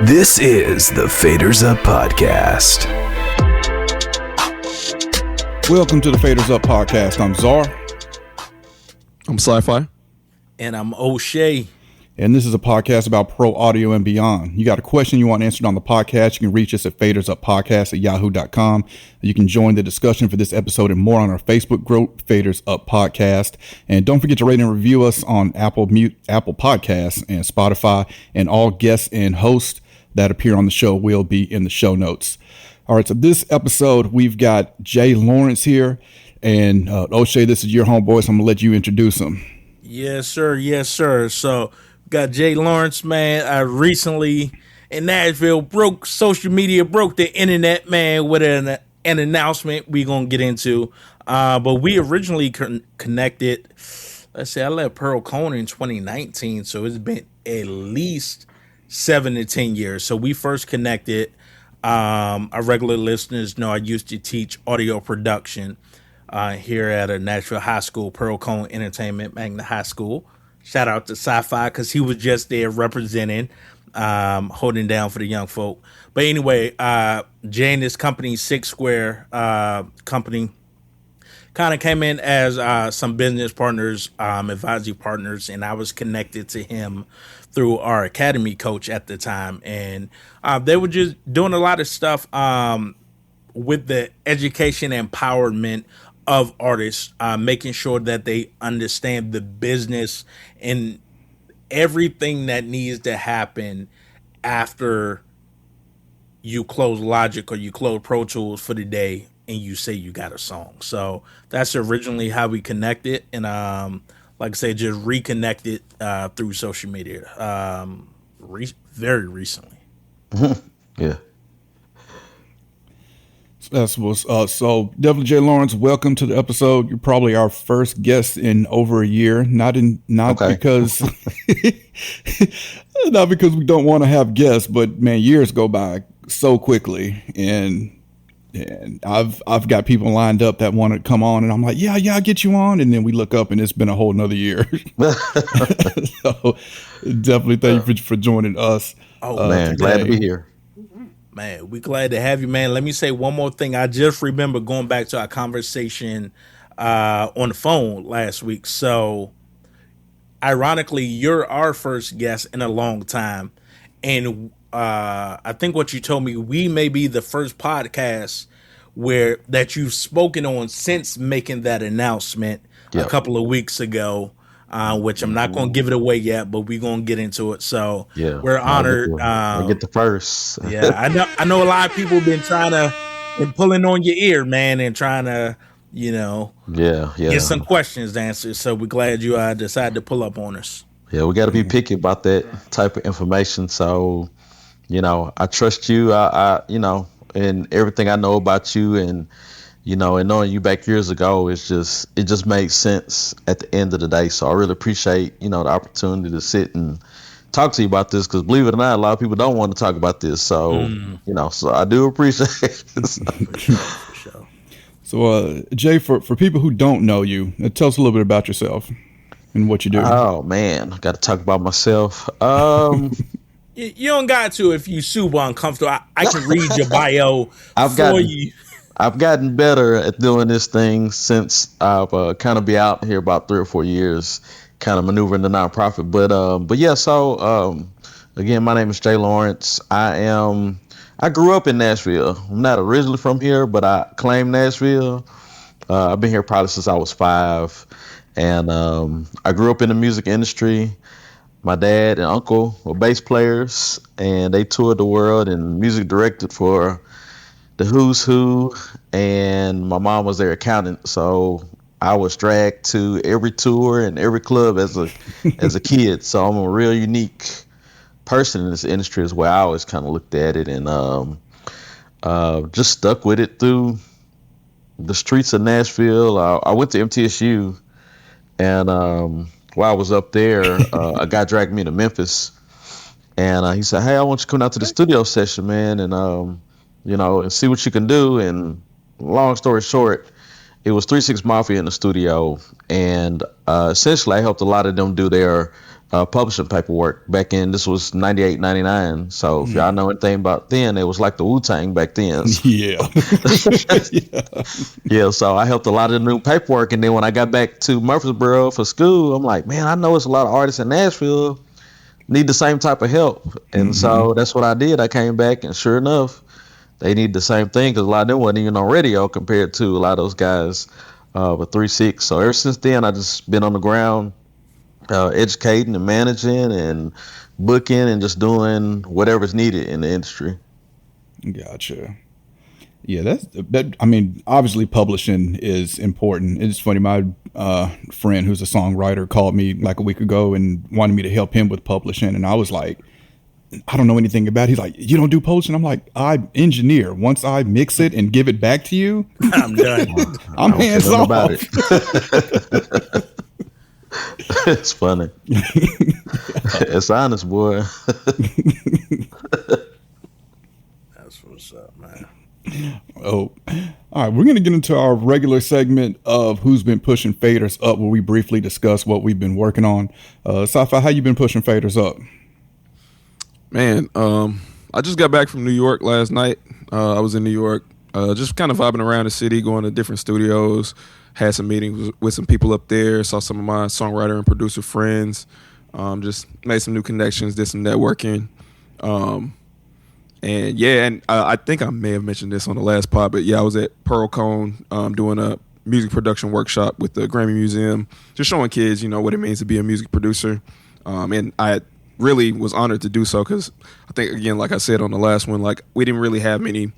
This is the Faders Up Podcast. Welcome to the Faders Up Podcast. I'm Czar. I'm Sci-Fi. And I'm O'Shea. And this is a podcast about pro audio and beyond. You got a question you want answered on the podcast, you can reach us at fadersuppodcast@yahoo.com. You can join the discussion for this episode and more on our Facebook group, Faders Up Podcast. And don't forget to rate and review us on Apple Podcasts and Spotify. And all guests and hosts that appear on the show will be in the show notes. All right, so this episode, we've got Jay Lawrence here. And O'Shea, this is your homeboy, so I'm going to let you introduce him. Yes, sir. Yes, sir. So, got Jay Lawrence, man. I recently in Nashville social media broke the internet, man, with an announcement we're going to get into. But we originally connected, let's say I left Pearl Cone in 2019. So it's been at least 7 to 10 years. So we first connected. Our regular listeners know I used to teach audio production here at a Nashville high school, Pearl Cone Entertainment Magna High School. Shout out to Sci-Fi because he was just there representing, holding down for the young folk. But anyway, Jay and his company, Six Square Company, kind of came in as some business partners, advisory partners, and I was connected to him through our academy coach at the time. And they were just doing a lot of stuff with the education and empowerment of artists, making sure that they understand the business and everything that needs to happen after you close Logic or you close Pro Tools for the day and you say you got a song. So that's originally how we connected, and like I said, just reconnected through social media very recently. Yeah. So definitely, Jay Lawrence, welcome to the episode. You're probably our first guest in over a year. Because not because we don't want to have guests, but man, years go by so quickly, and I've got people lined up that want to come on, and I'm like, yeah, I'll get you on, and then we look up and it's been a whole nother year. So definitely thank you for joining us. Oh man, glad to be here. Man, we glad to have you, man. Let me say one more thing. I just remember going back to our conversation on the phone last week. So, ironically, you're our first guest in a long time. And I think what you told me, we may be the first podcast that you've spoken on since making that announcement a couple of week's ago. Which I'm not going to give it away yet, but we're going to get into it. So we're honored. I get the first. Yeah, I know a lot of people have been and pulling on your ear, man, and trying to, get some questions answered. So we're glad you decided to pull up on us. Yeah, we got to be picky about that type of information. So, I trust you. And everything I know about you, and and knowing you back years ago, it just makes sense at the end of the day. So I really appreciate, the opportunity to sit and talk to you about this, because believe it or not, a lot of people don't want to talk about this. So, so I do appreciate it. So, Jay, for people who don't know you, tell us a little bit about yourself and what you do. Oh man, I got to talk about myself. You don't got to if you super uncomfortable. I can read your bio you. I've gotten better at doing this thing since I've kind of been out here about 3 or 4 years, kind of maneuvering the nonprofit. But yeah, so again, my name is Jay Lawrence. I grew up in Nashville. I'm not originally from here, but I claim Nashville. I've been here probably since I was 5, and I grew up in the music industry. My dad and uncle were bass players, and they toured the world and music directed for the who's who, and my mom was their accountant, so I was dragged to every tour and every club as a kid. So I'm a real unique person in this industry, is where I always kind of looked at it, and just stuck with it through the streets of Nashville. I went to MTSU, and while I was up there, a guy dragged me to Memphis, and he said, "Hey, I want you to come out to the studio session, man, and and see what you can do." And long story short, it was 3 6 Mafia in the studio, and essentially I helped a lot of them do their publishing paperwork back in, this was 98, 99. So if y'all know anything about then, it was like the Wu-Tang back then. Yeah. Yeah, so I helped a lot of the new paperwork. And then when I got back to Murfreesboro for school, I'm like, man, I know it's a lot of artists in Nashville need the same type of help. And so that's what I did. I came back, and sure enough, they need the same thing, because a lot of them wasn't even on radio compared to a lot of those guys with 3-6. So ever since then, I just been on the ground educating and managing and booking and just doing whatever's needed in the industry. Gotcha. Yeah, that. I mean, obviously, publishing is important. It's funny. My friend, who's a songwriter, called me like a week ago and wanted me to help him with publishing, and I was like, I don't know anything about it. He's like, you don't do publishing? I'm like, I engineer. Once I mix it and give it back to you, I'm done. I'm hands off. About it. It's funny. It's honest, boy. That's what's up, man. Oh, all right. We're going to get into our regular segment of Who's Been Pushing Faders Up, where we briefly discuss what we've been working on. Sci-Fi, how you been pushing faders up? Man, I just got back from New York last night. I was in New York, just kind of vibing around the city, going to different studios, had some meetings with some people up there, saw some of my songwriter and producer friends, just made some new connections, did some networking. And I think I may have mentioned this on the last pod, but yeah, I was at Pearl-Cohn doing a music production workshop with the Grammy Museum, just showing kids, what it means to be a music producer. And I really was honored to do so, because I think, again, like I said on the last one, like we didn't really have many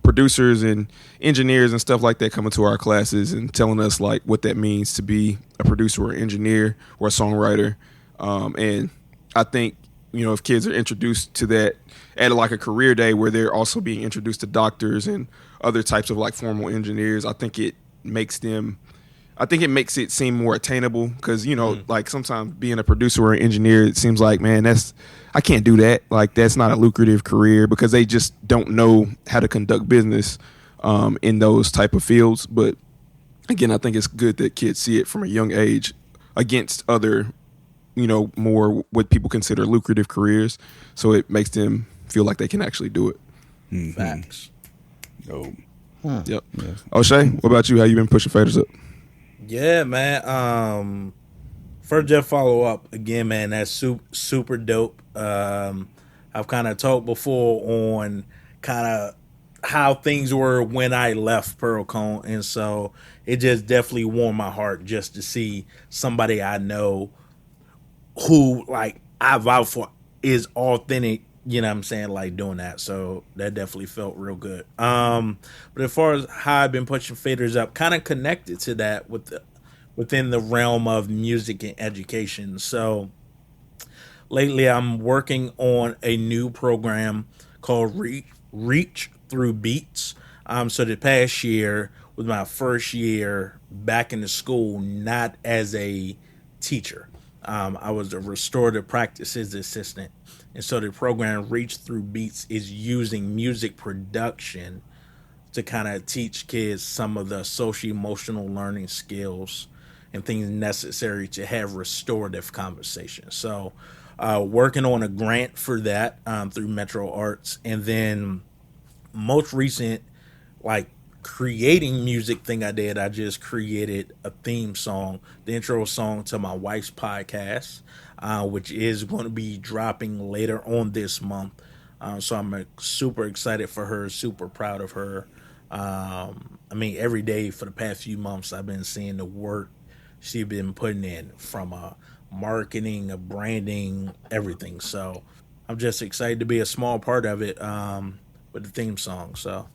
producers and engineers and stuff like that coming to our classes and telling us like what that means to be a producer or engineer or a songwriter. And I think, if kids are introduced to that at like a career day where they're also being introduced to doctors and other types of like formal engineers, I think it makes it seem more attainable, because, like sometimes being a producer or an engineer, it seems like, man, I can't do that. Like, that's not a lucrative career, because they just don't know how to conduct business in those type of fields. But again, I think it's good that kids see it from a young age against other, more what people consider lucrative careers. So it makes them feel like they can actually do it. Mm-hmm. Facts. Oh. Yep. Yes. O'Shea, what about you? How you been pushing faders up? Yeah, man. First, just follow up again, man. That's super dope. I've kind of talked before on kind of how things were when I left Pearl-Cohn, and so it just definitely warmed my heart just to see somebody I know who, like, I vouch for is authentic. You know what I'm saying? Like, doing that. So that definitely felt real good. But as far as how I've been pushing faders up, kind of connected to that within the realm of music and education. So lately I'm working on a new program called Reach Through Beats. So the past year was my first year back in the school, not as a teacher. I was a restorative practices assistant. And so the program Reach Through Beats is using music production to kind of teach kids some of the social-emotional learning skills and things necessary to have restorative conversations. So working on a grant for that through Metro Arts. And then most recent, like, creating music thing I did, I just created a theme song, the intro song to my wife's podcast, which is going to be dropping later on this month. So I'm super excited for her, super proud of her. I mean, every day for the past few months, I've been seeing the work she's been putting in from marketing, branding, everything. So I'm just excited to be a small part of it with the theme song. So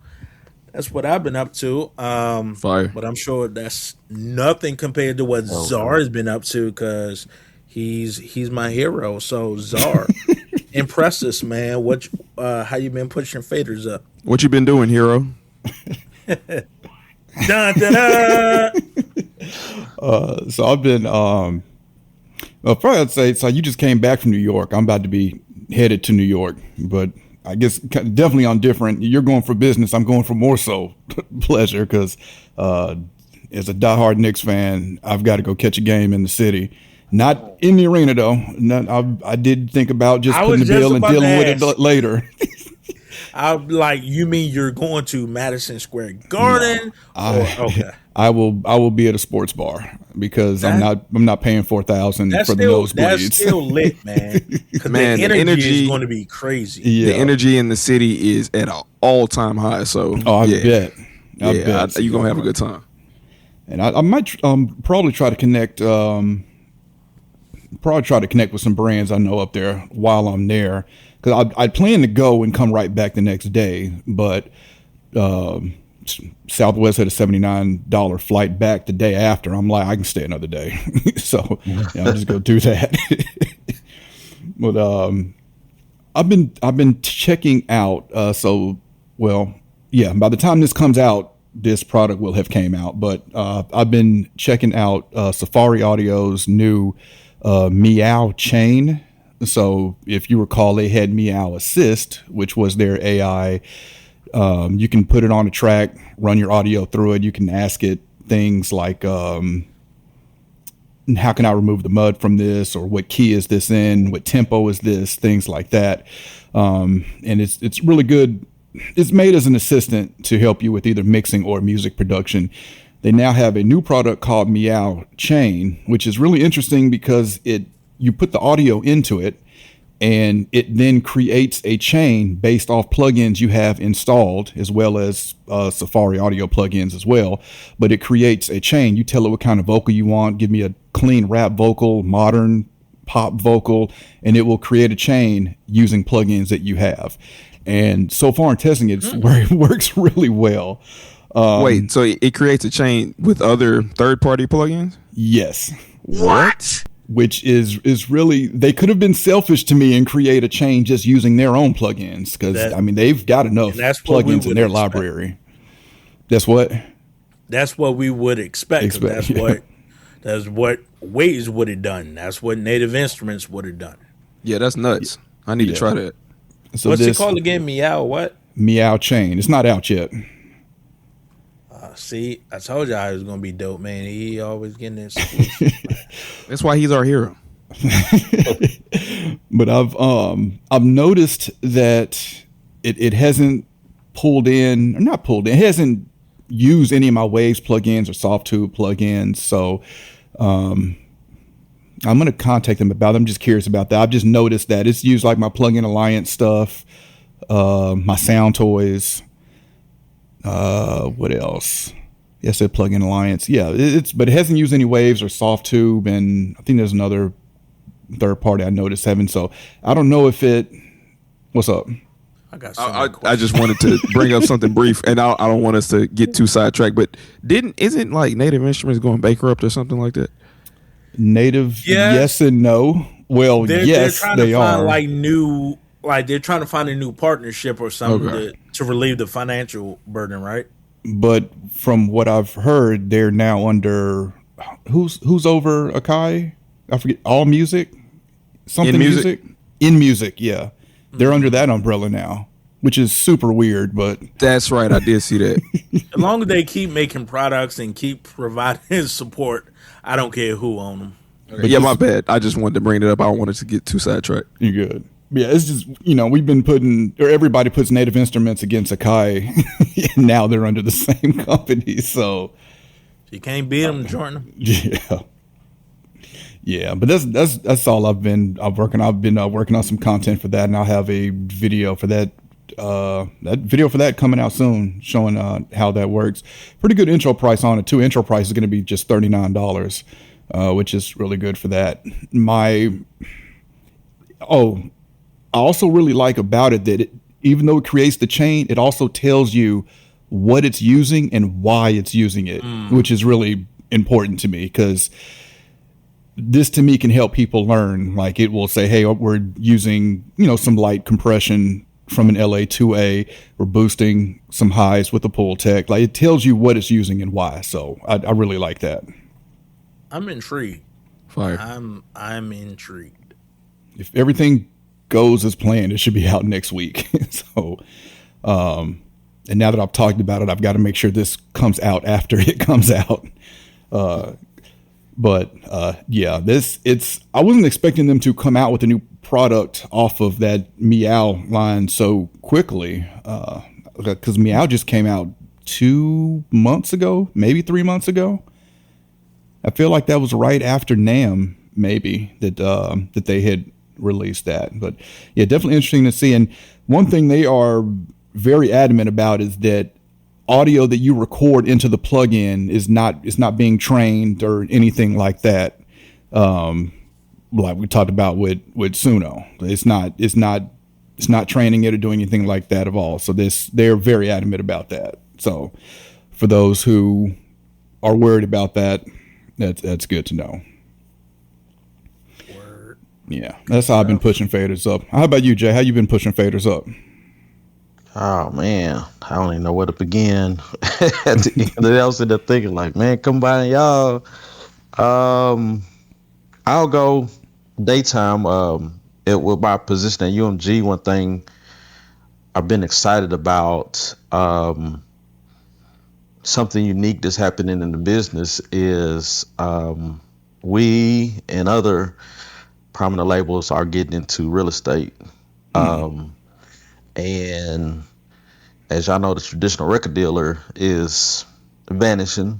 that's what I've been up to. Fire. But I'm sure that's nothing compared to what Czar has been up to, because he's my hero. So Czar, impress us, man. How you been pushing faders up? What you been doing, hero? Dun, dun, dun. So I've been, well, probably I'd say, so you just came back from New York. I'm about to be headed to New York, but I guess definitely on different. You're going for business. I'm going for more so pleasure, because as a diehard Knicks fan, I've got to go catch a game in the city. Not in the arena though. I did think about just putting the bill and dealing with it later. I'm like, you mean you're going to Madison Square Garden? No, okay. I will be at a sports bar because I'm not paying $4,000 for the nosebleeds. That's still lit, man. Man, the energy is going to be crazy. Yeah. The energy in the city is at an all-time high. So I bet. I bet. You're gonna have a good time. And I might probably try to connect. With some brands I know up there while I'm there, because I'd plan to go and come right back the next day, but Southwest had a $79 flight back the day after. I'm like, I can stay another day, so I'll just go do that. But I've been checking out. By the time this comes out, this product will have came out. But I've been checking out Safari Audio's new Meow chain. So if you recall, they had Meow Assist, which was their AI. You can put it on a track, run your audio through it. You can ask it things like, how can I remove the mud from this? Or what key is this in? What tempo is this? Things like that. And it's really good. It's made as an assistant to help you with either mixing or music production. They now have a new product called Meow Chain, which is really interesting because you put the audio into it and it then creates a chain based off plugins you have installed, as well as Safari Audio plugins as well. But it creates a chain. You tell it what kind of vocal you want. Give me a clean rap vocal, modern pop vocal, and it will create a chain using plugins that you have. And so far in testing, it works really well. Wait, so it creates a chain with other third-party plugins? Yes. What? Which is really, they could have been selfish to me and create a chain just using their own plugins, because they've got enough plugins in their library. That's what we would expect. That's what Waze would have done. That's what Native Instruments would have done. Yeah, that's nuts. I need to try that. So what's it called again? Meow what? Meow Chain. It's not out yet. See, I told y'all it was gonna be dope, man. He always getting this. That's why he's our hero. But I've noticed that it hasn't it hasn't used any of my Waves plugins or Softtube plugins. So I'm gonna contact them about them. I'm just curious about that. I've just noticed that it's used like my Plugin Alliance stuff, my Sound Toys. What else? Yes, I said Plugin Alliance. Yeah, but it hasn't used any Waves or Softtube, and I think there's another third party I noticed having. So I don't know if what's up? I just wanted to bring up something brief, and I don't want us to get too sidetracked. But isn't like Native Instruments going bankrupt or something like that? Native, yes and no. Well, yes, they are. They're trying to find a new partnership or something to relieve the financial burden, right? But from what I've heard, they're now under who's over Akai? I forget. All Music, something music. In Music, yeah. They're under that umbrella now, which is super weird. But that's right. I did see that. As long as they keep making products and keep providing support, I don't care who owns them. Okay. Yeah, my bad. I just wanted to bring it up. I don't want it to get too sidetracked. You're good. Yeah, it's just, we've been everybody puts Native Instruments against Akai, and now they're under the same company, so. You can't beat them, Jordan. Yeah, but that's all I've been working on some content for that, and I'll have a video for that, coming out soon, showing how that works. Pretty good intro price on it, too. Intro price is going to be just $39, which is really good for that. I also really like about it that even though it creates the chain, it also tells you what it's using and why it's using it, which is really important to me, because this to me can help people learn. Like it will say, hey, we're using, some light compression from an LA2A. We're boosting some highs with the pull tech. Like it tells you what it's using and why. So I really like that. I'm intrigued. Fire. I'm intrigued. If everything goes as planned, it should be out next week. So, and now that I've talked about it, I've got to make sure this comes out after it comes out. But yeah, I wasn't expecting them to come out with a new product off of that Meow line so quickly, because Meow just came out 2 months ago, maybe 3 months ago. I feel like that was right after NAMM, maybe, that they had released that. But yeah, definitely interesting to see. And one thing they are very adamant about is that audio that you record into the plugin is not being trained or anything like that. Like we talked about with Suno, it's not training it or doing anything like that at all. So they're very adamant about that. So for those who are worried about that, that's good to know. Word. Yeah, that's how I've been pushing faders up. How about you, Jay? How you been pushing faders up? Oh man, I don't even know where to begin. At the end of the day, I was sitting there thinking, like, man, come by y'all. I'll go daytime. With my position at UMG, one thing I've been excited about, something unique that's happening in the business is we and other prominent labels are getting into real estate. And as y'all know, the traditional record dealer is vanishing.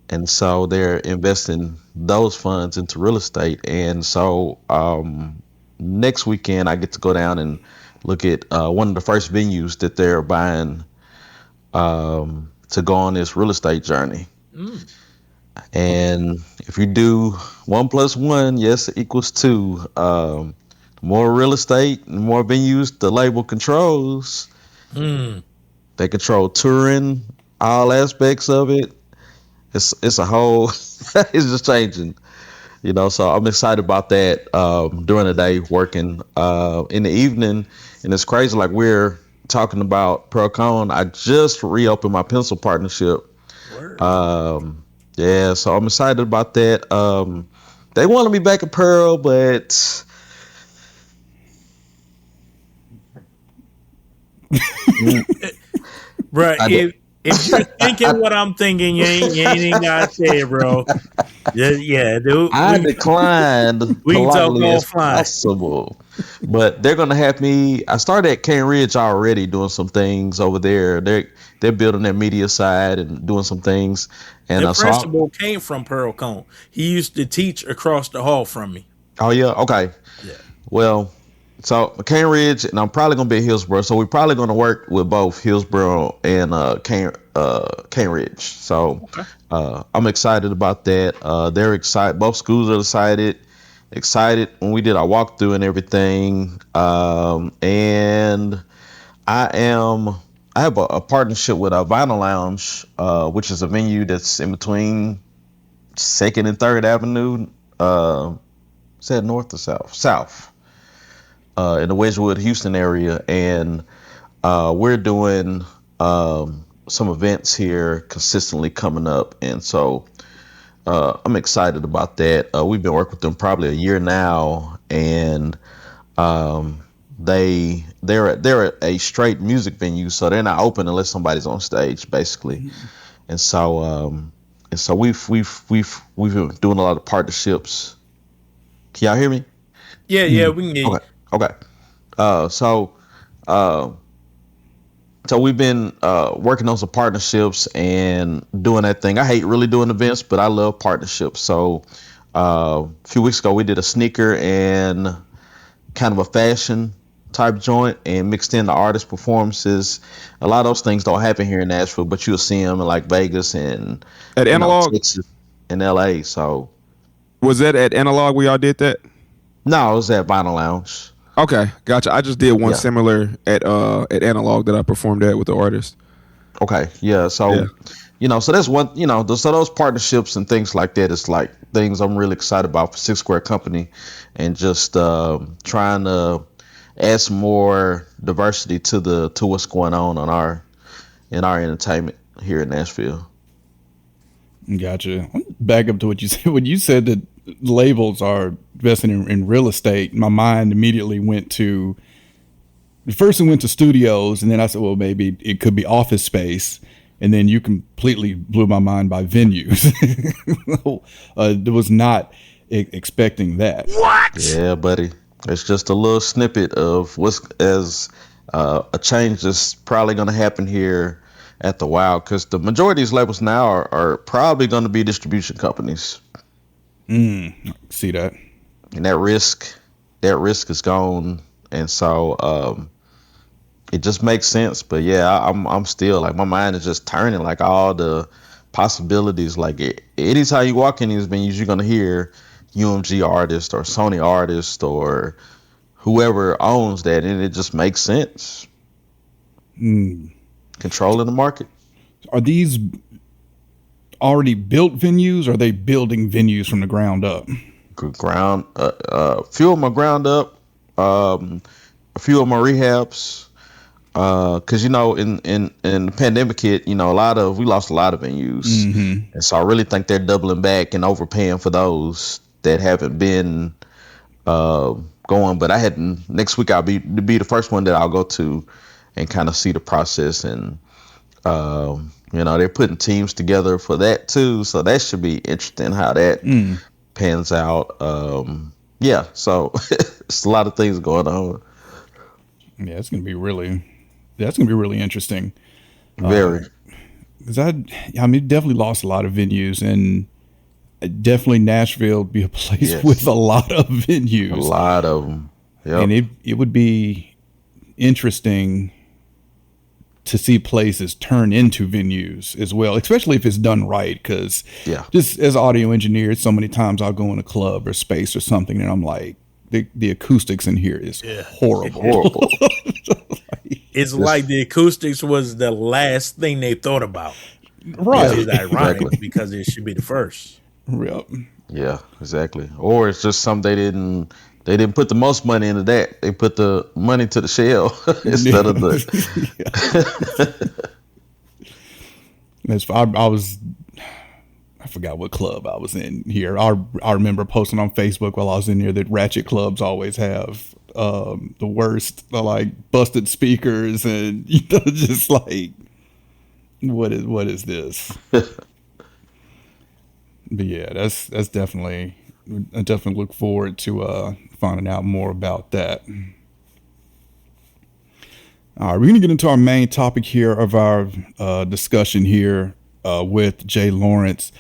And so they're investing those funds into real estate. And so next weekend, I get to go down and look at one of the first venues that they're buying to go on this real estate journey. And if you do 1 + 1, yes, it equals 2. More real estate and more venues the label controls. They control touring, all aspects of it. It's a whole, it's just changing, so I'm excited about that. During the day working, in the evening, and it's crazy, like we're talking about Procon. I just reopened my pencil partnership. Yeah, so I'm excited about that. They wanted me back at Pearl, but Bro, if you're thinking what I'm thinking, you ain't even gotta say it, bro. Yeah, dude. I declined we can talk politely as offline. possible. But they're gonna have me. I started at Cane Ridge already doing some things over there. They're building their media side and doing some things. And the principal came from Pearl Cone. He used to teach across the hall from me. Oh yeah, okay. Yeah. Well, so Cane Ridge, and I'm probably gonna be at Hillsborough. So we're probably gonna work with both Hillsborough and Cane Ridge. So I'm excited about that. They're excited. Both schools are excited when we did our walkthrough and everything. And I have a partnership with a Vinyl Lounge, which is a venue that's in between 2nd and 3rd Avenue. Is that north or south? South. In the Wedgwood, Houston area. And we're doing some events here consistently coming up. And so I'm excited about that. We've been working with them probably a year now. And they're a straight music venue, so they're not open unless somebody's on stage, basically. And so we've been doing a lot of partnerships. Can y'all hear me? Yeah, we can get you. Okay. So we've been working on some partnerships and doing that thing. I hate really doing events, but I love partnerships. So a few weeks ago, we did a sneaker and kind of a fashion type joint and mixed in the artist performances. A lot of those things don't happen here in Nashville, but you'll see them in like Vegas and at Analog, Texas and LA. So was that at Analog where y'all did that? No, it was at Vinyl Lounge. Okay, gotcha. I just did one similar at Analog that I performed at with the artist. Okay, yeah. So so that's one. So those partnerships and things like that is like things I'm really excited about for Six Square Company, and just trying to add some more diversity to what's going on in our entertainment here in Nashville. Gotcha. Back up to what you said. When you said that labels are investing in real estate, my mind immediately went to studios, and then I said, well, maybe it could be office space. And then you completely blew my mind by venues. I was not expecting that. Yeah, buddy. It's just a little snippet of what's as a change that's probably going to happen here at the Wild, because the majority of these labels now are probably going to be distribution companies. See that? And that risk is gone, and so it just makes sense. But yeah, I'm still like, my mind is just turning, like all the possibilities. Like anytime you walk in these venues, you're gonna hear UMG artist or Sony artist or whoever owns that, and it just makes sense. Controlling the market. Are these already built venues, or are they building venues from the ground up? Ground, few of them are ground up, a few of them are rehabs. Because in the pandemic hit, we lost a lot of venues, and so I really think they're doubling back and overpaying for those that haven't been going. But next week I'll be the first one that I'll go to and kind of see the process, and they're putting teams together for that too, so that should be interesting how that pans out. So it's a lot of things going on. Yeah, that's gonna be really interesting. Very. Because definitely lost a lot of venues, and definitely Nashville would be a place with a lot of venues. A lot of them. Yep. And it would be interesting to see places turn into venues as well, especially if it's done right. Because just as audio engineers, so many times I'll go in a club or space or something, and I'm like, the acoustics in here is horrible. It's like the acoustics was the last thing they thought about. Right. Which is ironic because it should be the first. Yep. Yeah, exactly. Or it's just something they didn't put the most money into that. They put the money to the shell instead of the. I forgot what club I was in here. I remember posting on Facebook while I was in there that ratchet clubs always have the worst, like busted speakers, and just like what is this? But yeah, that's definitely. I definitely look forward to finding out more about that. All right, we're going to get into our main topic here of our discussion here with Jay Lawrence.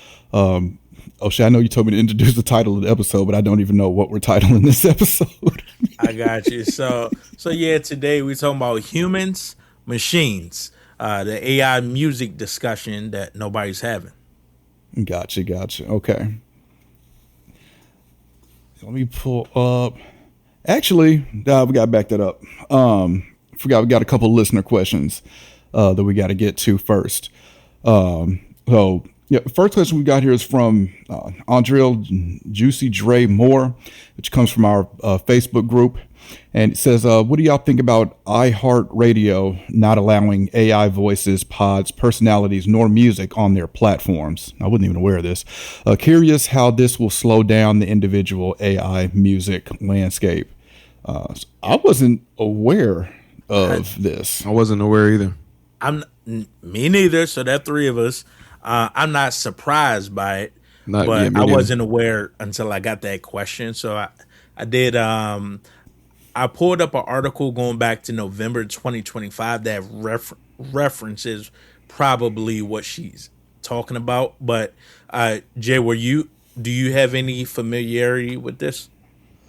O'Shea, I know you told me to introduce the title of the episode, but I don't even know what we're titling this episode. I got you. So yeah, today we're talking about humans, machines, the AI music discussion that nobody's having. Gotcha. Okay. Let me pull up. Actually, we got to back that up. Forgot we got a couple listener questions that we got to get to first. First question we got here is from Andrell Juicy Dre Moore, which comes from our Facebook group. And it says, what do y'all think about iHeartRadio not allowing AI voices, pods, personalities, nor music on their platforms? I wasn't even aware of this. Curious how this will slow down the individual AI music landscape. I wasn't aware of this. I wasn't aware either. Me neither. So that three of us. I'm not surprised by it, but I wasn't aware until I got that question. So I did. I pulled up an article going back to November 2025 that references probably what she's talking about. But Jay, do you have any familiarity with this?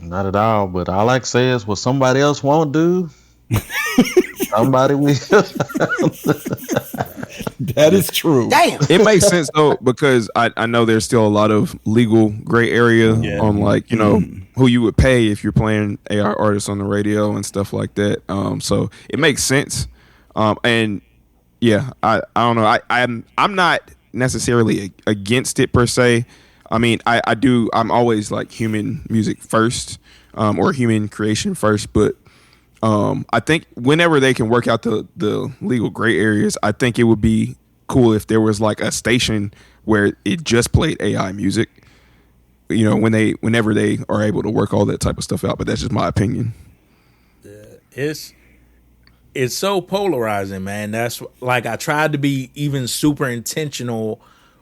Not at all. But all I can say is what somebody else won't do, somebody will. That is true. Damn. It makes sense though, because I know there's still a lot of legal gray area on who you would pay if you're playing AI artists on the radio and stuff like that. So it makes sense. And yeah, I don't know. I'm not necessarily against it per se. I mean, I'm always like human music first, or human creation first, but I think whenever they can work out the legal gray areas, I think it would be cool if there was like a station where it just played AI music, whenever they are able to work all that type of stuff out. But that's just my opinion. it's so polarizing, man. That's like I tried to be even super intentional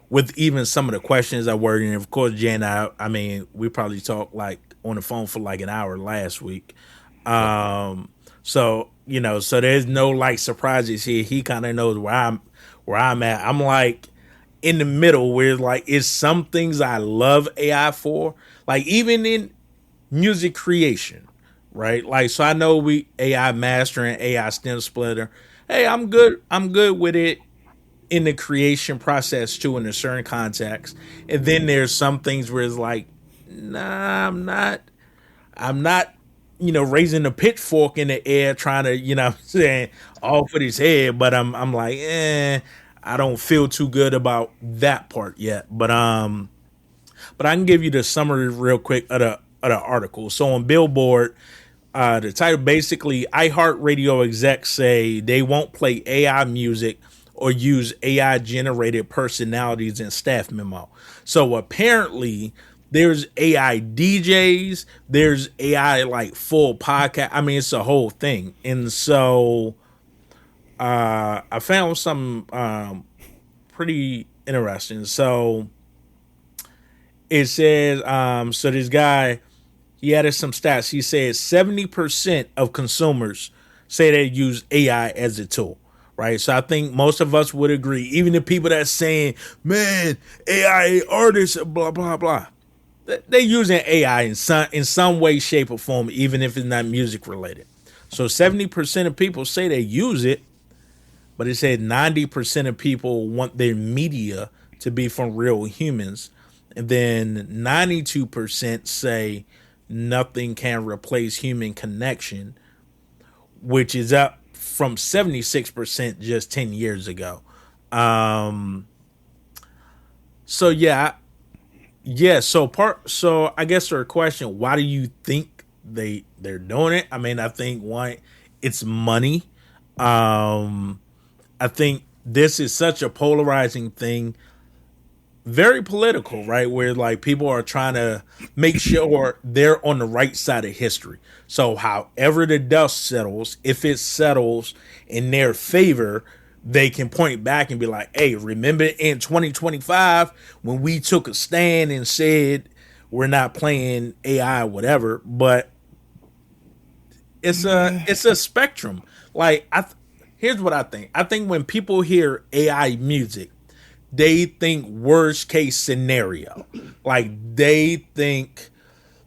with even some of the questions I worded. And of course, Jay and I mean, we probably talked like on the phone for like an hour last week. So so there's no like surprises here. He kind of knows where I'm at. I'm like in the middle where like it's some things I love AI for, like even in music creation, right? Like so I know we AI mastering, AI stem splitter. Hey, I'm good. I'm good with it in the creation process too in a certain context. And then there's some things where it's like, nah, I'm not raising a pitchfork in the air trying to, what I'm saying, off with his head, but I'm like, I don't feel too good about that part yet. But I can give you the summary real quick of the article. So on Billboard, the title basically iHeartRadio execs say they won't play AI music or use AI generated personalities in staff memo. So apparently there's AI DJs, there's AI like full podcast. I mean, it's a whole thing. And so I found some pretty interesting. So it says, so this guy, he added some stats. He said 70% of consumers say they use AI as a tool, right? So I think most of us would agree, even the people that's saying, man, AI artists, blah, blah, blah. They're using AI in some way, shape, or form, even if it's not music related. So 70% of people say they use it, but it said 90% of people want their media to be from real humans. And then 92% say nothing can replace human connection, which is up from 76% just 10 years ago. So yeah. So I guess for a question, why do you think they're doing it? I mean, I think one, it's money. I think this is such a polarizing thing, very political, right? Where like people are trying to make sure they're on the right side of history. So however the dust settles, if it settles in their favor, they can point back and be like, hey, remember in 2025 when we took a stand and said we're not playing AI or whatever. But it's a spectrum. Like here's what I think. I think when people hear AI music, they think worst case scenario. Like they think,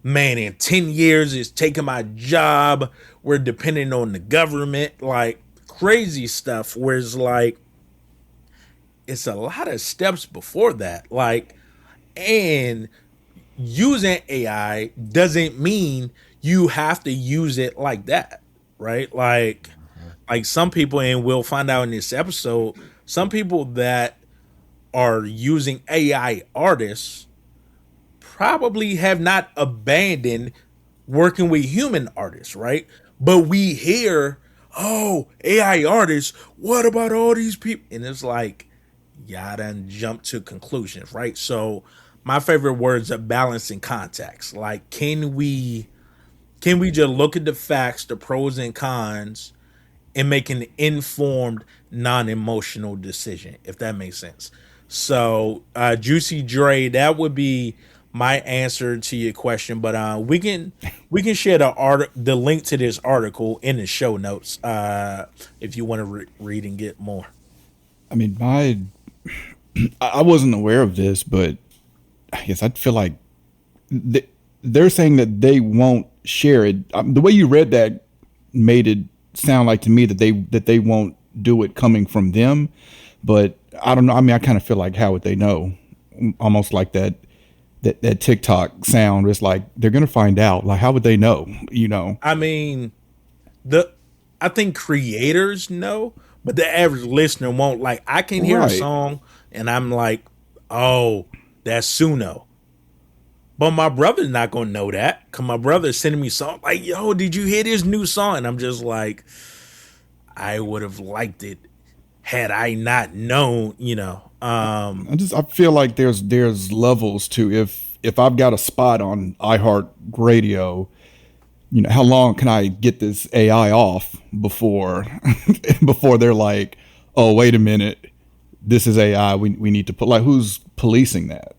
man, in 10 years it's taking my job. We're depending on the government. Like crazy stuff. Whereas like it's a lot of steps before that. Like, and using AI doesn't mean you have to use it like that, right? Like some people, and we'll find out in this episode, some people that are using AI artists probably have not abandoned working with human artists, right? But we hear, oh, AI artists, what about all these people? And it's like, y'all done jump to conclusions, right? So my favorite words are balance and context. Like, can we just look at the facts, the pros and cons, and make an informed, non-emotional decision, if that makes sense? So, Juicy Dre, that would be my answer to your question. But we can share the link to this article in the show notes if you want to read and get more. I mean, I wasn't aware of this, but I guess I feel like they're saying that they won't share it. The way you read that made it sound like to me that they won't do it coming from them, but I don't know. I mean, I kind of feel like, how would they know? Almost like that TikTok sound. It's like they're gonna find out. Like, how would they know? I mean, I think creators know, but the average listener won't. Like, I can hear a song and I'm like, oh, that's Suno. But my brother's not gonna know that, because my brother's sending me songs like, yo, did you hear this new song? And I'm just like, I would have liked it had I not known, I feel like there's levels to, if I've got a spot on iHeartRadio, how long can I get this AI off before before they're like, oh, wait a minute, this is AI. We need to put, like, who's policing that?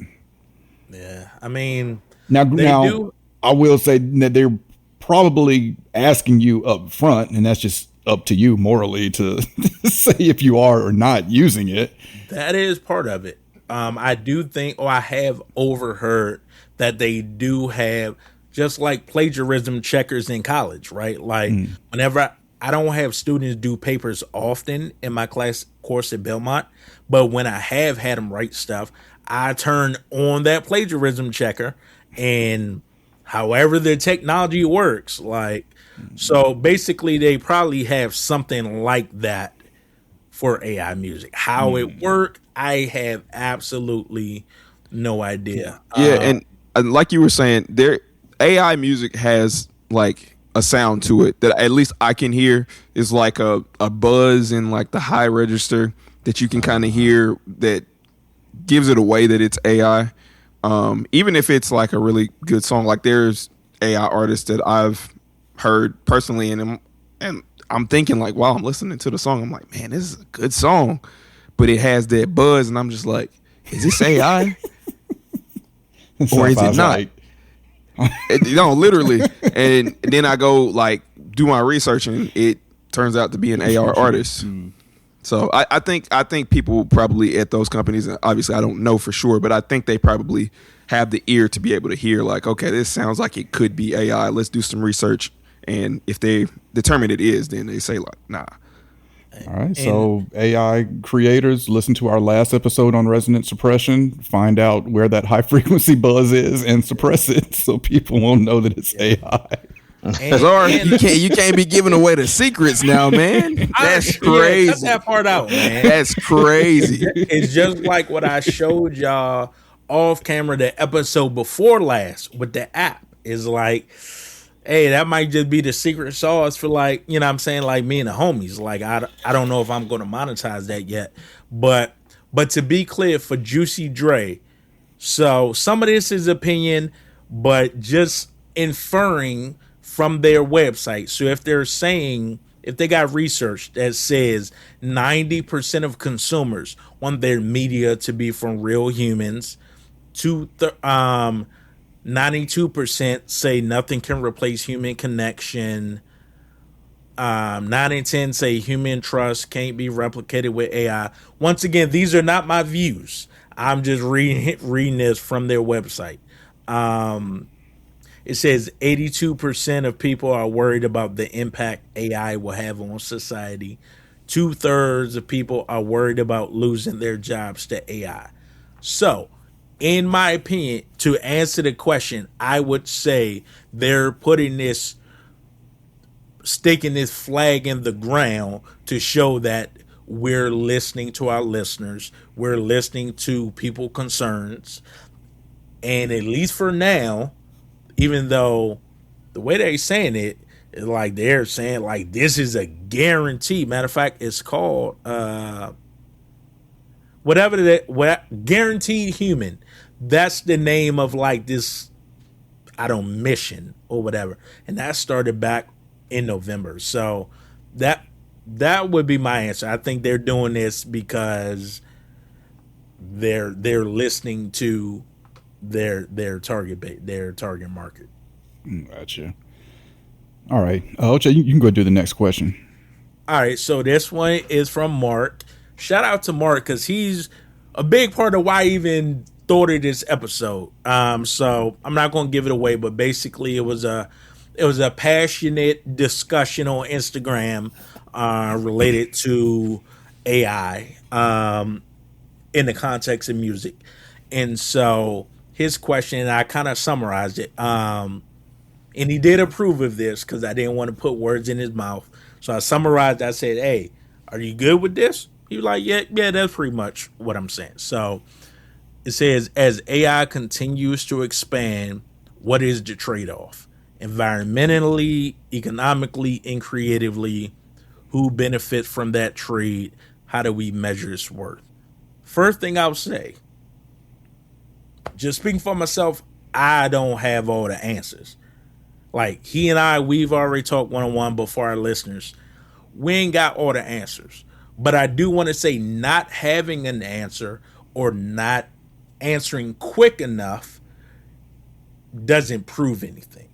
Yeah, I mean, Now, do. I will say that they're probably asking you up front, and that's just up to you morally to say if you are or not using it. That is part of it. I do think, or I have overheard that they do have, just like plagiarism checkers in college, right? Like whenever I don't have students do papers often in my class course at Belmont, but when I have had them write stuff, I turn on that plagiarism checker, and however the technology works, like, so basically they probably have something like that for AI music. How it work, I have absolutely no idea. Yeah, and like you were saying, there AI music has like a sound to it that at least I can hear. Is like a buzz in like the high register that you can kind of hear that gives it away that it's AI. Even if it's like a really good song, like there's AI artists that I've heard personally, and I'm thinking like, while I'm listening to the song, I'm like, man, this is a good song, but it has that buzz, and I'm just like, is this AI or is it not? No, literally. And then I go like do my research, and it turns out to be an AR artist. So I think people probably at those companies, obviously I don't know for sure, but I think they probably have the ear to be able to hear like, okay, this sounds like it could be AI. Let's do some research. And if they determine it is, then they say like, nah. All right. So AI creators, listen to our last episode on resonance suppression, find out where that high frequency buzz is and suppress it so people won't know that it's AI. Sorry, you can't be giving away the secrets now, man. That's crazy. Cut that part out, man. That's crazy. It's just like what I showed y'all off camera the episode before last with the app. Is like, hey, that might just be the secret sauce for, like, you know what I'm saying, like me and the homies. Like, I don't know if I'm going to monetize that yet. But to be clear, for Juicy Dre, so some of this is opinion, but just inferring from their website. So if they're saying, if they got research that says 90% of consumers want their media to be from real humans, 92% say nothing can replace human connection, 9 in 10 say human trust can't be replicated with AI. Once again, these are not my views. I'm just reading this from their website. It says 82% of people are worried about the impact AI will have on society. 2/3 of people are worried about losing their jobs to AI. So, in my opinion, to answer the question, I would say they're sticking this flag in the ground to show that we're listening to our listeners. We're listening to people's concerns. And at least for now, even though the way they're saying it is like they're saying like this is a guarantee. Matter of fact, it's called guaranteed human. That's the name of like this, mission or whatever. And that started back in November. So that would be my answer. I think they're doing this because they're listening to their target market. Gotcha. All right. Oche, you can go do the next question. All right. So this one is from Mark. Shout out to Mark because he's a big part of why I even thought of this episode. So I'm not going to give it away, but basically it was a passionate discussion on Instagram related to AI in the context of music. And so his question, and I kind of summarized it. And he did approve of this because I didn't want to put words in his mouth. So I summarized. I said, hey, are you good with this? He was like, yeah, that's pretty much what I'm saying. So it says, as AI continues to expand, what is the trade-off? Environmentally, economically, and creatively, who benefits from that trade? How do we measure its worth? First thing I'll say, just speaking for myself, I don't have all the answers. Like he and we've already talked one-on-one, but for our listeners, we ain't got all the answers. But I do want to say not having an answer or not answering quick enough doesn't prove anything.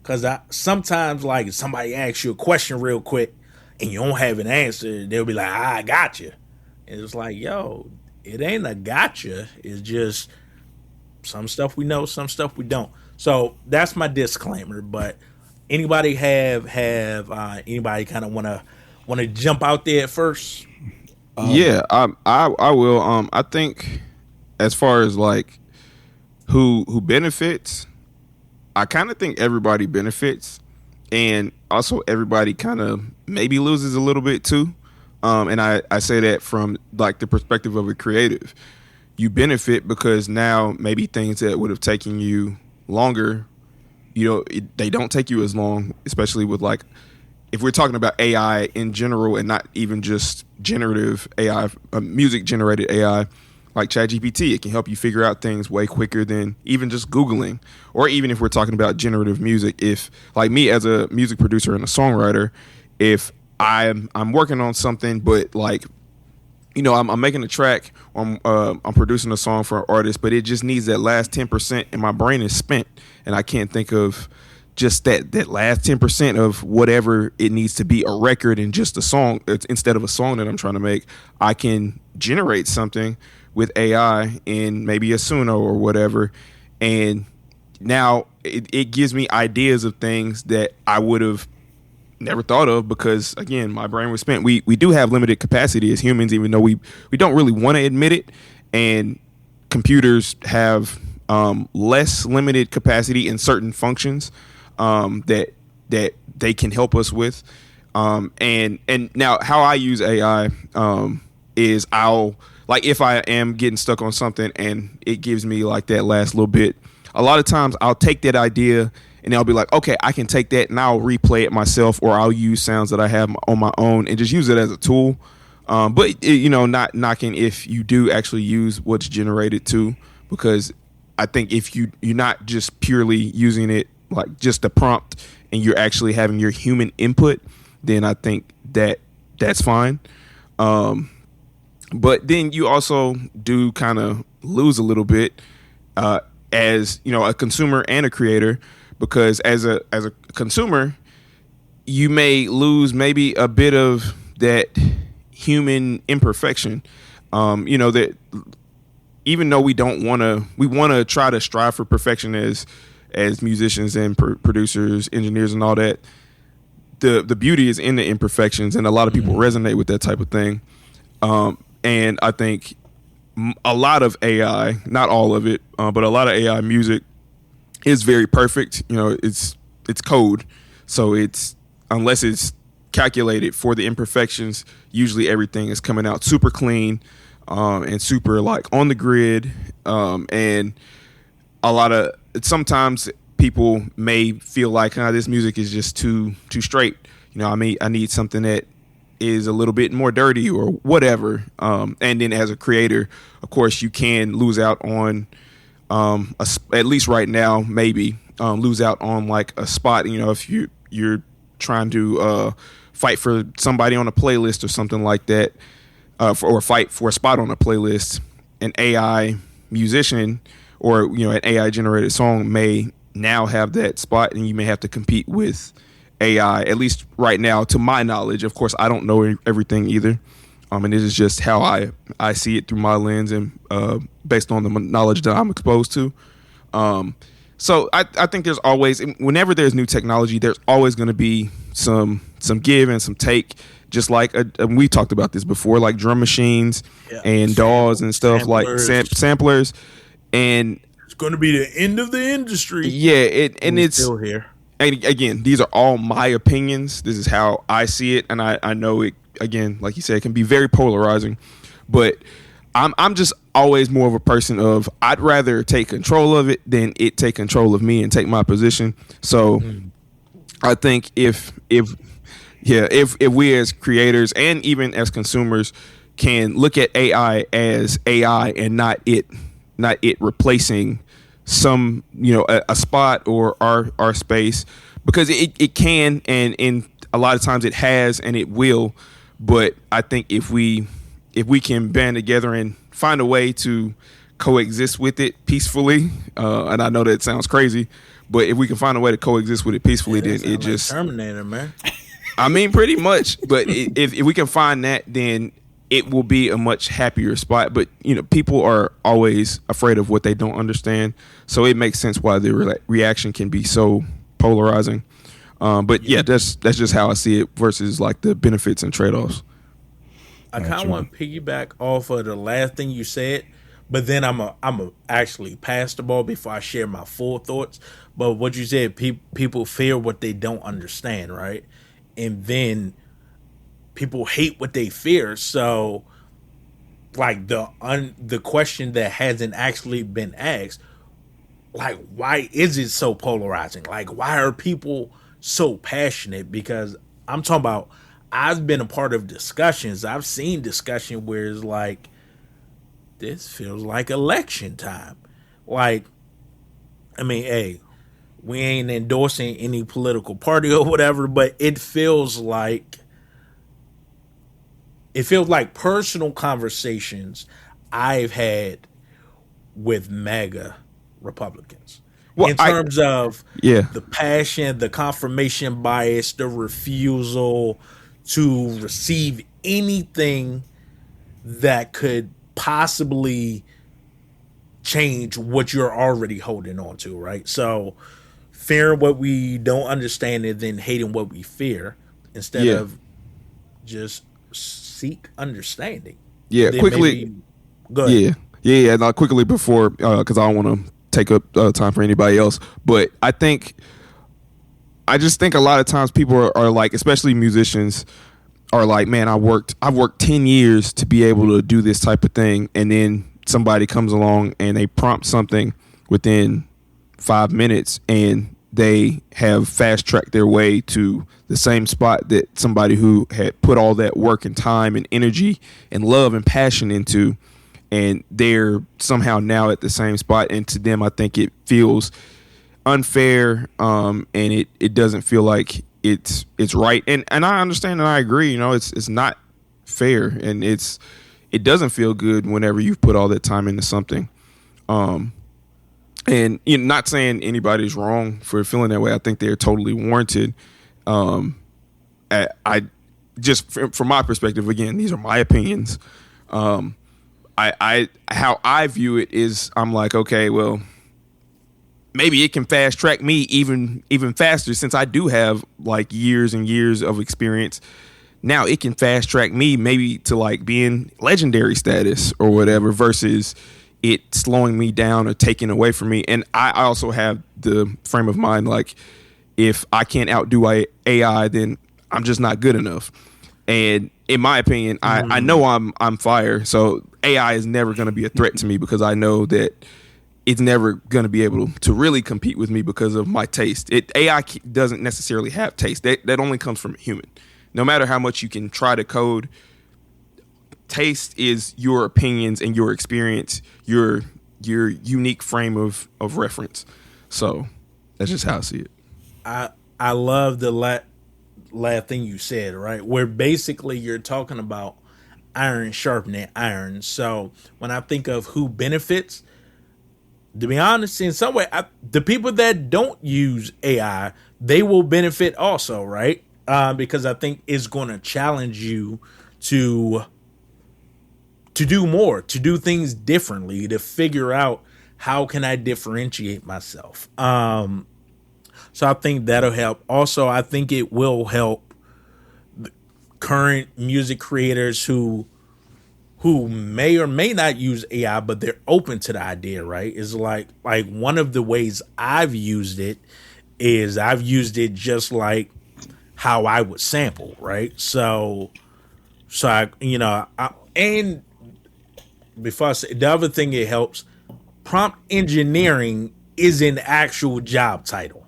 Because sometimes, like, if somebody asks you a question real quick and you don't have an answer, they'll be like, I got you. And it's like, yo, it ain't a gotcha. It's just some stuff we know, some stuff we don't. So that's my disclaimer. But anybody have anybody kind of want to jump out there at first? Yeah, I will. I think as far as like who benefits, I kind of think everybody benefits, and also everybody kind of maybe loses a little bit too. And I say that from like the perspective of a creative. You benefit because now maybe things that would have taken you longer, they don't take you as long, especially with like, if we're talking about AI in general and not even just generative AI, music generated AI, like ChatGPT, it can help you figure out things way quicker than even just Googling. Or even if we're talking about generative music, if like me as a music producer and a songwriter, if I'm working on something, but like, I'm making a track, I'm producing a song for an artist, but it just needs that last 10% and my brain is spent and I can't think of just that last 10% of whatever it needs to be a record and just a song. Instead of a song that I'm trying to make, I can generate something with AI in maybe a Suno or whatever. And now it gives me ideas of things that I would have never thought of because, again, my brain was spent. We do have limited capacity as humans, even though we don't really want to admit it. And computers have less limited capacity in certain functions that they can help us with. And now how I use AI is I'll, like, if I am getting stuck on something and it gives me like that last little bit, a lot of times I'll take that idea and I'll be like, okay, I can take that and I'll replay it myself, or I'll use sounds that I have on my own and just use it as a tool. But not knocking if you do actually use what's generated too, because I think if you're not just purely using it like just a prompt and you're actually having your human input, then I think that's fine. But then you also do kind of lose a little bit as a consumer and a creator, because as a consumer, you may lose maybe a bit of that human imperfection. That even though we want to try to strive for perfection as musicians and producers, engineers, and all that. The beauty is in the imperfections, and a lot of people resonate with that type of thing. And I think a lot of AI, not all of it, but a lot of AI music is very perfect. It's code, so unless it's calculated for the imperfections, usually everything is coming out super clean and super like on the grid. And sometimes people may feel like this music is just too straight. I need something that is a little bit more dirty or whatever. And then as a creator, of course, you can lose out on at least right now, maybe lose out on like a spot. If you're trying to fight for somebody on a playlist or something like that, or fight for a spot on a playlist, an AI musician or an AI generated song may now have that spot, and you may have to compete with AI, at least right now, to my knowledge. Of course, I don't know everything either. And this is just how I see it through my lens and based on the knowledge that I'm exposed to. So I think there's always, whenever there's new technology, there's always going to be some give and some take. Just like we talked about this before, like drum machines and DAWs and stuff, samplers. Like samplers. And it's going to be the end of the industry. Yeah, and it's still here. And again, these are all my opinions. This is how I see it, and I know it. Again, like you said, it can be very polarizing, but I'm just always more of a person of I'd rather take control of it than it take control of me and take my position. So I think if we as creators and even as consumers can look at AI as AI and not it replacing some, a spot or our space, because it can, and a lot of times it has and it will. But I think if we can band together and find a way to coexist with it peacefully, and I know that sounds crazy, but if we can find a way to coexist with it peacefully, then it just like Terminator, man. I mean, pretty much. But if we can find that, then it will be a much happier spot. But people are always afraid of what they don't understand, so it makes sense why the reaction can be so polarizing. But yeah, that's just how I see it versus like the benefits and trade-offs. I kind of want to piggyback off of the last thing you said, but then I'm a actually pass the ball before I share my full thoughts. But what you said, people fear what they don't understand, right? And then people hate what they fear. So, like the question that hasn't actually been asked, like, why is it so polarizing? Like, why are people so passionate? Because I'm talking about, I've been a part of discussions. I've seen discussion where it's like, this feels like election time. Like, I mean, hey, we ain't endorsing any political party or whatever, but it feels like personal conversations I've had with MAGA Republicans. Well, in terms of the passion, the confirmation bias, the refusal to receive anything that could possibly change what you're already holding on to, right? So fearing what we don't understand and then hating what we fear instead of just seek understanding. Yeah, then quickly. Go ahead. Yeah. Not quickly before, because I don't want to take up time for anybody else. But I just think a lot of times people are like, especially musicians, are like, man, I've worked 10 years to be able to do this type of thing, and then somebody comes along and they prompt something within 5 minutes, and they have fast tracked their way to the same spot that somebody who had put all that work and time and energy and love and passion into, and they're somehow now at the same spot. And to them, I think it feels unfair, and it doesn't feel like it's right. And I understand and I agree. It's not fair, and it doesn't feel good whenever you've put all that time into something. And not saying anybody's wrong for feeling that way. I think they're totally warranted. I just from my perspective, again, these are my opinions. How I view it is, I'm like, okay, well, maybe it can fast track me even faster, since I do have like years and years of experience. Now it can fast track me maybe to like being legendary status or whatever, versus it slowing me down or taking away from me. And I also have the frame of mind, like, if I can't outdo AI, then I'm just not good enough. And in my opinion, I know I'm fire. So AI is never going to be a threat to me, because I know that it's never going to be able to really compete with me because of my taste. AI doesn't necessarily have taste. That only comes from a human. No matter how much you can try to code, taste is your opinions and your experience, your unique frame of reference. So that's just how I see it. I love the last thing you said, right? Where basically you're talking about iron sharpening iron. So when I think of who benefits, to be honest, in some way, the people that don't use AI, they will benefit also, right? Because I think it's going to challenge you to do more, to do things differently, to figure out how can I differentiate myself. So I think that'll help. Also, I think it will help the current music creators who may or may not use AI, but they're open to the idea, right? Is like one of the ways I've used it is I've used it just like how I would sample, right? So and before I say, the other thing it helps, prompt engineering is an actual job title.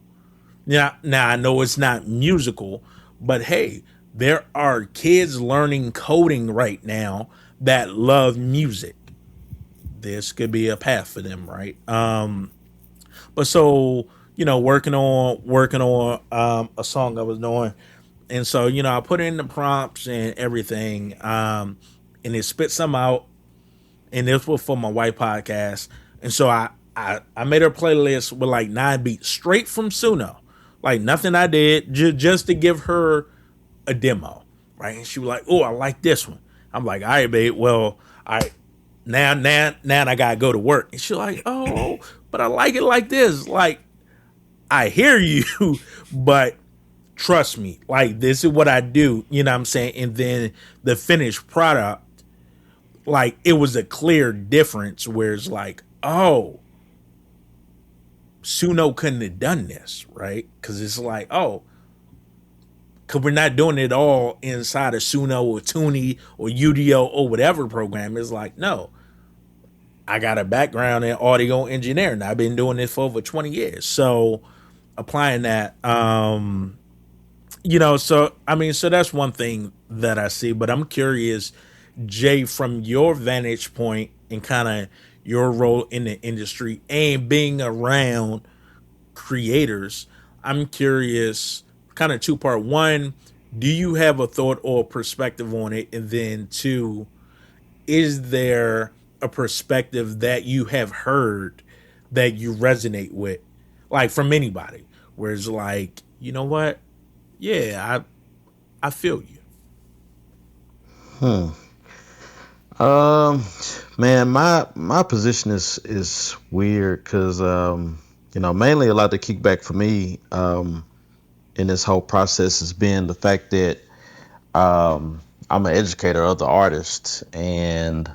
Now I know it's not musical, but hey, there are kids learning coding right now that love music. This could be a path for them, right? But so, working on a song I was doing. And so, I put in the prompts and everything. And it spit some out. And this was for my white podcast. And so I made her playlist with like 9 beats straight from Suno. Like nothing I did, just to give her a demo. Right. And she was like, oh, I like this one. I'm like, all right, babe. Well, all right. Now I gotta go to work. And she's like, oh, but I like it like this. Like, I hear you, but trust me, like this is what I do. You know what I'm saying? And then the finished product, like it was a clear difference where it's like, oh, Suno couldn't have done this, right? Because it's like, oh, because we're not doing it all inside of Suno or Tuni or UDO or whatever program. It's like, no, I got a background in audio engineering. I've been doing this for over 20 years. So applying that, so that's one thing that I see. But I'm curious, Jay, from your vantage point and kind of your role in the industry and being around creators, I'm curious, kind of 2-part. One, do you have a thought or perspective on it? And then 2, is there a perspective that you have heard that you resonate with, like from anybody, where it's like, you know what? Yeah, I feel you. Man, my position is weird because mainly a lot of the kickback for me in this whole process has been the fact that I'm an educator of the artists, and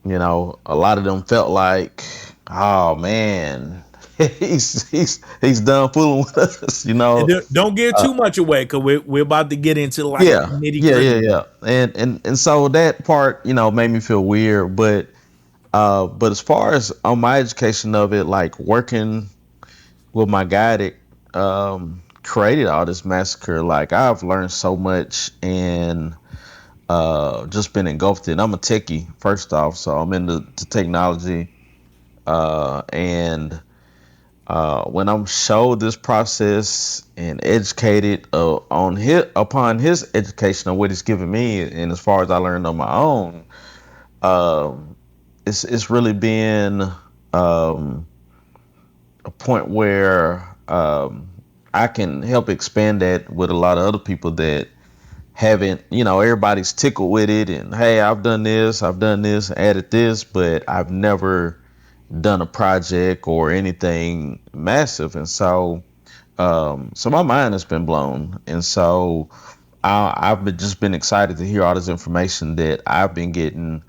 a lot of them felt like, oh man, he's done fooling with us, And don't give too much away, because we're about to get into like nitty gritty. Yeah. And so that part, made me feel weird, but as far as on my education of it, like working with my guy that created all this massacre, like I've learned so much and just been engulfed in. I'm a techie first off, so I'm into technology, and when I'm showed this process and educated upon his education of what he's given me, and as far as I learned on my own, it's really been a point where I can help expand that with a lot of other people that haven't, everybody's tickled with it, and hey, I've done this, added this, but I've never done a project or anything massive. And so my mind has been blown, and so I've just been excited to hear all this information that I've been getting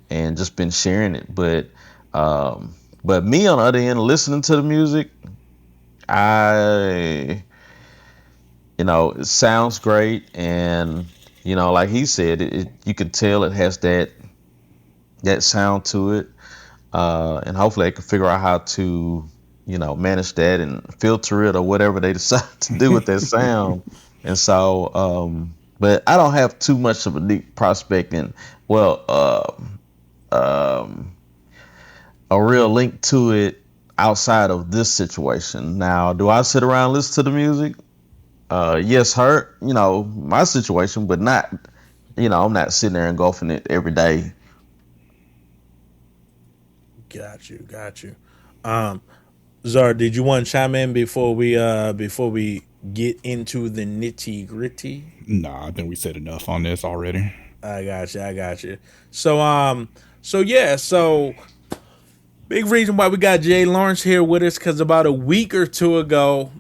and just been sharing it. But me on the other end, listening to the music, it sounds great, and like he said, you can tell it has that sound to it, and hopefully they can figure out how to manage that and filter it or whatever they decide to do with that sound. And so but I don't have too much of a deep prospect and a real link to it outside of this situation. Now, do I sit around and listen to the music? Yes, my situation, but not, I'm not sitting there engulfing it every day. Got you. Zara, did you want to chime in before we get into the nitty gritty? Nah, I think we said enough on this already. I got you. So big reason why we got Jay Lawrence here with us, because about a week or two ago,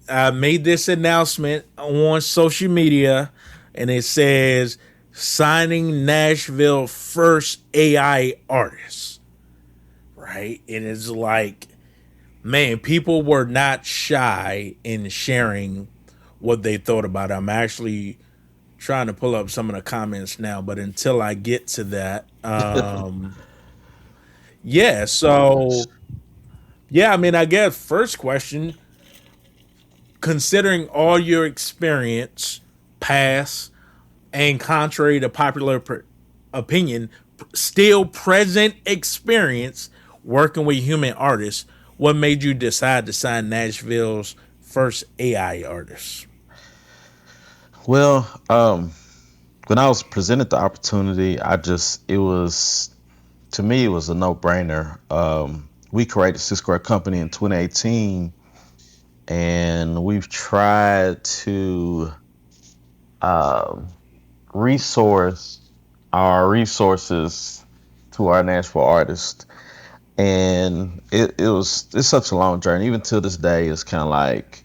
I made this announcement on social media, and it says signing Nashville first AI artist. Right? And it's like, man, people were not shy in sharing what they thought about it. I'm actually trying to pull up some of the comments now, but until I get to that, I guess first question, considering all your experience, past and contrary to popular opinion, still present experience working with human artists, what made you decide to sign Nashville's first AI artist? Well, when I was presented the opportunity, to me, it was a no-brainer. We created Six Square Company in 2018, and we've tried to resource our resources to our Nashville artists. And it's such a long journey. Even to this day, it's kind of like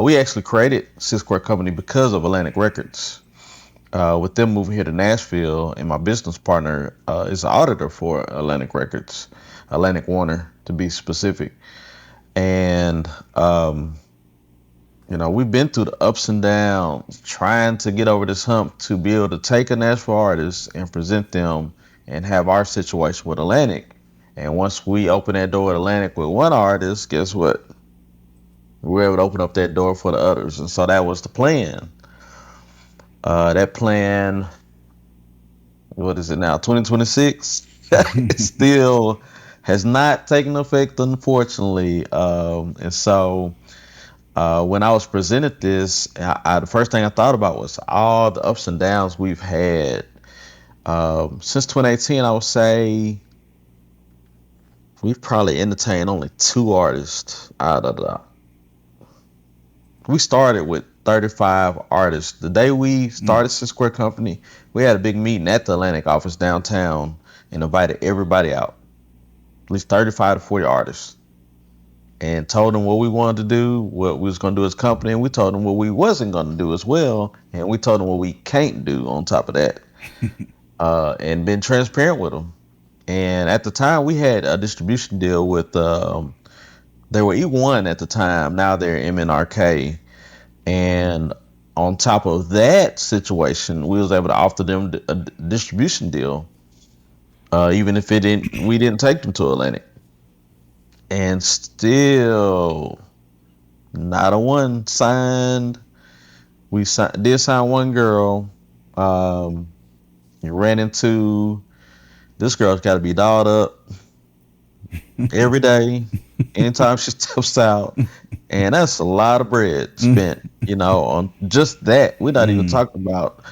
we actually created Six Square Company because of Atlantic Records. With them moving here to Nashville, and my business partner is an auditor for Atlantic Records, Atlantic Warner to be specific. And we've been through the ups and downs, trying to get over this hump to be able to take a Nashville artist and present them and have our situation with Atlantic. And once we open that door at Atlantic with one artist, guess what? We were able to open up that door for the others. And so that was the plan. That plan, what is it now, 2026? It still has not taken effect, unfortunately. And so when I was presented this, the first thing I thought about was all the ups and downs we've had. Since 2018, I would say we've probably entertained only 2 artists out of the. We started with 35 artists. The day we started Six Square Company, we had a big meeting at the Atlantic office downtown and invited everybody out, at least 35 to 40 artists, and told them what we wanted to do, what we was going to do as a company, and we told them what we wasn't going to do as well, and we told them what we can't do on top of that, and been transparent with them. And at the time, we had a distribution deal with, they were E1 at the time, now they're MNRK. And on top of that situation, we was able to offer them a distribution deal, even if we didn't take them to Atlantic. And still, not a one signed. We did sign one girl. Ran into this girl's got to be dolled up every day, anytime she steps out, and that's a lot of bread spent, on just that. We're not even talking about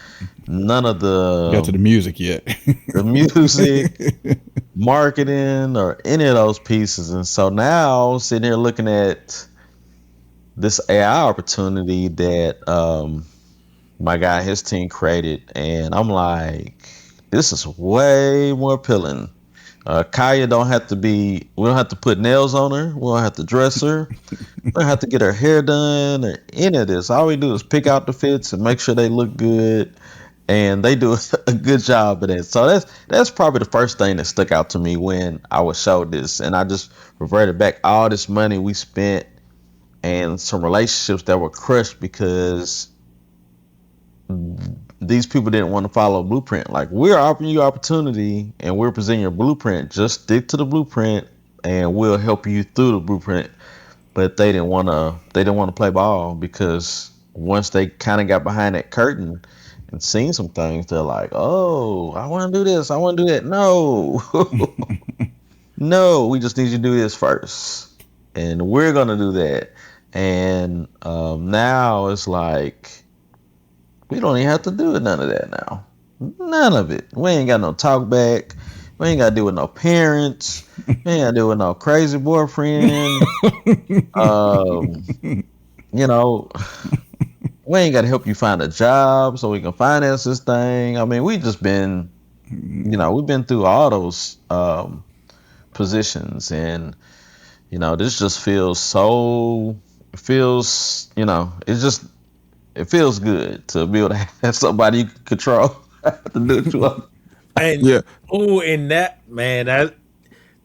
none of the got to the music yet. the music, marketing, or any of those pieces. And so now, sitting here looking at this AI opportunity that my guy and his team created, and I'm like, this is way more appealing. Kaya we don't have to put nails on her. We don't have to dress her. We don't have to get her hair done or any of this. All we do is pick out the fits and make sure they look good. And they do a good job of that. So that's probably the first thing that stuck out to me when I was showed this. And I just reverted back all this money we spent and some relationships that were crushed because these people didn't want to follow a blueprint. Like, we're offering you opportunity and we're presenting your blueprint. Just stick to the blueprint and we'll help you through the blueprint. But they didn't want to play ball, because once they kind of got behind that curtain and seen some things, they're like, oh, I want to do this, I want to do that. No. No, we just need you to do this first. And we're going to do that. And now it's like, we don't even have to do none of that now. None of it. We ain't got no talk back. We ain't got to deal with no parents. We ain't got to deal with no crazy boyfriend. We ain't got to help you find a job so we can finance this thing. I mean, we just been, we've been through all those positions, and this just feels it feels good to be able to have somebody you can control to do it to them. And and that, man,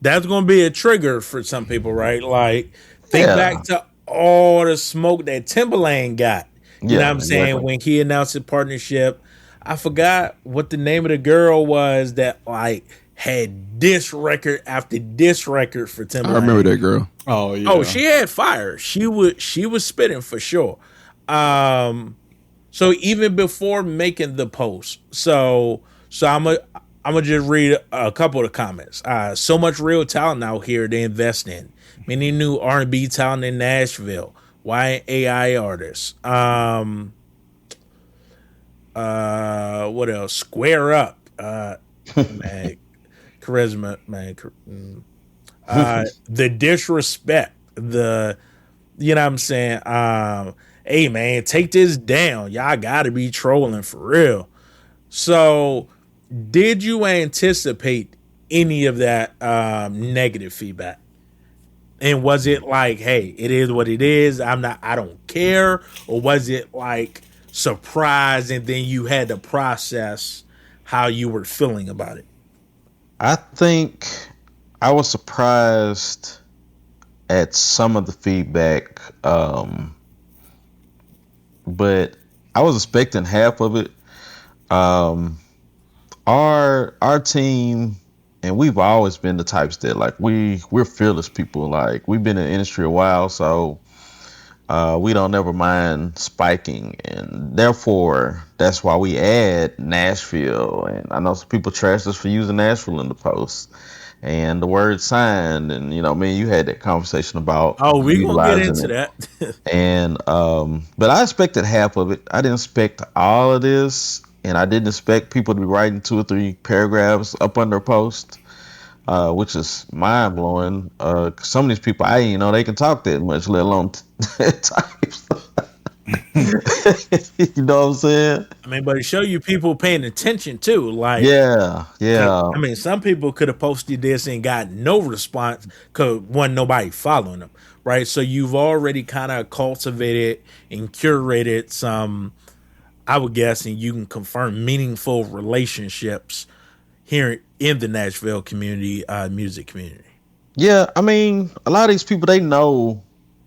that's gonna be a trigger for some people, right? Like, think back to all the smoke that Timberland got. You know what I'm saying? Exactly. When he announced his partnership, I forgot what the name of the girl was that had disc record after disc record for Timberland. I remember that girl. Oh yeah. Oh, she had fire. She was spitting for sure. So even before making the post, so I'm gonna just read a couple of the comments. So much real talent out here to invest in. Many new R&B talent in Nashville. Why ain't AI artists? What else? Square up. Man, charisma, man. The disrespect. You know what I'm saying? Hey man, take this down. Y'all gotta be trolling for real. So, did you anticipate any of that negative feedback? And was it like, hey, it is what it is, I don't care? Or was it like surprise and then you had to process how you were feeling about it? I think I was surprised at some of the feedback, but I was expecting half of it. Our team, and we've always been the types that like we're fearless people. Like we've been in the industry a while, so we don't ever mind spiking, and therefore that's why we add Nashville. And I know some people trash us for using Nashville in the post and the word signed, and me and you had that conversation about Oh, we gonna get utilizing into it. that. And but I expected half of it. I didn't expect all of this, and I didn't expect people to be writing 2 or 3 paragraphs up under a post, which is mind blowing. Some of these people, I didn't know they can talk that much, let alone type. You know what I'm saying? I mean, but it show you people paying attention too. Like, Yeah, yeah. I mean, some people could have posted this and got no response because wasn't nobody following them, right? So you've already kind of cultivated and curated some, I would guess, and you can confirm meaningful relationships here in the Nashville community, music community. Yeah, I mean, a lot of these people, they know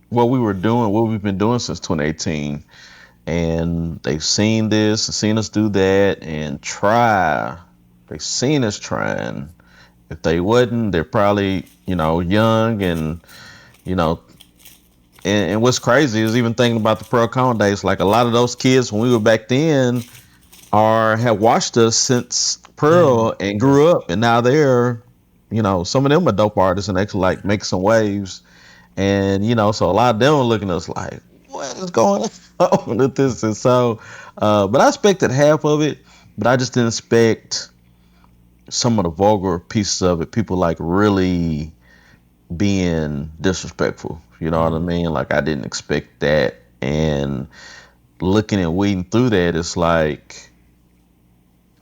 what we were doing, what we've been doing since 2018. And they've seen this, seen us do that, and try. They've seen us trying. If they wouldn't, they're probably, young and, you know, and what's crazy is even thinking about the Pearl Con days, like a lot of those kids when we were back then have watched us since Pearl and grew up, and now they're, some of them are dope artists and actually like make some waves. And, so a lot of them are looking at us like, what is going on with this? And so, but I expected half of it, but I just didn't expect some of the vulgar pieces of it. People like really being disrespectful. You know what I mean? Like I didn't expect that. And looking and weeding through that, it's like,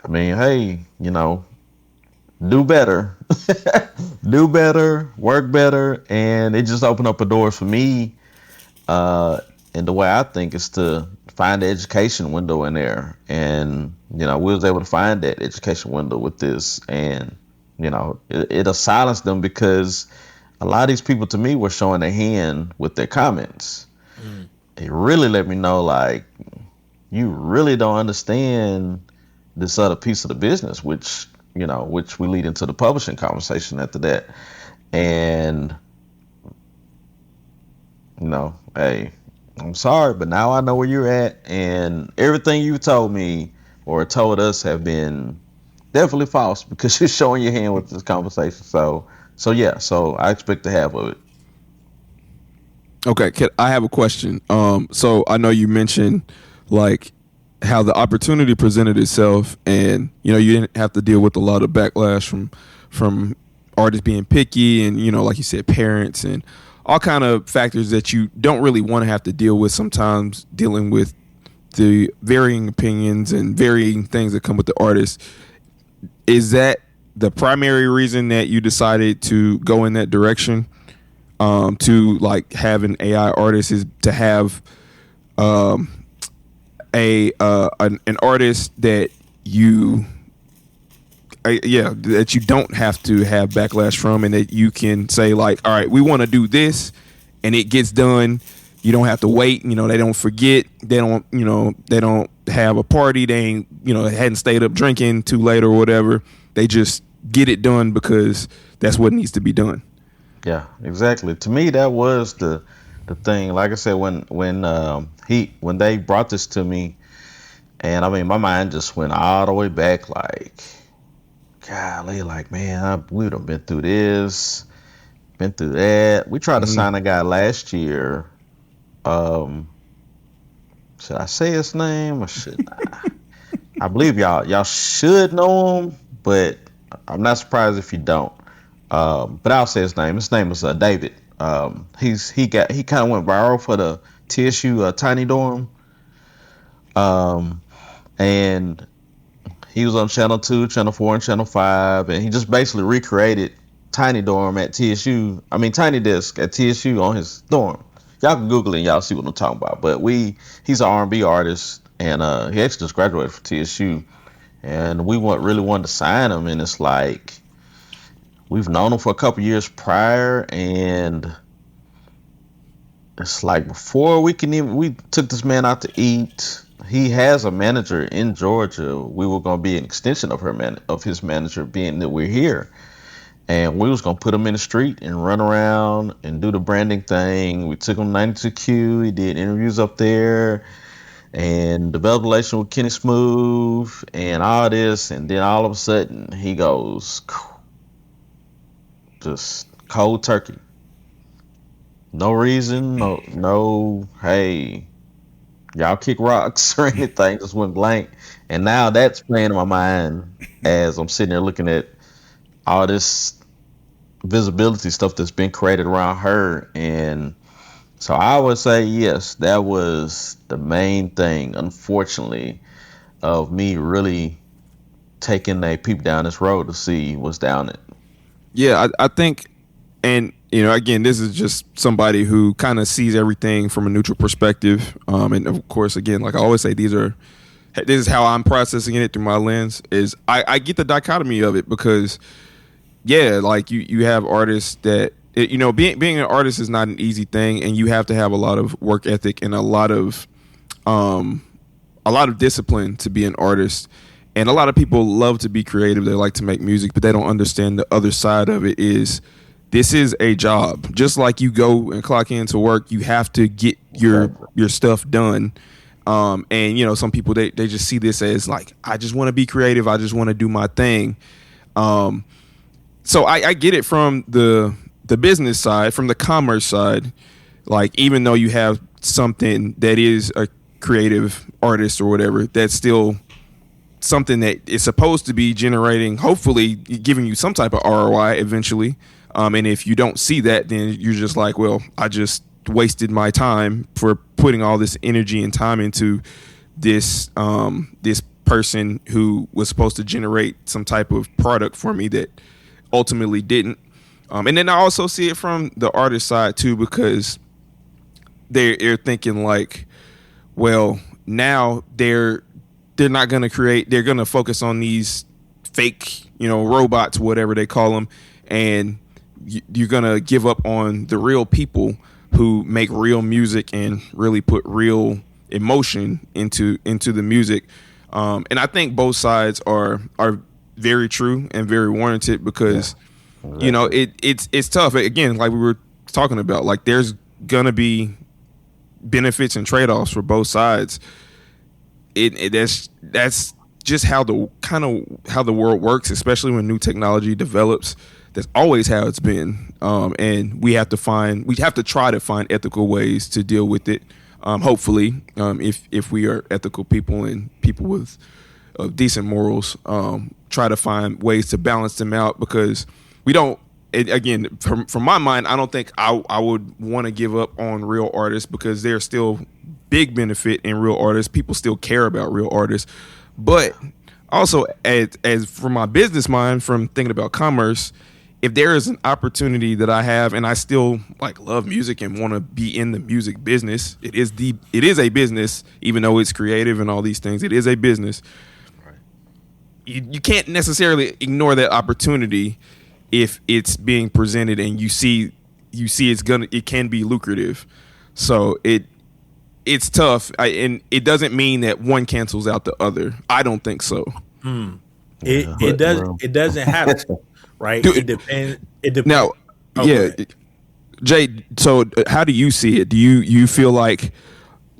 I mean, hey, do better, do better, work better. And it just opened up a door for me. And the way I think is to find the education window in there. And, we was able to find that education window with this. And, it'll silence them because a lot of these people to me were showing their hand with their comments. It really let me know, like, you really don't understand this other piece of the business, which we lead into the publishing conversation after that. And, hey, I'm sorry, but now I know where you're at, and everything you told me or told us have been definitely false because you're showing your hand with this conversation. So yeah, so I expect to have of it. Okay, I have a question. So I know you mentioned like how the opportunity presented itself, and you didn't have to deal with a lot of backlash from artists being picky, and like you said, parents and all kind of factors that you don't really want to have to deal with sometimes, dealing with the varying opinions and varying things that come with the artist. Is that the primary reason that you decided to go in that direction, to like have an AI artist, is to have an artist that that you don't have to have backlash from, and that you can say like, all right, we want to do this, and it gets done. You don't have to wait. They don't forget. They don't have a party. They ain't, hadn't stayed up drinking too late or whatever. They just get it done because that's what needs to be done. Yeah, exactly. To me, that was the thing. Like I said, when they brought this to me, and I mean, my mind just went all the way back, like, golly, like, man, we would have been through this, been through that. We tried to sign a guy last year. Should I say his name or should I? I believe y'all should know him, but I'm not surprised if you don't. But I'll say his name. His name is David. He kind of went viral for the TSU Tiny Dorm. And he was on Channel 2, Channel 4, and Channel 5, and he just basically recreated Tiny Dorm at TSU. I mean, Tiny Desk at TSU on his dorm. Y'all can Google it and y'all see what I'm talking about. But he's an R&B artist, and he actually just graduated from TSU. And we really wanted to sign him, and it's like we've known him for a couple years prior, and it's like before we took this man out to eat. He has a manager in Georgia. We were going to be an extension of his manager, being that we're here. And we was going to put him in the street and run around and do the branding thing. We took him 92Q. He did interviews up there and developed a relation with Kenny Smooth and all this. And then all of a sudden he goes just cold turkey. No reason, no, hey, y'all kick rocks or anything, just went blank. And now that's playing in my mind as I'm sitting there looking at all this visibility stuff that's been created around her. And so I would say, yes, that was the main thing, unfortunately, of me really taking a peep down this road to see what's down it. Yeah, I think, and again, this is just somebody who kind of sees everything from a neutral perspective. And of course, again, like I always say, this is how I'm processing it through my lens. Is I get the dichotomy of it because, yeah, like you have artists that being an artist is not an easy thing, and you have to have a lot of work ethic and a lot of discipline to be an artist. And a lot of people love to be creative. They like to make music, but they don't understand the other side of it is this is a job. Just like you go and clock into work, you have to get your stuff done. And, some people, they just see this as like, I just want to be creative. I just want to do my thing. So I get it from the business side, from the commerce side. Like, even though you have something that is a creative artist or whatever, that's still something that is supposed to be generating, hopefully giving you some type of ROI eventually. And if you don't see that, then you're just like, well, I just wasted my time for putting all this energy and time into this person who was supposed to generate some type of product for me that ultimately didn't. And then I also see it from the artist side too, because they're thinking like, well, now they're not going to create, they're going to focus on these fake, robots, whatever they call them. And you're going to give up on the real people who make real music and really put real emotion into the music. And I think both sides are very true and very warranted because, it's tough. Again, like we were talking about, like there's going to be benefits and trade-offs for both sides. That's just how the world works, especially when new technology develops. That's always how it's been, and we have to try to find ethical ways to deal with it. Hopefully, if we are ethical people and people with decent morals, try to find ways to balance them out because we don't. Again, from my mind, I don't think I would want to give up on real artists because there's still big benefit in real artists. People still care about real artists, but also as from my business mind, from thinking about commerce, if there is an opportunity that I have and I still like love music and want to be in the music business, it is a business, even though it's creative and all these things, it is a business. Right. You can't necessarily ignore that opportunity if it's being presented and you see it can be lucrative. So it's tough, and it doesn't mean that one cancels out the other. I don't think so. It doesn't have to, right? It depends. Now, Jay. So how do you see it? Do you feel like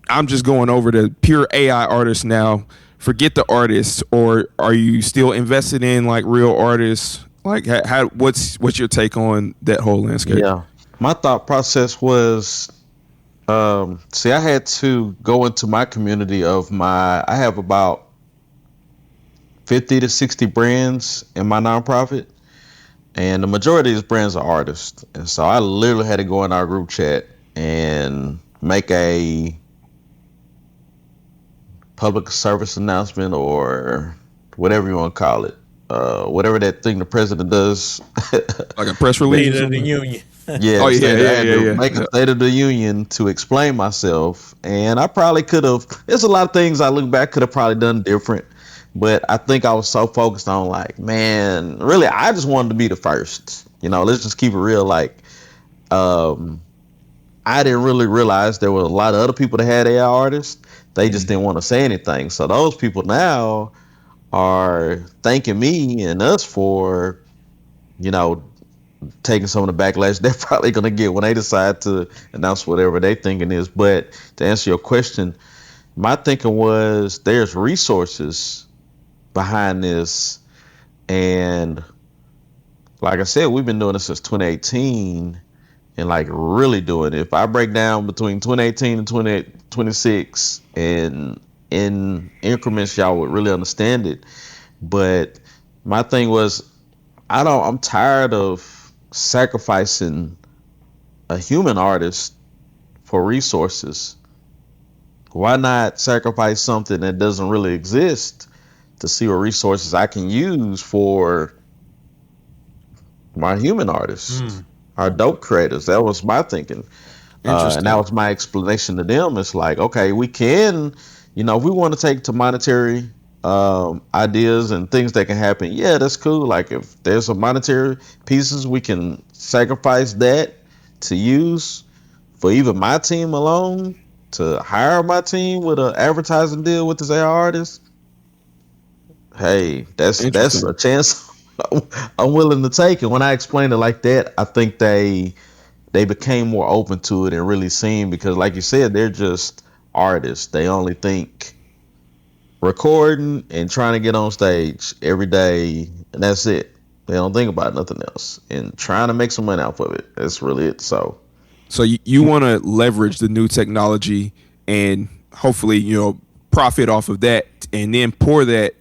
I'm just going over to pure AI artists now forget the artists, or are you still invested in like real artists? Like, what's your take on that whole landscape? Yeah, my thought process was, see, I had to go into my community I have about 50 to 60 brands in my nonprofit, and the majority of these brands are artists. And so I literally had to go in our group chat and make a public service announcement, or whatever you want to call it. Whatever that thing the president does. Like a press release? State of the Union. Yeah, Oh, yeah, I had to yeah. make a State of the Union to explain myself, and I probably could have. There's a lot of things I look back could have probably done different, but I think I was so focused on, like, man, really, I just wanted to be the first. Let's just keep it real. Like, I didn't really realize there were a lot of other people that had AI artists. They just didn't want to say anything. So those people now are thanking me and us for, taking some of the backlash they're probably going to get when they decide to announce whatever they thinking is. But to answer your question, my thinking was there's resources behind this. And like I said, we've been doing this since 2018 and like really doing it. If I break down between 2018 and 2026 and in increments, y'all would really understand it. But my thing was, I'm tired of sacrificing a human artist for resources. Why not sacrifice something that doesn't really exist to see what resources I can use for my human artists, our dope creators? That was my thinking. And that was my explanation to them. It's like, okay, we can, if we want to take to monetary ideas and things that can happen, yeah, that's cool. Like, if there's some monetary pieces we can sacrifice that to use for even my team alone, to hire my team with an advertising deal with this AI artist, hey, that's a chance I'm willing to take. And when I explained it like that, I think they became more open to it and really seen, because like you said, they're just artists. They only think recording and trying to get on stage every day, and that's it. They don't think about nothing else, and trying to make some money off of it. That's really it. So you want to leverage the new technology and hopefully, profit off of that, and then pour that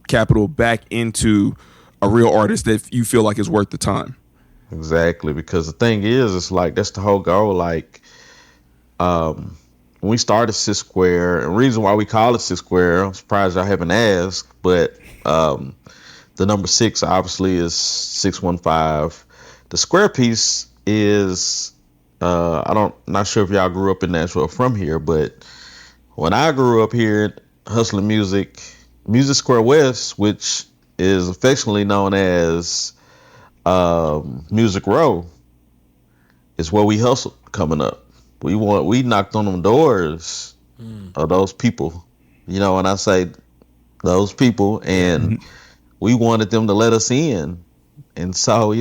capital back into a real artist that you feel like is worth the time. Exactly, because the thing is, it's like that's the whole goal. Like, when we started Six Square, and the reason why we call it Six Square, I'm surprised y'all haven't asked, but the number 6 obviously is 615. The square piece is, not sure if y'all grew up in Nashville from here, but when I grew up here, hustling Music Square West, which is affectionately known as Music Row, is where we hustled coming up. We knocked on them doors of those people, and I say those people, and we wanted them to let us in. And so,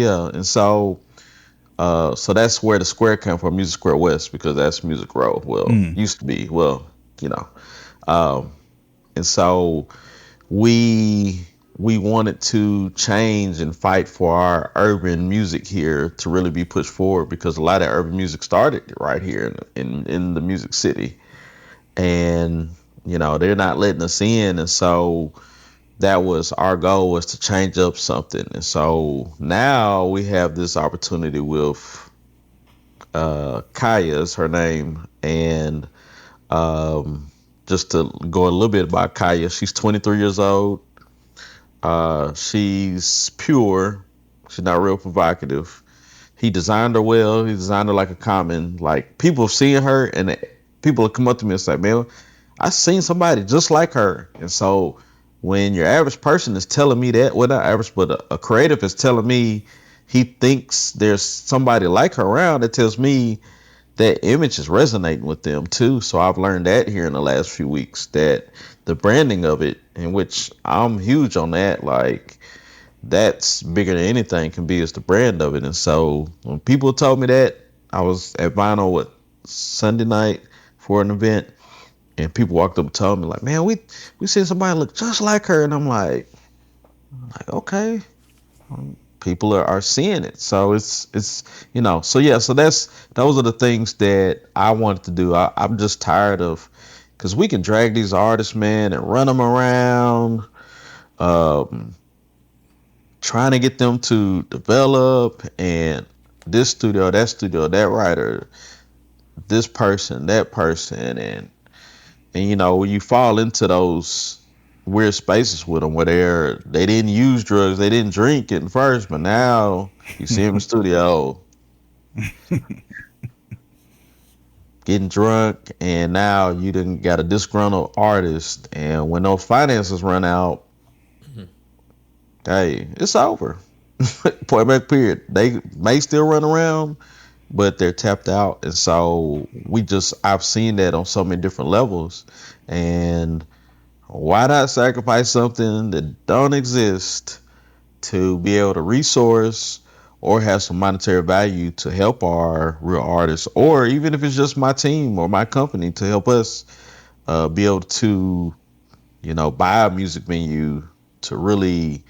so that's where the square came from, Music Square West, because that's Music Row. Well, used to be, and so we wanted to change and fight for our urban music here to really be pushed forward, because a lot of urban music started right here in the music city, and they're not letting us in. And so that was our goal, was to change up something. And so now we have this opportunity with Kaya is her name, and just to go a little bit about Kaya, she's 23 years old. She's pure. She's not real provocative. He designed her well. He designed her like a common. Like, people seeing her, and people will come up to me and say, man, I seen somebody just like her. And so when your average person is telling me that, well, not average, but a creative is telling me he thinks there's somebody like her around, it tells me that image is resonating with them too. So I've learned that here in the last few weeks, that the branding of it, in which I'm huge on that, like, that's bigger than anything can be, is the brand of it. And so when people told me that, I was at Vinyl Sunday night for an event, and people walked up and told me like, man, we seen somebody look just like her, and I'm like okay, people are seeing it, so it's so yeah, so those are the things that I wanted to do. I'm just tired of, because we can drag these artists, man, and run them around, um, trying to get them to develop, and this studio, that writer, this person, that person, and when you fall into those weird spaces with them, where they didn't use drugs, they didn't drink at first, but now you see them in the studio getting drunk, and now you done got a disgruntled artist, and when those finances run out, hey, it's over. Point back period. They may still run around, but they're tapped out. And so I've seen that on so many different levels. And why not sacrifice something that don't exist to be able to resource or have some monetary value to help our real artists, or even if it's just my team or my company, to help us be able to, buy a music venue to really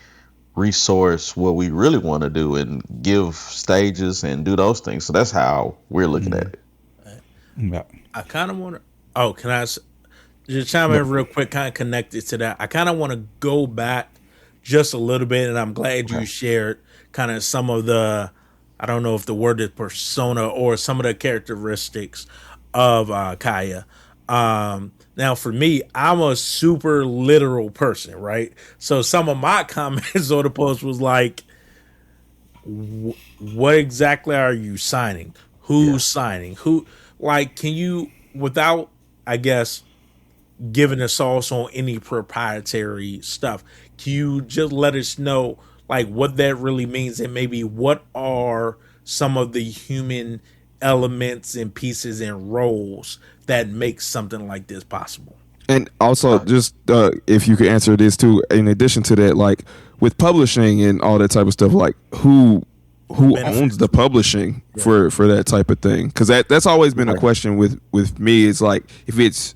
resource what we really want to do and give stages and do those things. So that's how we're looking at it. Yeah. I kind of want to. Oh, can I just chime in real quick? Kind of connected to that. I kind of want to go back just a little bit, and I'm glad you shared kind of some of the. I don't know if the word is persona or some of the characteristics of Kaya. Now, for me, I'm a super literal person, right? So some of my comments on the post was like, what exactly are you signing? Who's signing? Who? Like, can you, without, I guess, giving us sauce on any proprietary stuff, can you just let us know, like, what that really means, and maybe what are some of the human elements and pieces and roles that make something like this possible? And also, just if you could answer this too, in addition to that, like with publishing and all that type of stuff, like who owns the publishing for that type of thing? Because that's always been a question with me. It's like, if it's,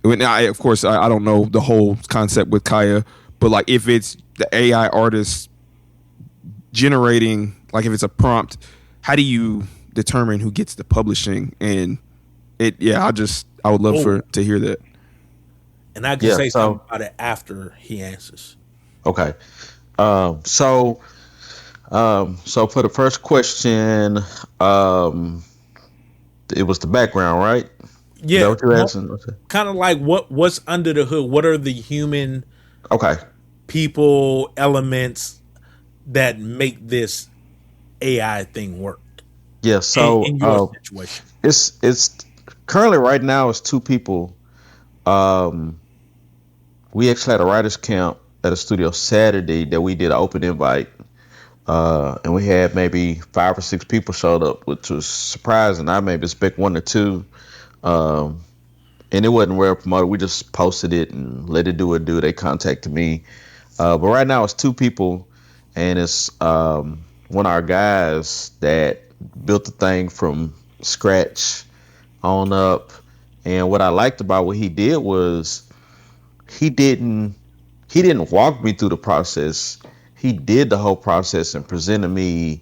of course I don't know the whole concept with Kaya, but like if it's the AI artist generating, like if it's a prompt, how do you determine who gets the publishing? And I would love to hear that. And I can say something about it after he answers. Okay. So for the first question, it was the background, right? Yeah. What you're asking? Kind of like what's under the hood? What are the human people elements that make this AI thing work? Yeah. So in your situation, it's currently right now it's two people. We actually had a writers camp at a studio Saturday that we did an open invite, and we had maybe 5 or 6 people showed up, which was surprising. I maybe expect 1 or 2, and it wasn't well promoted. We just posted it and let it do what it do. They contacted me, but right now it's 2 people, and it's one of our guys that built the thing from scratch on up. And what I liked about what he did was he didn't walk me through the process. He did the whole process and presented me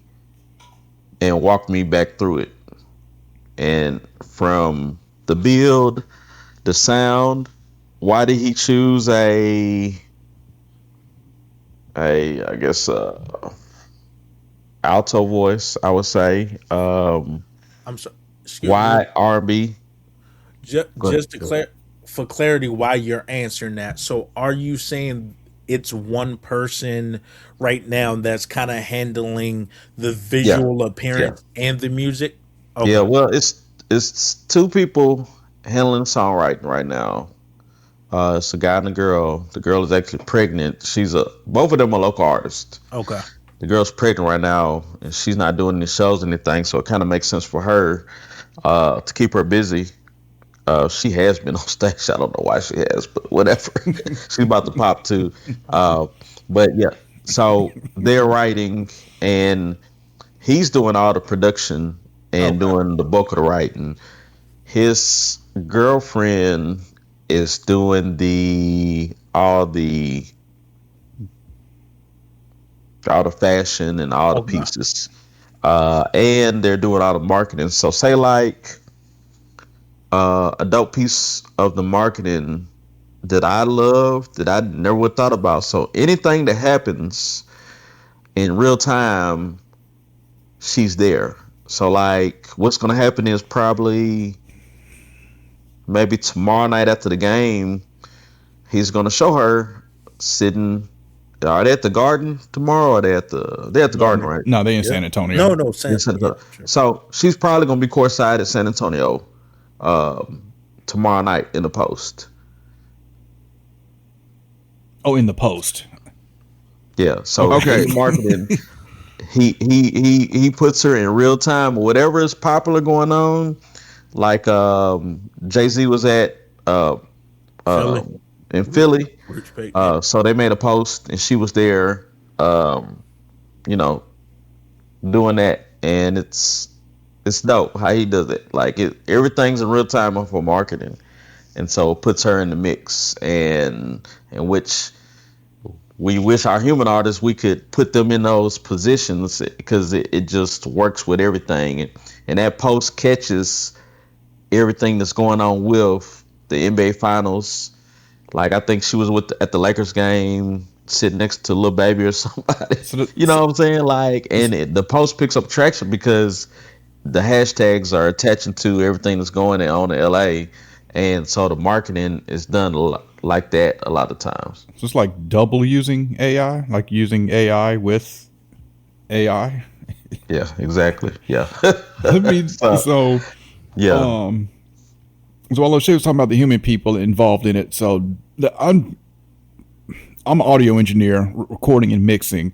and walked me back through it. And from the build, the sound, why did he choose I guess alto voice, I would say. I'm sorry. Why R&B? Just for clarity, why you're answering that. So, are you saying it's one person right now that's kind of handling the visual appearance and the music? Okay. Yeah, well, it's 2 people handling songwriting right now. It's a guy and a girl. The girl is actually pregnant. Both of them are local artists. Okay. The girl's pregnant right now, and she's not doing any shows or anything, so it kind of makes sense for her to keep her busy. She has been on stage. I don't know why she has, but whatever. She's about to pop too. But yeah, so they're writing, and he's doing all the production and doing the bulk of the writing. His girlfriend is doing all the fashion and all the pieces, and they're doing all the marketing. So say like a dope piece of the marketing that I love that I never would thought about. So anything that happens in real time, she's there. So like what's gonna happen is probably maybe tomorrow night after the game, he's gonna show her sitting. Are they at the Garden tomorrow? Or are they at the Garden, right? No, they in San Antonio. No, San Antonio. Sure. So she's probably gonna be courtside at San Antonio tomorrow night in the Post. Oh, in the Post. Yeah. So Okay. his marketing, he puts her in real time. Whatever is popular going on, like Jay-Z was at Philly. in Philly. So They made a post and she was there, doing that, and it's dope how he does it. Like everything's in real time for marketing, and so it puts her in the mix, and in which we wish our human artists we could put them in those positions because it just works with everything, and that post catches everything that's going on with the NBA Finals. Like I think she was at the Lakers game, sitting next to Lil Baby or somebody. You know what I'm saying? Like, and the post picks up traction because the hashtags are attaching to everything that's going on in LA, and so the marketing is done like that a lot of times. So it's like double using AI, like using AI with AI. Yeah, exactly. Yeah. I mean, so yeah. So although she was talking about the human people involved in it, so I'm an audio engineer, recording and mixing.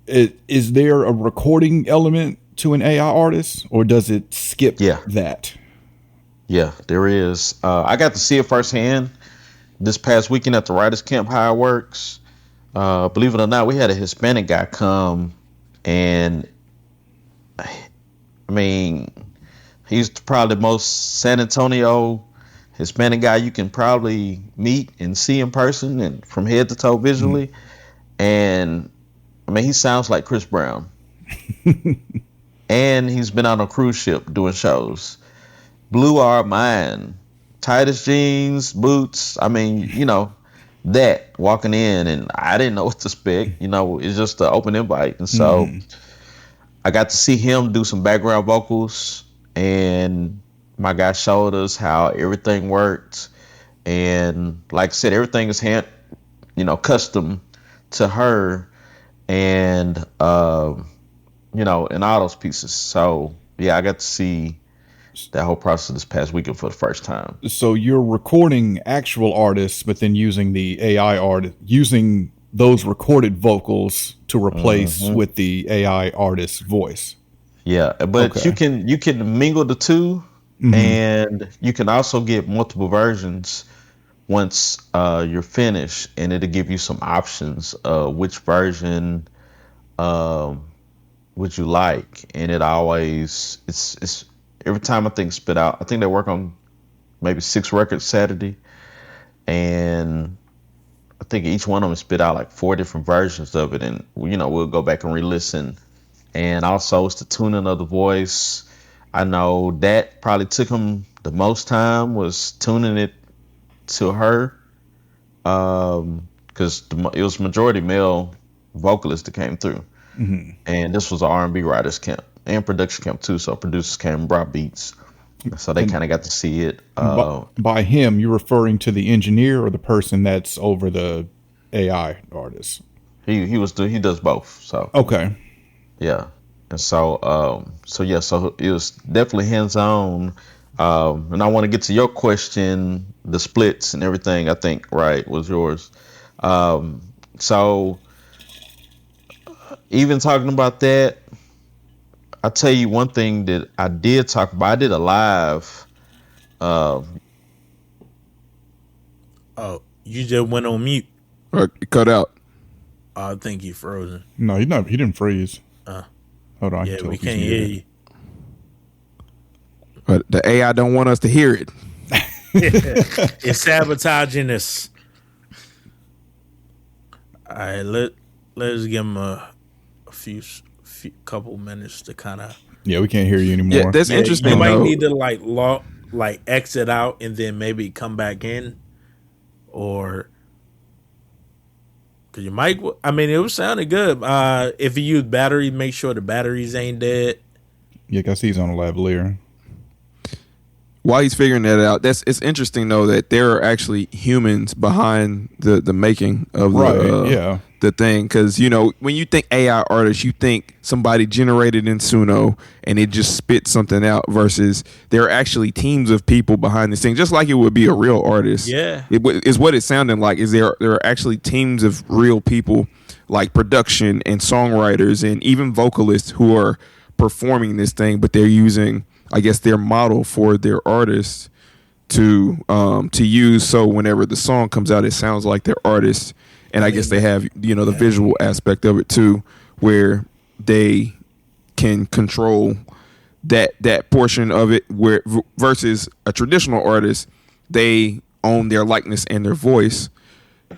Is there a recording element to an AI artist, or does it skip that? Yeah, there is. I got to see it firsthand this past weekend at the Writers Camp, how it works. Believe it or not, we had a Hispanic guy come, and I mean, he's probably the most San Antonio Hispanic guy you can probably meet and see in person and from head to toe visually. And I mean, he sounds like Chris Brown. And he's been on a cruise ship doing shows. Blew our mind. Tightest jeans, boots. I mean, that walking in, and I didn't know what to expect. It's just an open invite. And so I got to see him do some background vocals, and my guy showed us how everything worked. And like I said, everything is custom to her, and in all those pieces. So yeah, I got to see that whole process this past weekend for the first time. So you're recording actual artists, but then using the AI art, using those recorded vocals to replace with the AI artist's voice. Yeah, but you can mingle the two, and you can also get multiple versions once you're finished, and it'll give you some options of which version would you like. And it always it's every time I think spit out. I think they work on maybe 6 records Saturday, and I think each one of them spit out like 4 different versions of it, and we'll go back and re-listen. And also it's the tuning of the voice. I know that probably took him the most time, was tuning it to her, because it was majority male vocalists that came through. And this was an R&B writers camp and production camp too, so producers came and brought beats, so they kind of got to see it. By him, you're referring to the engineer or the person that's over the AI artist? He does both. So okay. Yeah. And so so it was definitely hands-on. And I want to get to your question, the splits and everything, I think, right, was yours. So even talking about that, I'll tell you one thing that I did talk about. I did a live. Oh, you just went on mute. Cut out. I think you frozen. No, he didn't freeze. Hold on. Yeah, we can't hear you. But the AI don't want us to hear it. It's sabotaging us. All right, let's give him a few couple minutes to kind of. Yeah, we can't hear you anymore. Yeah, that's interesting. You might though. need to exit out and then maybe come back in, or because you might. I mean, it was sounding good. If you use battery, make sure the batteries ain't dead. Yeah, I see he's on a lavalier. While he's figuring that out, it's interesting though that there are actually humans behind the making of the thing, because when you think AI artists, you think somebody generated in Suno and it just spits something out, versus there are actually teams of people behind this thing, just like it would be a real artist. Yeah, is what it's sounding like. Is there are actually teams of real people, like production and songwriters and even vocalists, who are performing this thing, but they're using, I guess, their model for their artists to use, so whenever the song comes out, it sounds like their artist. And I guess they have the visual aspect of it too, where they can control that portion of it, where versus a traditional artist, they own their likeness and their voice,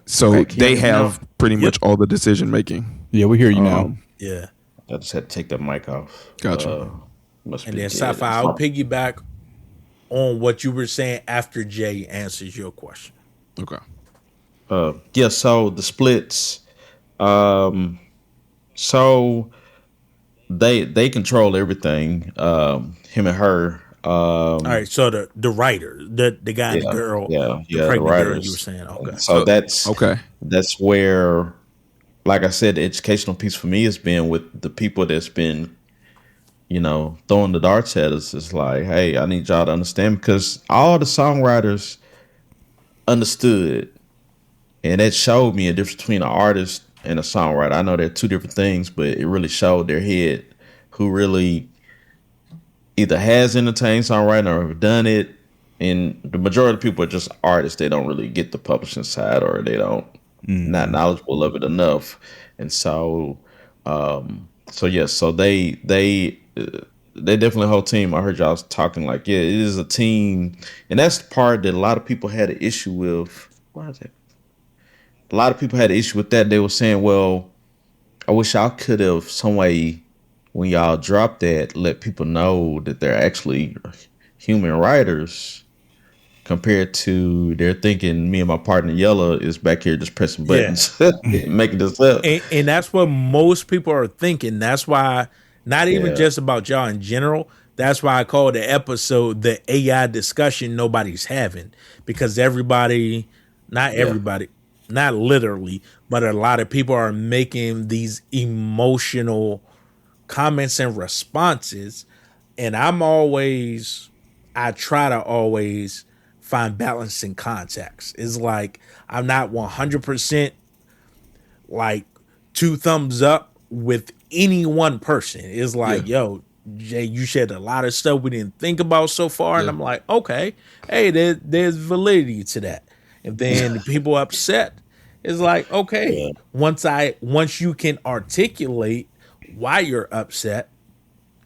so they have pretty much all the decision making. Yeah, we hear you now. Yeah. I just had to take the mic off. Gotcha. Must And be then dead. Sci-Fi, I'll piggyback on what you were saying after Jay answers your question. Okay. Yeah, so the splits, so they control everything. Him and her. All right, so the writer, the guy and the girl, the pregnant girl, you were saying, okay. So that's okay. That's where, like I said, the educational piece for me has been with the people that's been, throwing the darts at us. It's like, hey, I need y'all to understand, because all the songwriters understood, and that showed me a difference between an artist and a songwriter. I know they're two different things, but it really showed their head who really either has entertained songwriting or have done it. And the majority of people are just artists. They don't really get the publishing side, or they don't not knowledgeable of it enough. And so, so they definitely a whole team. I heard y'all talking like, yeah, it is a team, and that's the part that a lot of people had an issue with. Why is that? A lot of people had an issue with that. They were saying, well, I wish y'all could have some way, when y'all drop that, let people know that they're actually human writers, compared to they're thinking me and my partner Yella is back here just pressing buttons, making this up. And that's what most people are thinking. That's why, not even just about y'all in general, that's why I call the episode the AI discussion nobody's having, because everybody, not literally, but a lot of people are making these emotional comments and responses. And I try to always find balance in context. It's like, I'm not 100% like 2 thumbs up with any one person. It's like, yo, Jay, you said a lot of stuff we didn't think about so far. And I'm like, okay, hey, there's validity to that. And then people upset, it's like, okay, once you can articulate why you're upset,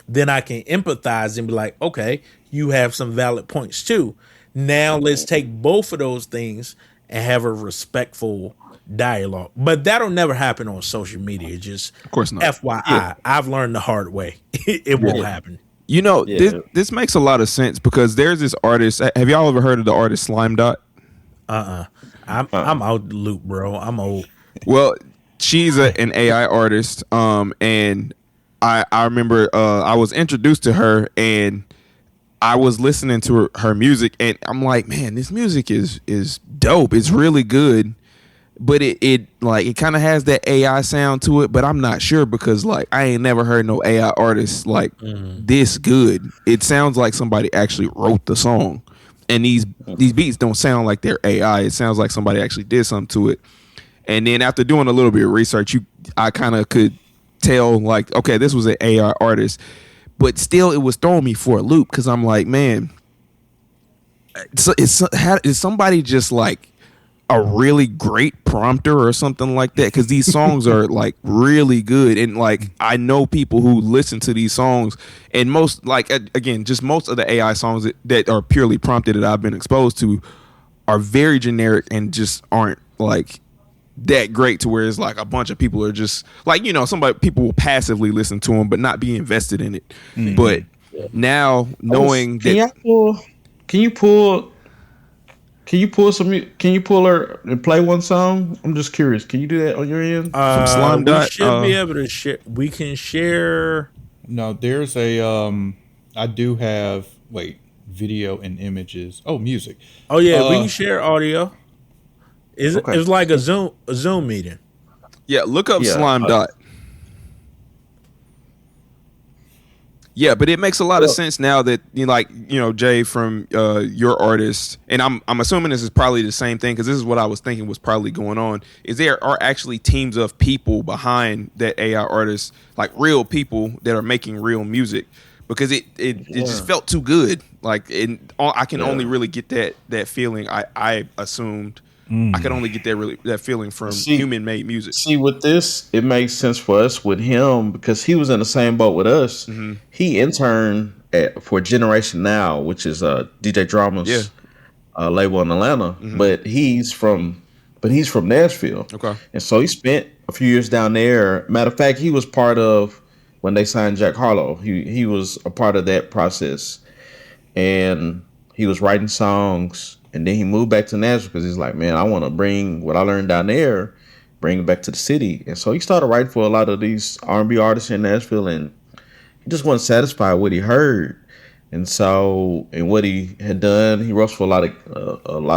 then I can empathize and be like, okay, you have some valid points too. Now let's take both of those things and have a respectful dialogue. But that'll never happen on social media. Just, of course not. FYI, I've learned the hard way. It won't happen. This makes a lot of sense, because there's this artist. Have y'all ever heard of the artist Slime Dot? I'm out the loop, bro. I'm old. Well, she's an AI artist, and I remember I was introduced to her, and I was listening to her music, and I'm like, man, this music is dope. It's really good, but it kind of has that AI sound to it. But I'm not sure, because like I ain't never heard no AI artist like this good. It sounds like somebody actually wrote the song. And these beats don't sound like they're AI. It sounds like somebody actually did something to it. And then after doing a little bit of research, I kind of could tell, like, okay, this was an AI artist. But still, it was throwing me for a loop, because I'm like, man, is somebody just like a really great prompter or something like that, because these songs are like really good, and like I know people who listen to these songs, and most like again just most of the AI songs that are purely prompted that I've been exposed to are very generic and just aren't like that great to where it's like a bunch of people are just like, you know, people will passively listen to them but not be invested in it. But now knowing that can you pull her and play one song? I'm just curious. Can you do that on your end? from Slime We Dot, should be able to share. We can share. No, there's a I do have video and images. Oh, music. Oh yeah, we can share audio. Okay. It's like a Zoom meeting. yeah, look up Yeah, Slime Dot. Yeah, but it makes a lot of sense now that Jay, from your artist, and I'm assuming this is probably the same thing, because this is what I was thinking was probably going on. Is there are actually teams of people behind that AI artist, like real people that are making real music, because it just felt too good. Like I can only really get that feeling. I assumed I could only get that feeling from human made music. See, with this, it makes sense for us with him because he was in the same boat with us. Mm-hmm. He interned for Generation Now, which is DJ Drama's label in Atlanta. Mm-hmm. But he's from Nashville. Okay. And so he spent a few years down there. Matter of fact, he was part of when they signed Jack Harlow. He was a part of that process, and he was writing songs. And then he moved back to Nashville because he's like, man, I want to bring what I learned down there, bring it back to the city. And so he started writing for a lot of these R&B artists in Nashville, and he just wasn't satisfied with what he heard. And so, and what he had done, he wrote for a lot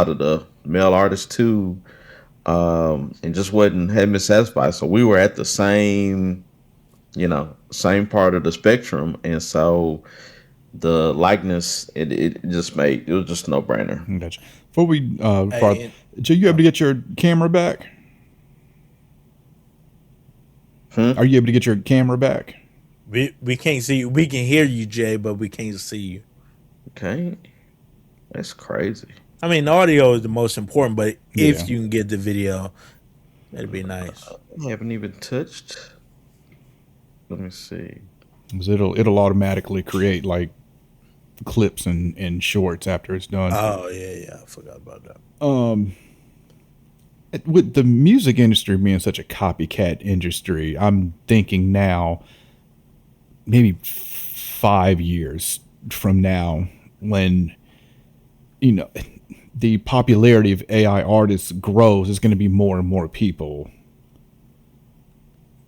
of the male artists too, and just hadn't been satisfied. So we were at the same part of the spectrum, and so the likeness, it was just a no-brainer. Gotcha. Before we Jay, you able to get your camera back? Are you able to get your camera back? We can't see you. We can hear you, Jay, but we can't see you. Okay, that's crazy. I mean, the audio is the most important, but if you can get the video, that'd be nice. I haven't even touched. Let me see. 'Cause it'll automatically create like clips and shorts after it's done. Oh yeah, I forgot about that. With the music industry being such a copycat industry, I'm thinking now, maybe 5 years from now, when the popularity of AI artists grows, is going to be more and more people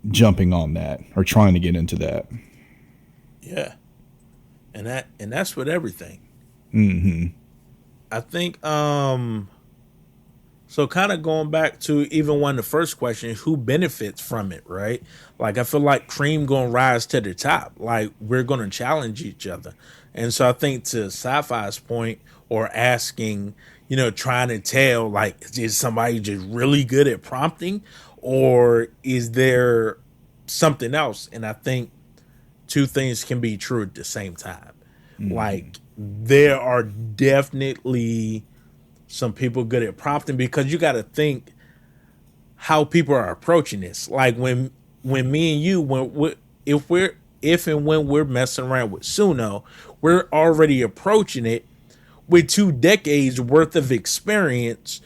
jumping on that or trying to get into that. Yeah, and that's with everything. Mm-hmm. I think so kind of going back to even one of the first questions, who benefits from it, right? Like I feel like Cream gonna rise to the top. Like we're gonna challenge each other. And so I think to Sci-Fi's point, or asking, trying to tell, like, is somebody just really good at prompting, or is there something else? And I think two things can be true at the same time. Like there are definitely some people good at prompting, because you got to think how people are approaching this. Like when me and you, if and when we're messing around with Suno, we're already approaching it with 2 decades worth of experience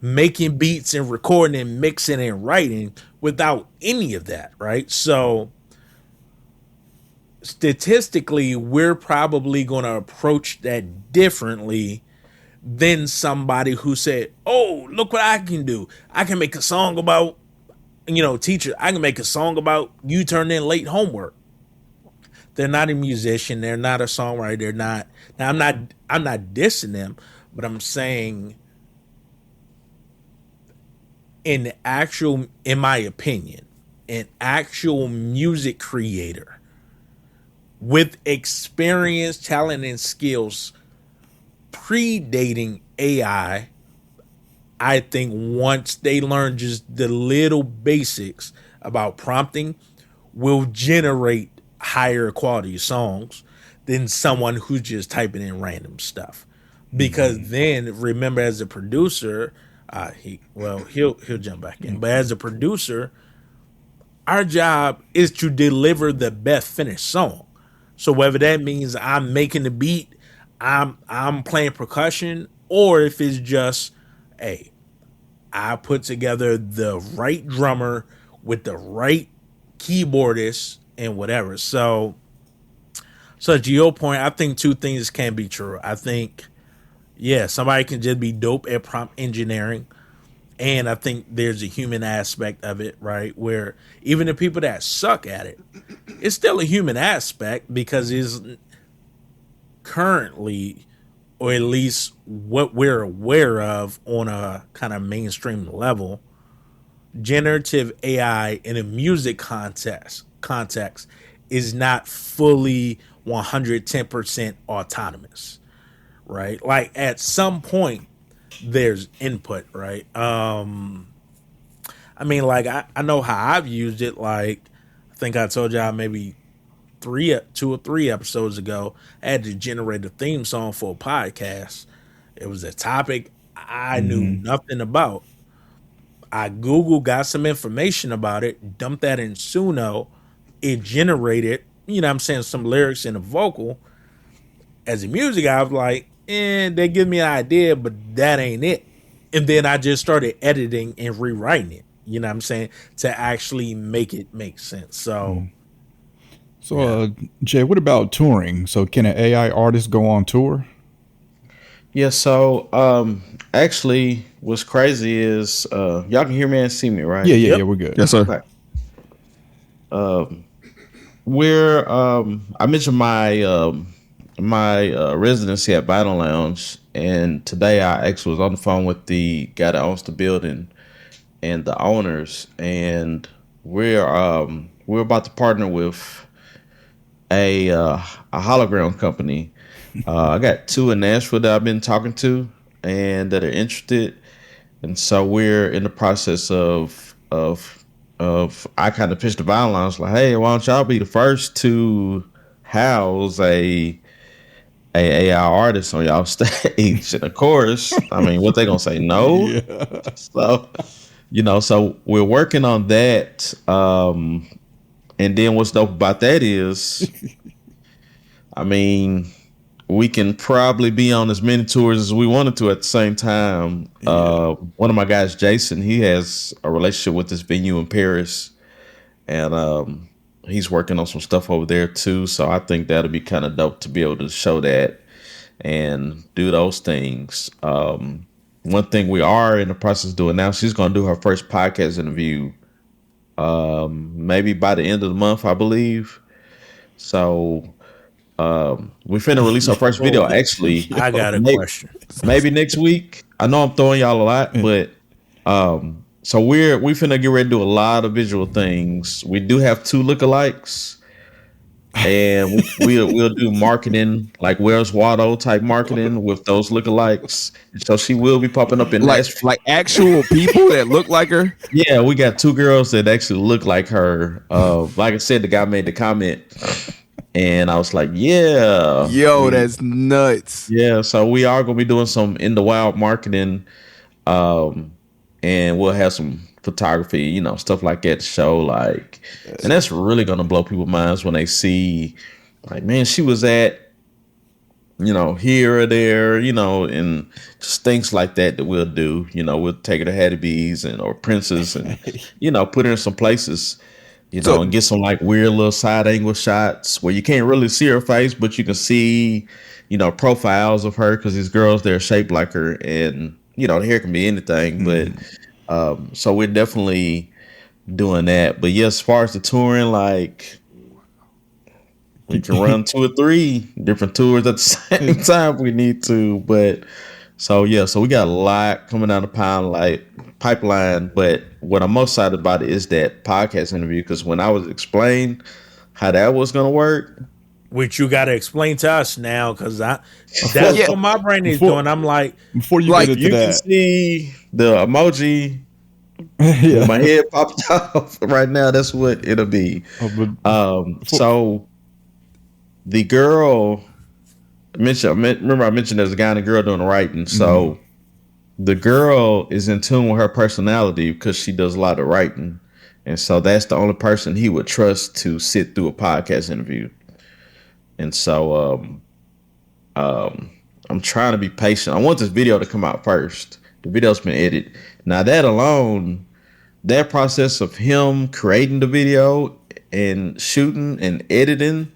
making beats and recording and mixing and writing without any of that, right? So statistically, we're probably going to approach that differently than somebody who said, oh, look what I can do. I can make a song about, teacher. I can make a song about you turning in late homework. They're not a musician. They're not a songwriter. They're not. Now, I'm not dissing them, but I'm saying in my opinion, an actual music creator with experience, talent, and skills predating AI, I think once they learn just the little basics about prompting, will generate higher quality songs than someone who's just typing in random stuff. Because then, remember, as a producer, He'll jump back in. But as a producer, our job is to deliver the best finished song. So whether that means I'm making the beat, I'm playing percussion, or if it's just, hey, I put together the right drummer with the right keyboardist and whatever. So to your point, I think two things can be true. I think, yeah, somebody can just be dope at prompt engineering. And I think there's a human aspect of it, right? Where even the people that suck at it, it's still a human aspect because it's currently, or at least what we're aware of on a kind of mainstream level, generative AI in a music context is not fully 110% autonomous, right? Like at some point, there's input, right? I mean, like I know how I've used it. Like I think I told y'all maybe 2 or 3 episodes ago, I had to generate a theme song for a podcast. It was a topic I knew nothing about. I Googled, got some information about it, dumped that in Suno. It generated, you know what I'm saying, some lyrics and a vocal. As a music, I was like, they give me an idea, but that ain't it. And then I just started editing and rewriting it, you know what I'm saying, to actually make it make sense. So, Jay, what about touring? So can an AI artist go on tour? Yeah, so actually what's crazy is y'all can hear me and see me, right? Yeah, we're good. Yes, sir. Okay. I mentioned my residency at Battle Lounge, and today I actually was on the phone with the guy that owns the building and the owners, and we're about to partner with a hologram company. I got 2 in Nashville that I've been talking to and that are interested, and so we're in the process of I kind of pitched the Battle Lounge like, hey, why don't y'all be the first to house a AI artist on y'all stage? And of course, I mean, what they gonna say? No. Yeah. So, so we're working on that. And then what's dope about that is, I mean, we can probably be on as many tours as we wanted to at the same time. Yeah. One of my guys, Jason, he has a relationship with this venue in Paris, and he's working on some stuff over there too. So I think that'll be kind of dope to be able to show that and do those things. One thing we are in the process of doing now, she's going to do her first podcast interview maybe by the end of the month, I believe. So we finna release our first video actually. I got a question. Maybe next week. I know I'm throwing y'all a lot, but so we finna get ready to do a lot of visual things. We do have 2 lookalikes, and we'll do marketing like Where's Waldo type marketing with those lookalikes. So she will be popping up in like actual people that look like her. Yeah, we got 2 girls that actually look like her. Like I said, the guy made the comment, and I was like, yeah, yo, that's nuts. Yeah, so we are gonna be doing some in the wild marketing. And we'll have some photography, stuff like that to show, like, and that's really gonna blow people's minds when they see, like, man, she was at, here or there, and just things like that we'll do. We'll take her to Hattie B's or Princess and, put her in some places, and get some like weird little side angle shots where you can't really see her face, but you can see, profiles of her because these girls, they're shaped like her, and the hair can be anything, but so we're definitely doing that. But yeah, as far as the touring, like, we can run 2 or 3 different tours at the same time if we need to. But so we got a lot coming down the pipeline. But what I'm most excited about is that podcast interview, because when I was explaining how that was gonna work, which you got to explain to us now, because that's what my brain is doing. I'm like, before you get into you that, can see the emoji. Yeah. My head popped off right now. That's what it'll be. So the girl remember I mentioned there's a guy and a girl doing the writing. So the girl is in tune with her personality because she does a lot of writing. And so that's the only person he would trust to sit through a podcast interview. And so I'm trying to be patient. I want this video to come out first. The video's been edited. Now that alone, that process of him creating the video and shooting and editing,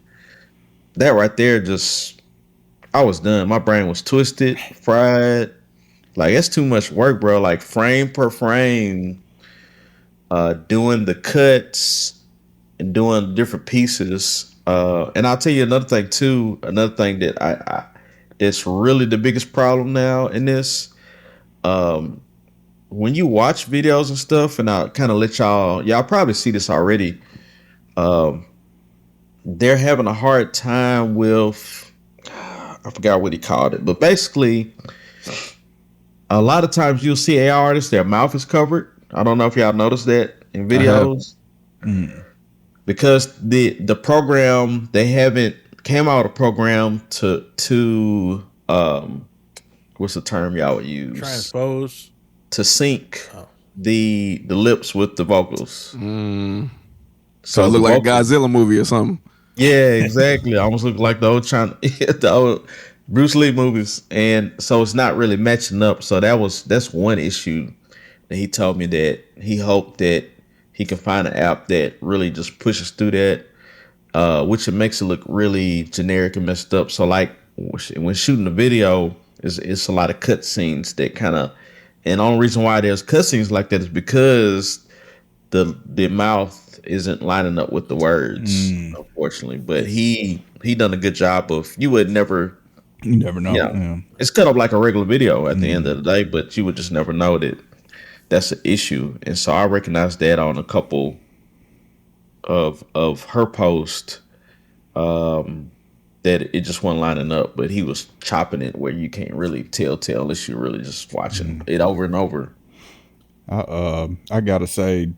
that right there just, I was done. My brain was twisted, fried. Like, it's too much work, bro. Like, frame per frame, doing the cuts and doing different pieces. And I'll tell you another thing too. Another thing that I it's really the biggest problem now in this. When you watch videos and stuff, and I'll kind of let y'all probably see this already. They're having a hard time with, I forgot what he called it, but basically, a lot of times you'll see AI artists, their mouth is covered. I don't know if y'all noticed that in videos. Because the program, they haven't came out with a program to what's the term y'all would use? Transpose. To sync the lips with the vocals. So it looked like a Godzilla movie or something. Yeah, exactly. Almost look like the old Bruce Lee movies, and so it's not really matching up. So that's one issue. And he told me that he hoped that he can find an app that really just pushes through that, which it makes it look really generic and messed up. So like when shooting a video, it's a lot of cut scenes that kind of, and the only reason why there's cut scenes like that is because the mouth isn't lining up with the words, unfortunately. But he done a good job of, you never know. Yeah. It's cut up like a regular video at the end of the day, but you would just never know that that's an issue. And so I recognized that on a couple of her posts, that it just wasn't lining up, but he was chopping it where you can't really tell unless you're really just watching it over and over. I gotta say,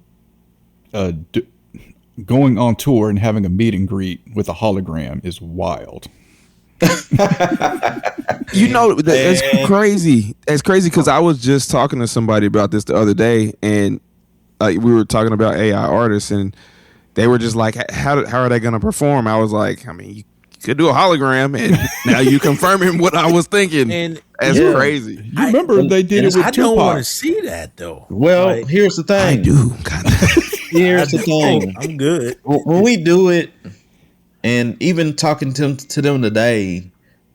going on tour and having a meet and greet with a hologram is wild. You know, that's crazy. It's crazy because I was just talking to somebody about this the other day, and like we were talking about AI artists, and they were just like, how are they going to perform? I was like, I mean, you could do a hologram, and now you confirming what I was thinking. And that's crazy. You remember they did it with I Tupac. don't want to see that though. Well, here's the thing. I do. Kind of. Here's the thing. I'm good. When we do it, and even talking to them today,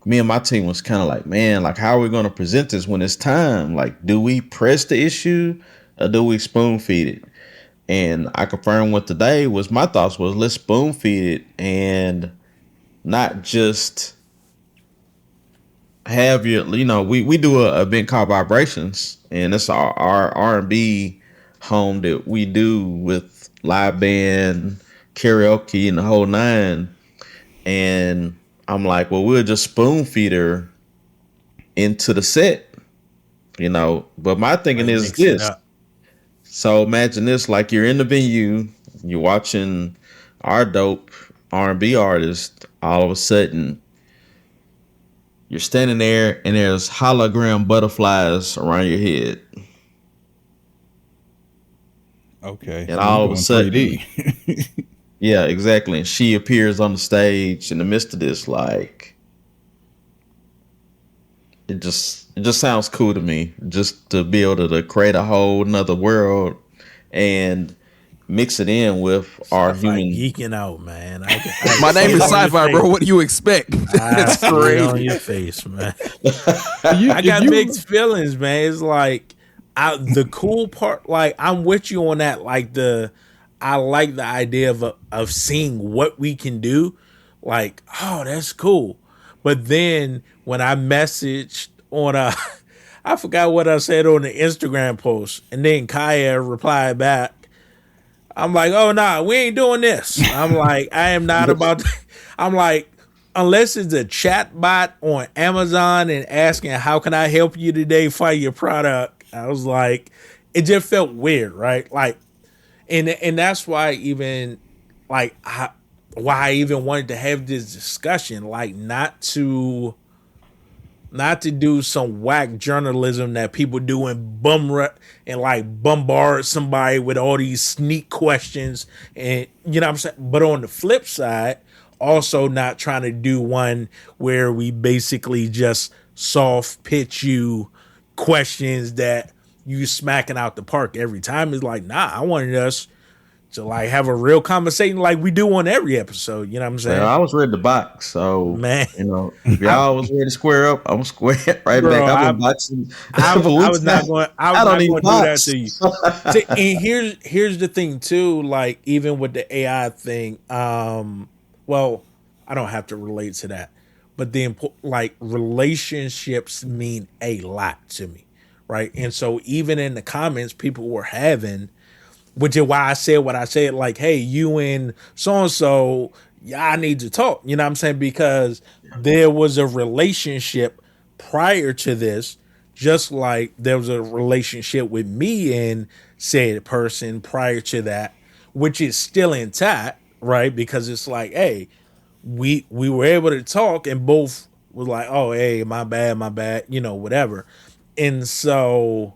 me and my team was kind of like, man, like, how are we going to present this when it's time? Like, do we press the issue or do we spoon feed it? And I confirmed what today was, my thoughts was, let's spoon feed it and not just have we do a event called Vibrations, and it's our R&B home that we do with live band, karaoke, and the whole nine. And I'm like, well, we'll just spoon feed her into the set, But my thinking is this. So imagine this, like you're in the venue, you're watching our dope R&B artist, all of a sudden you're standing there and there's hologram butterflies around your head. Okay. And all of a sudden, 3D. Yeah, exactly. And she appears on the stage in the midst of this, like, it just sounds cool to me, just to be able to create a whole nother world and mix it in with our human. Geeking out, man. My name is Sci-Fi, bro. What do you expect? That's crazy. On your face, man. I got mixed feelings, man. It's like the cool part. Like, I'm with you on that. Like I like the idea of seeing what we can do. Like, oh, that's cool. But then when I messaged on I forgot what I said on the Instagram post, and then Kaya replied back. I'm like, oh, nah, we ain't doing this. I'm like, I am not about to. I'm like, unless it's a chat bot on Amazon and asking, how can I help you today find your product? I was like, it just felt weird, right? Like, and that's why even, like, why I even wanted to have this discussion, like, not to not to do some whack journalism that people do and and like bombard somebody with all these sneak questions, and you know what I'm saying. But on the flip side, also not trying to do one where we basically just soft pitch you questions that you smacking out the park every time. It's like, nah, I wanted us to like have a real conversation like we do on every episode. You know what I'm saying? Well, I was ready to box, so Man. if y'all was ready to square up, I'm square right Bro, back. I've been boxing I for was weeks not now. going. I I was don't not even going to do that box. to you. See, and here's the thing too. Like even with the AI thing, well, I don't have to relate to that, but like relationships mean a lot to me, right? And so even in the comments, people were having, which is why I said what I said. Like, hey, you and so and so, y'all need to talk. You know what I'm saying? Because there was a relationship prior to this, just like there was a relationship with me and said person prior to that, which is still intact, right? Because it's like, hey, we were able to talk and both was like, oh, hey, my bad, you know, whatever. And so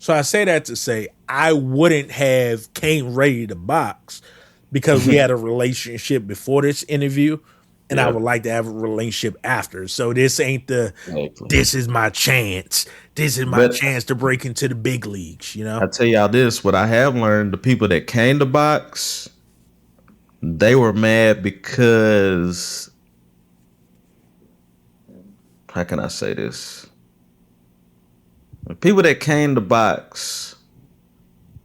I say that to say I wouldn't have came ready to box because we had a relationship before this interview, and I Yeah. would like to have a relationship after. So this ain't Exactly. this is my chance. This is my But- chance to break into the big leagues, you I know? tell y'all this: what I have learned, the people that came to box, they were mad because, how can I say this? The people that came to box,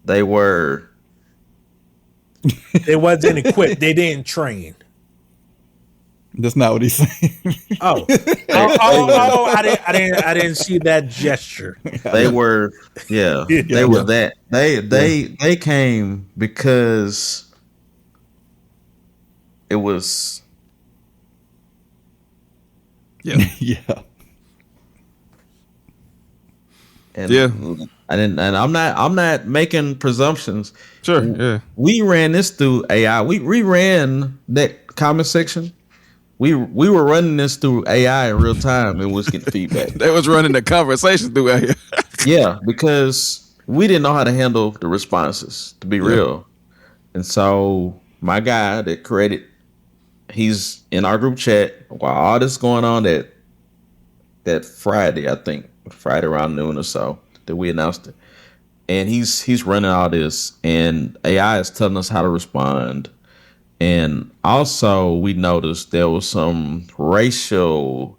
they were They wasn't equipped. They didn't train. That's not what he's saying. Oh, I didn't see that gesture. they were they were that they came because it was Yeah. and Yeah. I didn't, and I'm not making presumptions. Sure. Yeah. We ran this through AI. We ran that comment section. We were running this through AI in real time and was getting feedback. They was running the conversation through here. Yeah, because we didn't know how to handle the responses, to be real. And so my guy that created, he's in our group chat while all this going on that Friday, I think Friday around noon or so that we announced it. And he's running all this, and AI is telling us how to respond. And also we noticed there was some racial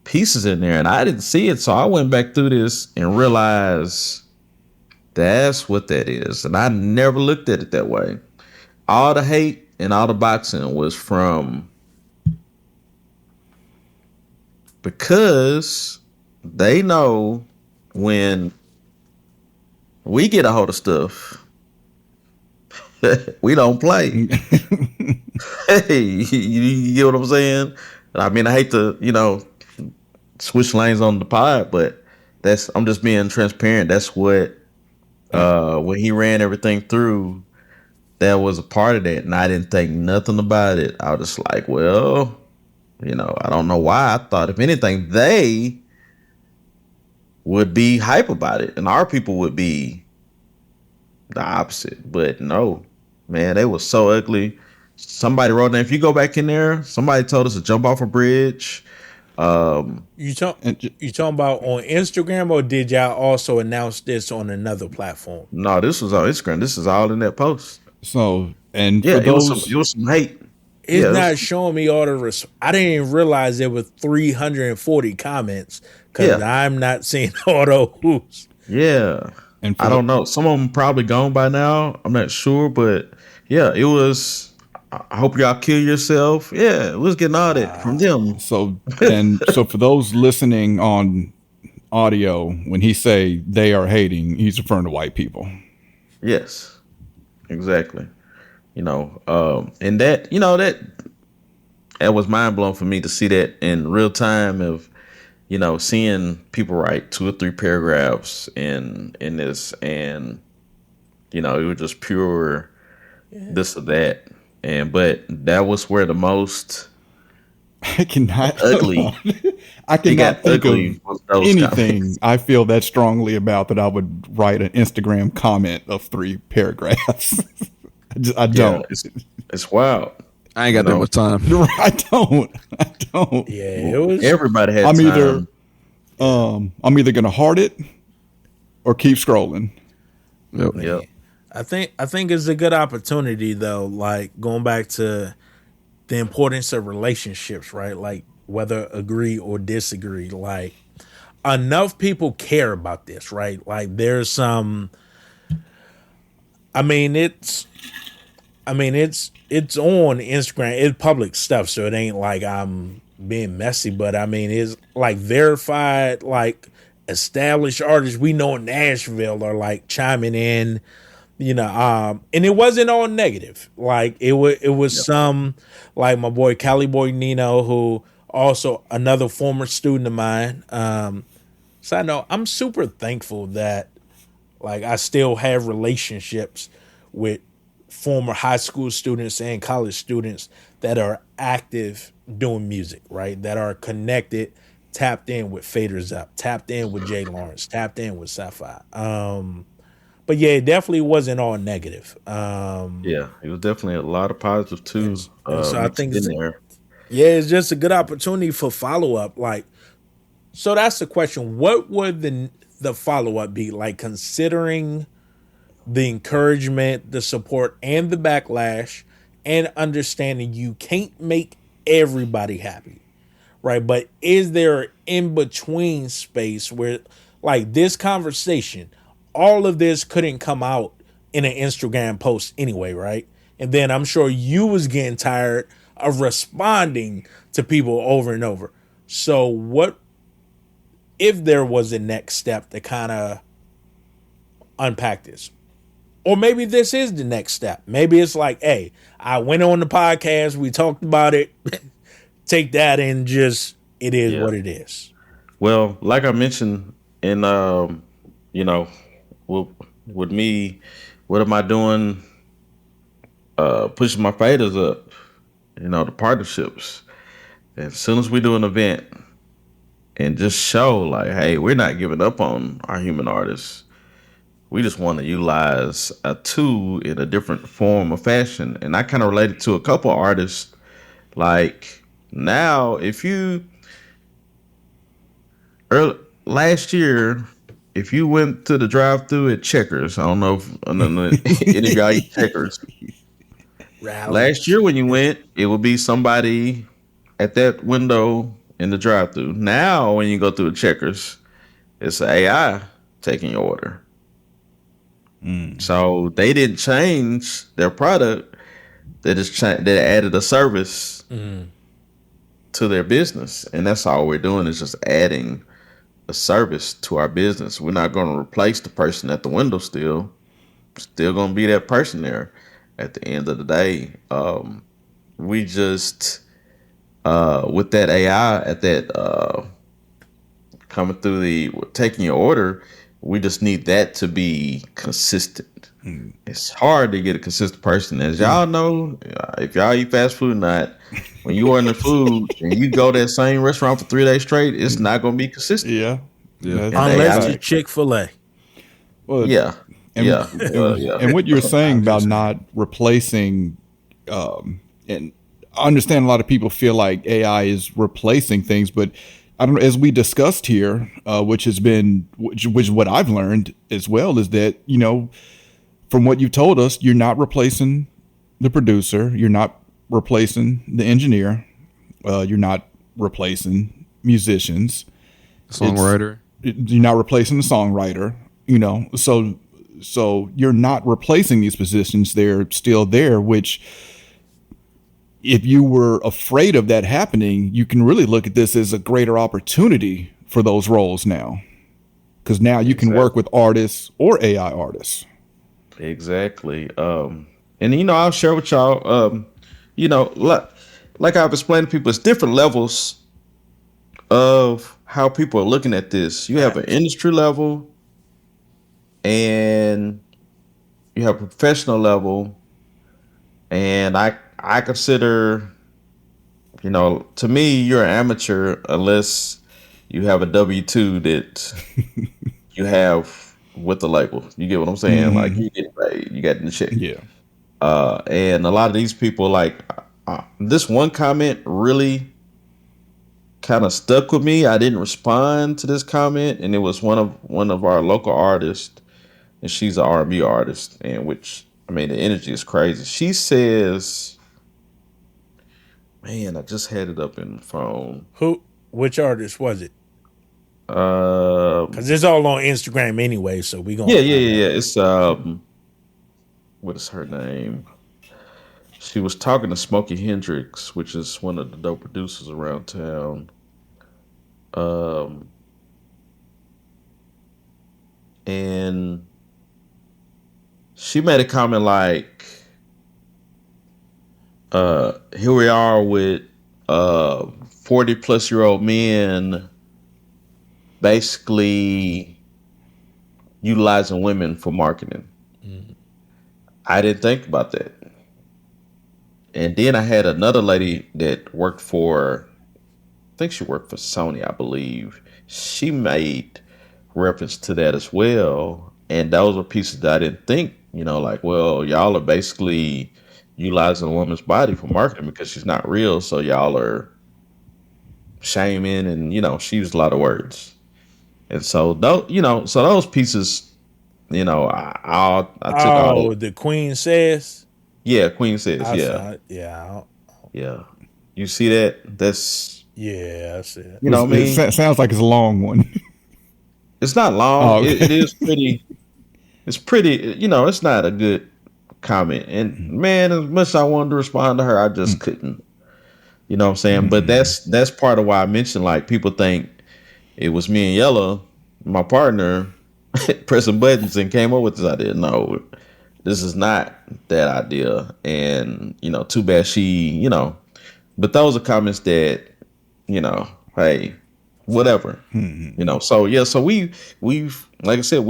pieces in there, and I didn't see it, so I went back through this and realized that's what that is. And I never looked at it that way. All the hate and all the boxing was from because they know when we get a hold of stuff, we don't play. Hey, you get what I'm saying? I mean, I hate to, switch lanes on the pod, but I'm just being transparent. That's what when he ran everything through, that was a part of that, and I didn't think nothing about it. I was just like, well, I don't know why. I thought if anything, they would be hype about it, and our people would be the opposite. But no, man, they was so ugly. Somebody wrote down, if you go back in there, somebody told us to jump off a bridge. You talking about on Instagram, or did y'all also announce this on another platform? No, this was on Instagram. This is all in that post. So, and Yeah, for those, it was some hate. It's Yeah, not showing me all the I didn't even realize there were 340 comments because Yeah. I'm not seeing all those. Yeah. and for I don't know. Some of them probably gone by now. I'm not sure, but yeah, it was. I hope y'all kill yourself. Yeah, we was getting all that from them. So for those listening on audio, when he say they are hating, he's referring to white people. Yes, exactly. And that that was mind blowing for me to see that in real time of seeing people write 2 or 3 paragraphs in this, and it was just pure this or that. But that was where the most I cannot. Ugly. I He got cannot think ugly of with those anything comments. I feel that strongly about that I would write an Instagram comment of 3 paragraphs. I Yeah, don't. it's wild. I ain't got that much time. I don't. I don't. Yeah, it was. Everybody had I'm either time. I'm either gonna heart it or keep scrolling. Yep. Yep. I think it's a good opportunity though. Like going back to the importance of relationships, right? Like whether agree or disagree. Like enough people care about this, right? Like there's some. I mean, it's on Instagram. It's public stuff, so it ain't like I'm being messy. But I mean, it's like verified, like established artists we know in Nashville are like chiming in, and it wasn't all negative. Like it was some like my boy Cali Boy Nino, who also another former student of mine. So I know I'm super thankful that like I still have relationships with former high school students and college students that are active doing music, right? That are connected, tapped in with Faders Up, tapped in with Jay Lawrence, tapped in with Sapphire. But yeah, it definitely wasn't all negative. Yeah, it was definitely a lot of positive too. And so I Mixed think in there. yeah, it's just a good opportunity for follow up. Like, so that's the question. What would the follow up be like, considering the encouragement, the support, and the backlash, and understanding you can't make everybody happy, right? But is there an in between space where, like, this conversation, all of this couldn't come out in an Instagram post anyway, right? And then I'm sure you was getting tired of responding to people over and over. So what if there was a next step to kind of unpack this? Or maybe this is the next step. Maybe it's like, hey, I went on the podcast, we talked about it. Take that and just it is Yeah. what it is. Well, like I mentioned, in you know, with, with me, what am I doing? Pushing my faders up. The partnerships. As soon as we do an event and just show like, hey, we're not giving up on our human artists. We just want to utilize a tool in a different form or fashion. And I kind of related to a couple artists. Like now, if you last year, if you went to the drive-through at Checkers, I don't know if any of y'all eat Checkers. Rally. Last year when you went, it would be somebody at that window in the drive-through. Now when you go through the Checkers, it's AI taking your order. So they didn't change their product. They just they added a service to their business, and that's all we're doing is just adding a service to our business. We're not going to replace the person at the window. Still going to be that person there. At the end of the day, we just with that AI at that coming through the taking your order, we just need that to be consistent. It's hard to get a consistent person. As y'all know, if y'all eat fast food or not, when you order the food and you go to that same restaurant for 3 days straight, it's not going to be consistent. Yeah. Yeah. Unless AI it's Chick-fil-A. Well, Yeah. And, Yeah. and what you're saying about not replacing, and I understand a lot of people feel like AI is replacing things, but I don't know, as we discussed here, which is what I've learned as well, is that, from what you've told us, you're not replacing the producer, you're not replacing the engineer, you're not replacing musicians, Songwriter. you're not replacing the songwriter, so you're not replacing these positions. They're still there, which if you were afraid of that happening, you can really look at this as a greater opportunity for those roles now. Because now you can work with artists or AI artists. Exactly. And I'll share with y'all, like I've explained to people, it's different levels of how people are looking at this. You have an industry level and you have a professional level. And I consider to me, you're an amateur unless you have a W-2 that you have with the label. You get what I'm saying? Like you get paid, you got the check. Yeah. And a lot of these people, like this one comment really kind of stuck with me. I didn't respond to this comment, and it was one of our local artists, and she's an R&B artist, and which I mean the energy is crazy. She says, "Man, I just had it up in the phone. Which artist was it? Uh, Because it's all on Instagram anyway, so we gonna yeah. It's what is her name? She was talking to Smokey Hendrix, which is one of the dope producers around town. And she made a comment like, here we are with 40 plus year old men basically utilizing women for marketing. I didn't think about that. And then I had another lady that worked for, I think she worked for Sony, I believe. She made reference to that as well. And those were pieces that I didn't think, like, well, y'all are basically utilizing a woman's body for marketing because she's not real. So y'all are shaming, and, she used a lot of words. And so, those pieces, I took all. the Queen says. Yeah, Queen says, I yeah. saw it. Yeah. Yeah. You see that? That's, Yeah, I see it. what I mean? It sounds like it's a long one. It's not long. Oh, okay. It is pretty. It's pretty. It's not a good comment. And man, as much as I wanted to respond to her, I just couldn't. You know what I'm saying? But that's part of why I mentioned, like, people think it was me and Yella, my partner, pressing buttons and came up with this idea. No, this is not that idea. And too bad she. But those are comments that, hey, whatever. So yeah, so we've like I said,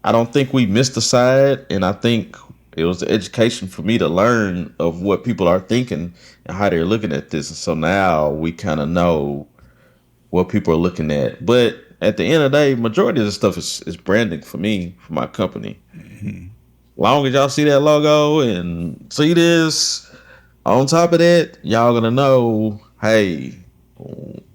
I don't think we missed the side, and I think it was the education for me to learn of what people are thinking and how they're looking at this. And so now we kind of know what people are looking at. But at the end of the day, majority of the stuff is branding for me, for my company. Long as y'all see that logo and see this, on top of that, y'all gonna know, hey,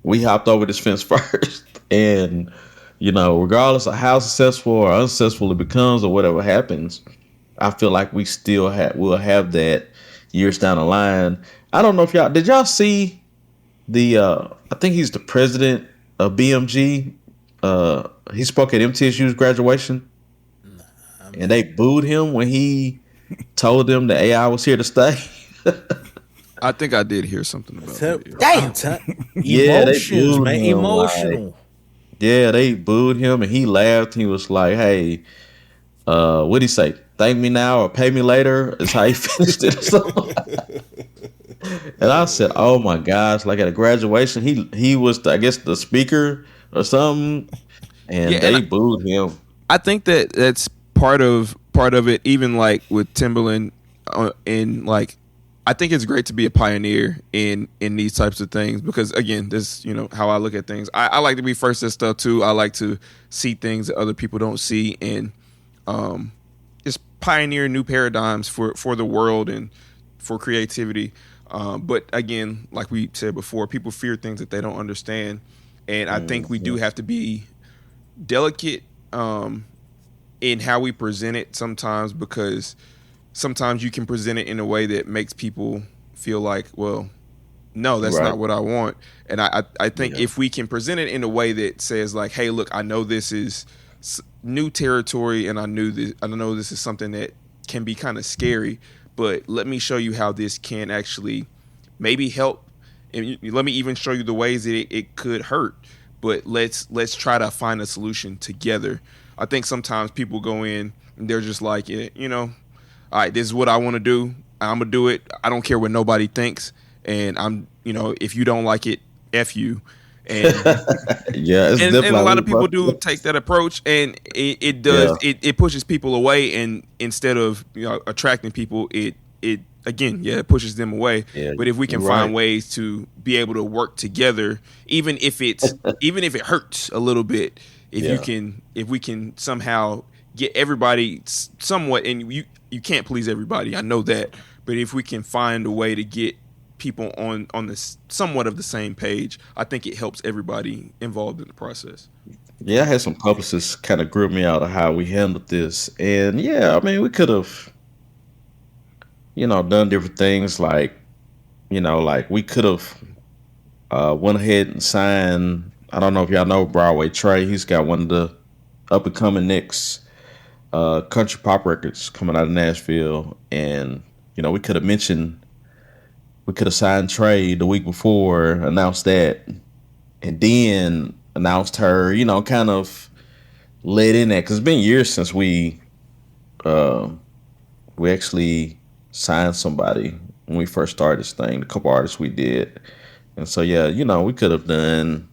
we hopped over this fence first. And, regardless of how successful or unsuccessful it becomes or whatever happens, I feel like we'll have that years down the line. I don't know if did y'all see I think he's the president of BMG. He spoke at MTSU's graduation, and they booed him when he told them the AI was here to stay. I think I did hear something about that. Damn. Yeah, they Emotions, booed man. him, Emotional. Yeah, they booed him, and he laughed. He was like, "Hey, what'd he say? Thank me now or pay me later?" Is how he finished it. Or something. And I said, "Oh my gosh!" Like at a graduation, he was, I guess, the speaker or something, and they booed him. I think that's part of it. Even like with Timberland, and like, I think it's great to be a pioneer in these types of things because, again, this, how I look at things. I like to be first at stuff too. I like to see things that other people don't see and just pioneer new paradigms for the world and for creativity. But again, like we said before, people fear things that they don't understand. And I think we do have to be delicate in how we present it sometimes, because sometimes you can present it in a way that makes people feel like, well, no, that's not what I want. And I think if we can present it in a way that says like, hey, look, I know this is new territory, and I know this is something that can be kind of scary, but let me show you how this can actually maybe help. And let me even show you the ways that it could hurt, but let's try to find a solution together. I think sometimes people go in and they're just like, all right, this is what I want to do. I'm going to do it. I don't care what nobody thinks. And if you don't like it, F you. And and a lot of people do take that approach, and it does. Yeah. It pushes people away, and instead of attracting people, it again, yeah, it pushes them away. Yeah, but if we can you're find right. ways to be able to work together, even if it hurts a little bit, Yeah. if we can somehow get everybody somewhat, and you can't please everybody, I know that, but if we can find a way to get people on this somewhat of the same page, I think it helps everybody involved in the process. Yeah, I had some publicists kind of grip me out of how we handled this. And yeah, I mean, we could have, done different things like we could have went ahead and signed. I don't know if y'all know Broadway Trey. He's got one of the up and coming next country pop records coming out of Nashville. And, we could have signed Trey the week before, announced that, and then announced her, kind of led in that. Because it's been years since we actually signed somebody when we first started this thing, a couple artists we did. And so, yeah, we could have done.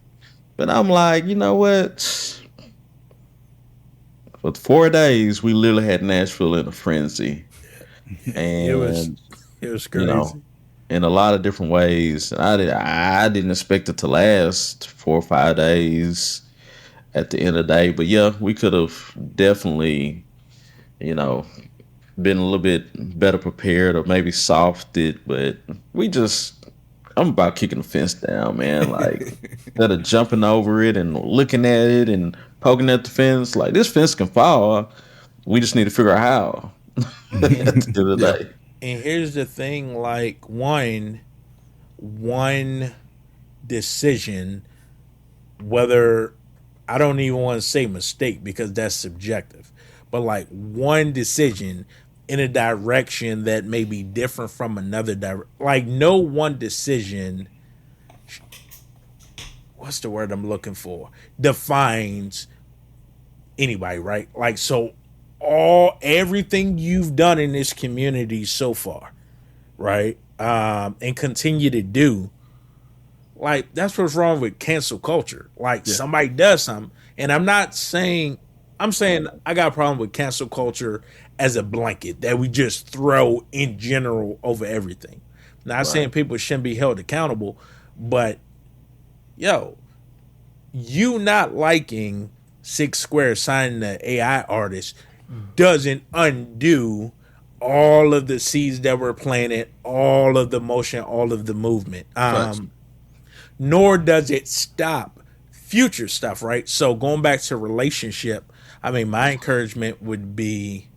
But I'm like, you know what? For 4 days, we literally had Nashville in a frenzy. And, it was crazy. In a lot of different ways. I didn't expect it to last 4 or 5 days at the end of the day. But yeah, we could have definitely, been a little bit better prepared or maybe softed. But I'm about kicking the fence down, man. Like, instead of jumping over it and looking at it and poking at the fence, like, this fence can fall. We just need to figure out how at the end of the day. And here's the thing, like one decision, whether I don't even want to say mistake because that's subjective, but like one decision in a direction that may be different from another like no one decision, what's the word I'm looking for, defines anybody, right? Like, so everything you've done in this community so far, right, and continue to do, like, that's what's wrong with cancel culture. Like, somebody does something, and I'm saying I got a problem with cancel culture as a blanket that we just throw in general over everything. Not saying people shouldn't be held accountable, but you not liking Six Square signing the AI artist doesn't undo all of the seeds that were planted, all of the motion, all of the movement. Nor does it stop future stuff, right? So going back to relationship, I mean, my encouragement would be,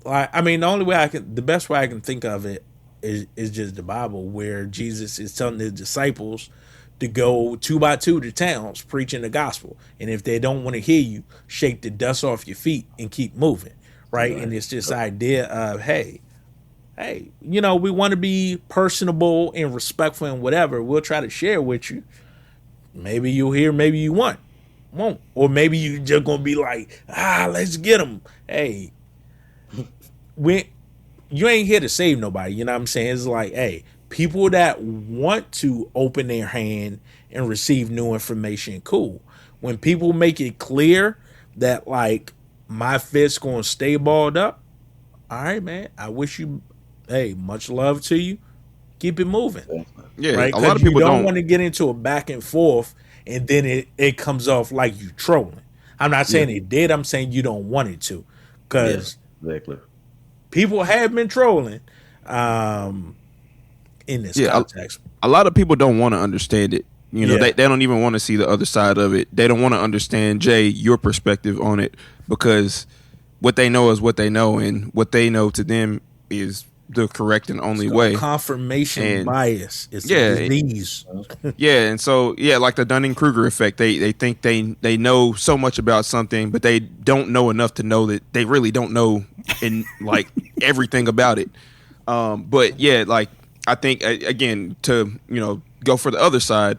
the best way I can think of it is just the Bible, where Jesus is telling the disciples to go 2 by 2 to towns preaching the gospel, and if they don't want to hear you, shake the dust off your feet and keep moving, right? And it's this idea of, hey, we want to be personable and respectful and whatever. We'll try to share with you. Maybe you'll hear, maybe you won't, or maybe you just gonna be like, let's get them. Hey, you ain't here to save nobody. You know what I'm saying? It's like, hey, people that want to open their hand and receive new information, cool. When people make it clear that, like, my fist gonna stay balled up, all right, man, I wish you, much love to you. Keep it moving. Yeah, right? A lot of people don't want to get into a back and forth, and then it comes off like you trolling. I'm not saying it did. I'm saying you don't want it to, because exactly. People have been trolling. In this context, a lot of people don't want to understand it. They don't even want to see the other side of it. They don't want to understand, Jay, your perspective on it, because what they know is what they know, and what they know to them is the correct and only way. Confirmation bias. It's a disease. And so like the Dunning-Kruger effect. They think they know so much about something, but they don't know enough to know that they really don't know in like everything about it. But like, I think, again, to go for the other side,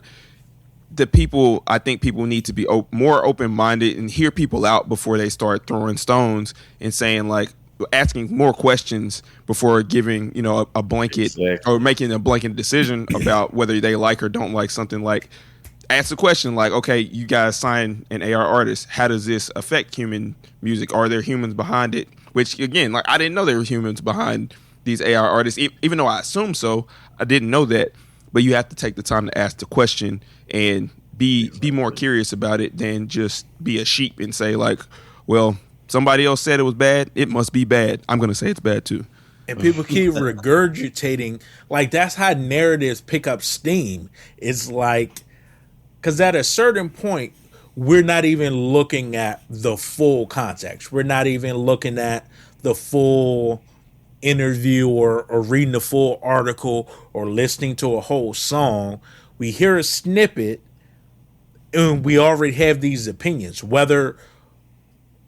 I think people need to be more open-minded and hear people out before they start throwing stones and saying, like, asking more questions before giving a blanket or making a blanket decision about whether they like or don't like something. Like, ask the question, like, okay, you guys sign an AR artist, how does this affect human music? Are there humans behind it? Which, again, like, I didn't know there were humans behind these AI artists, even though I assume so, I didn't know that. But you have to take the time to ask the question and be more curious about it than just be a sheep and say like, well, somebody else said it was bad, it must be bad, I'm gonna say it's bad too. And people keep regurgitating, like that's how narratives pick up steam. It's like, because at a certain point, we're not even looking at the full context. We're not even looking at the full interview or reading the full article or listening to a whole song. We hear a snippet and we already have these opinions, whether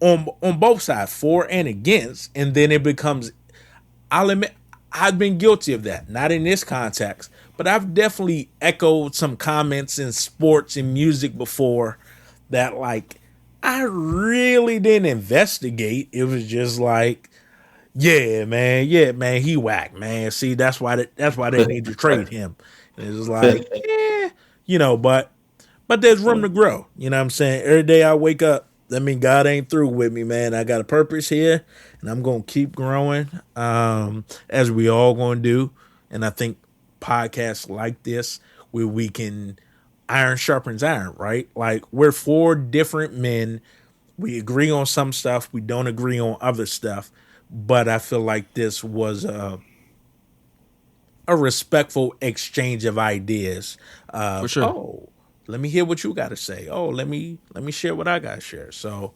on both sides, for and against, and then it becomes, I'll admit, I've been guilty of that. Not in this context, but I've definitely echoed some comments in sports and music before that, like, I really didn't investigate. It was just like, yeah, man, he whack, man. See, that's why they need to trade him. And it was like, but there's room to grow. You know what I'm saying? Every day I wake up, that means God ain't through with me, man. I got a purpose here, and I'm going to keep growing, as we all going to do. And I think podcasts like this, where we can, iron sharpens iron, right? Like, we're 4 different men. We agree on some stuff. We don't agree on other stuff. But I feel like this was a respectful exchange of ideas. For sure. Oh, let me hear what you got to say. Oh, let me share what I got to share. So,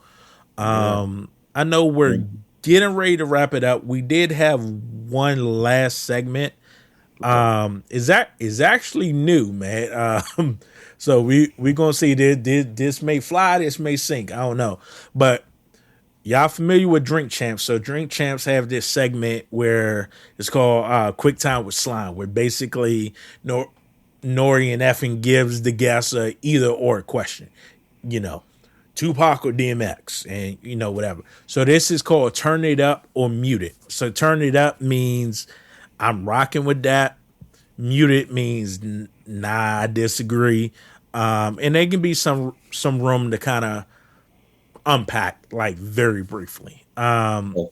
I know we're getting ready to wrap it up. We did have one last segment. Is actually new, man. So we gonna see this may fly, this may sink. I don't know, but y'all familiar with Drink Champs? So Drink Champs have this segment where it's called Quick Time with Slime, where basically Nori and effing gives the guests a either or question, Tupac or DMX, and whatever. So this is called Turn It Up or Mute It. So Turn It Up means I'm rocking with that. Mute It means nah, I disagree. And there can be some room to kind of unpack, like, very briefly. All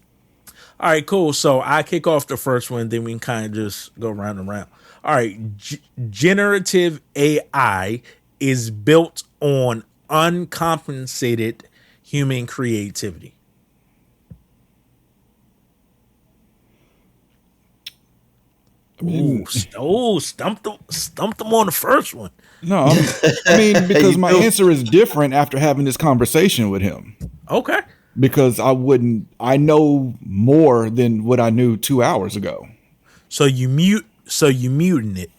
right, cool. So I kick off the first one, then we can kind of just go round and round. All right, generative AI is built on uncompensated human creativity. Stumped them on the first one. No, because my answer is different after having this conversation with him. Okay. Because I know more than what I knew 2 hours ago. So you muting it.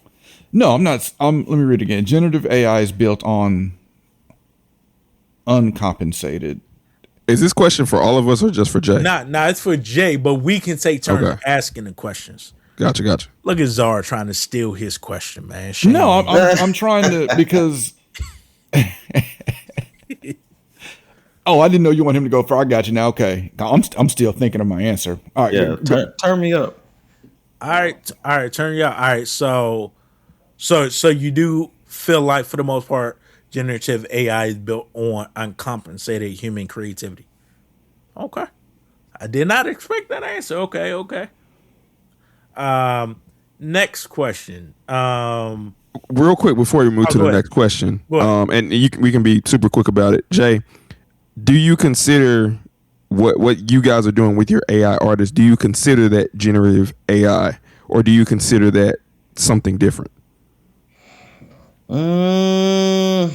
No, I'm not. Let me read it again. Generative AI is built on uncompensated. Is this question for all of us or just for Jay? Nah, it's for Jay, but we can take turns asking the questions. Gotcha. Look at Zara trying to steal his question, man. No, I'm trying to, because oh, I didn't know you want him to go for. I got you now. Okay, I'm still thinking of my answer. All right, Yeah, turn me up. All right, turn you up. All right, so you do feel like, for the most part, generative AI is built on uncompensated human creativity. Okay, I did not expect that answer. Okay. Next question. Real quick before we move to the next question, and we can be super quick about it. Jay, do you consider what you guys are doing with your AI artists? Do you consider that generative AI, or do you consider that something different? Yeah.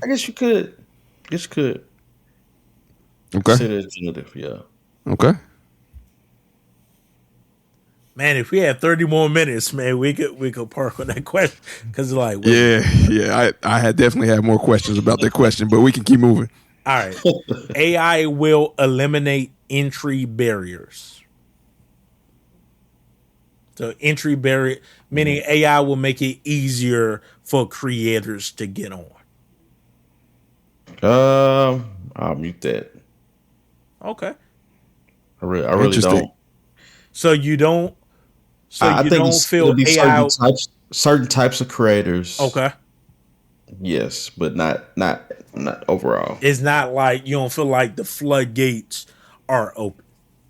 I guess you could. Okay. Consider it generative, yeah. Okay. Man, if we had 30 more minutes, man, we could park on that question, because like, yeah, I had definitely had more questions about that question, but we can keep moving. All right, AI will eliminate entry barriers. So entry barrier, meaning AI will make it easier for creators to get on. I'll mute that. Okay. I really don't. So you don't. So I you think don't feel it'll be AI certain types of creators. Okay. Yes, but not overall. It's not like you don't feel like the floodgates are open.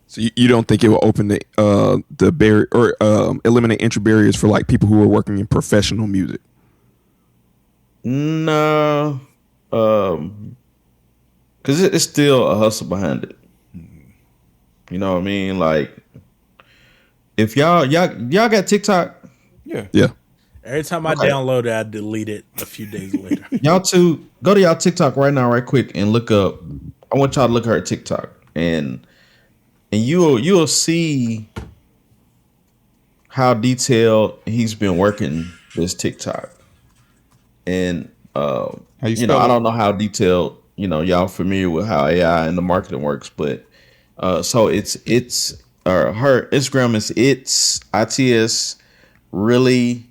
So you don't think it will open the barrier or eliminate entry barriers for like people who are working in professional music? No, because it's still a hustle behind it. You know what I mean? Like, if y'all got TikTok, Yeah. Every time I download it, I delete it a few days later. y'all two go to y'all TikTok right now, right quick, and look up. I want y'all to look at her TikTok, and you'll see how detailed he's been working this TikTok. And How you I spell don't know how detailed y'all familiar with how AI and the marketing works, but so it's her Instagram is its really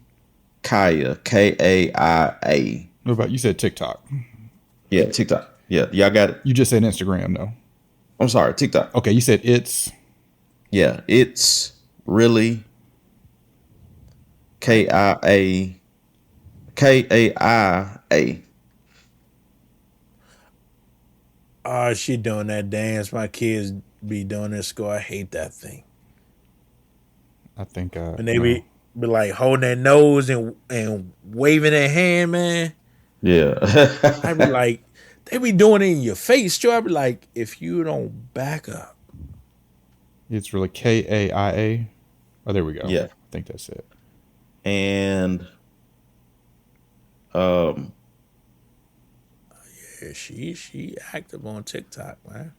Kaya Kaia. What about you said TikTok? Yeah, TikTok. Yeah, y'all got it. You just said Instagram, though. I'm sorry, TikTok. Okay, you said it's. Yeah, it's really Kaia. She doing that dance. My kids be doing this school. I hate that thing. I think. And they be like holding their nose and waving their hand, man. Yeah. I be like, they be doing it in your face, too. I be like, if you don't back up. It's really Kaia. Oh, there we go. Yeah. I think that's it. And Yeah, she active on TikTok, man.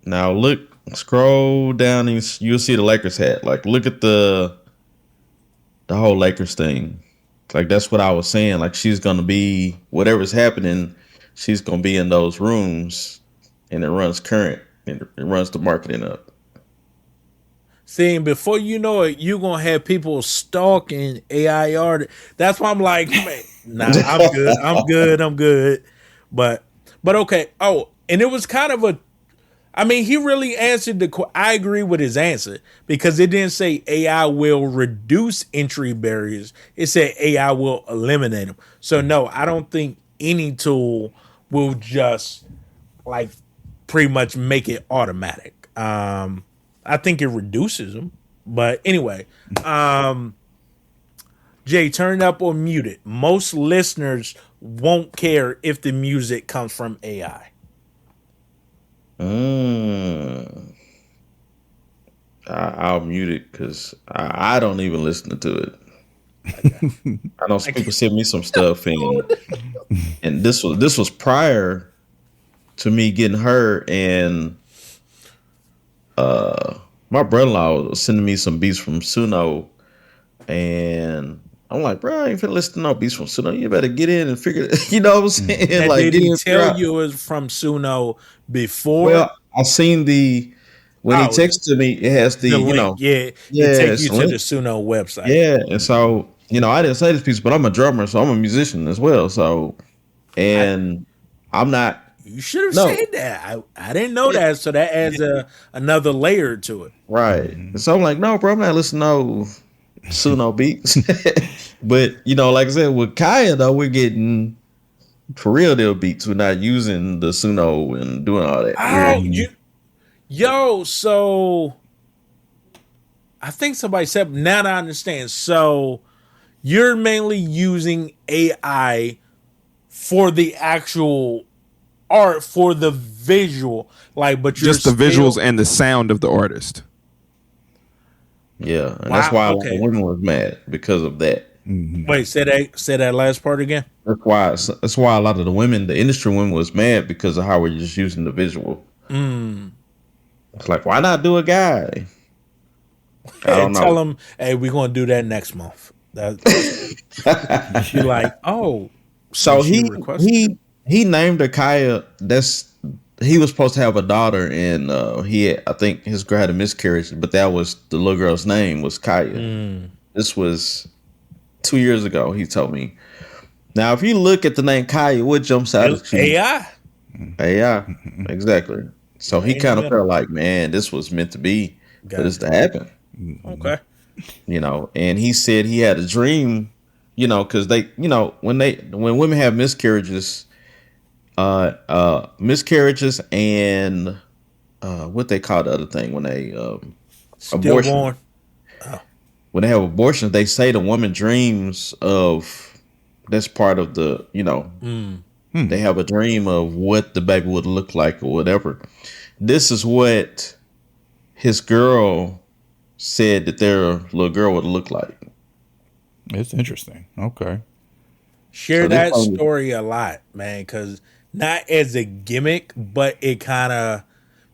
now scroll down and you'll see the Lakers hat. Like, look at the whole Lakers thing. Like, that's what I was saying. Like, she's gonna be whatever's happening. She's gonna be in those rooms, and it runs current and it runs the marketing up. See, and before you know it, you're gonna have people stalking AI art. That's why I'm like, man, nah, I'm good. But okay. Oh, and it was kind of he really answered I agree with his answer because it didn't say AI will reduce entry barriers. It said AI will eliminate them. So no, I don't think any tool will just like pretty much make it automatic. I think it reduces them. But anyway, Jay, turn up or mute it. Most listeners won't care if the music comes from AI. I'll mute it because I don't even listen to it. Okay. I know some people send me some stuff, and this was prior to me getting her, and my brother-in-law was sending me some beats from Suno, and I'm like, bro, I ain't finna listen to no beats from Suno. You better get in and figure it. You know what I'm saying? And like, did he tell you it was from Suno before? Well, I seen when he texted me, it has the link. It takes you to the Suno website. Yeah, and so I didn't say this piece, but I'm a drummer, so I'm a musician as well. So, and I'm not. You should have said that. I didn't know that, so that adds another layer to it. Right. So I'm like, no, bro, I'm not listening to Suno beats. But like I said, with Kaya though, we're getting for real deal beats. We're not using the Suno and doing all that. So I think somebody said. Now that I understand. So you're mainly using AI for the actual art, for the visual, but you're just the visuals and the sound of the artist. Yeah, and that's why a lot of women was mad because of that. Mm-hmm. Wait, say that last part again. That's why a lot of the industry women was mad because of how we're just using the visual. It's like, why not do a guy? I don't know. Tell them, hey, we're gonna do that next month. You're like, oh, so he named her Kaya. He was supposed to have a daughter, and I think his girl had a miscarriage, but that was the little girl's name was Kaya. This was 2 years ago. He told me. Now, if you look at the name Kaya, what jumps out at you? AI. AI, exactly. So he kind of felt like, man, this was meant to be for this to happen. Okay. And he said he had a dream because they, when women have miscarriages and what they call the other thing when they abortion. Stillborn. When they have abortions, they say the woman dreams of that's part of the, they have a dream of what the baby would look like or whatever. This is what his girl said that their little girl would look like. It's interesting. Okay. Share that story a lot, man, because not as a gimmick, but it kind of,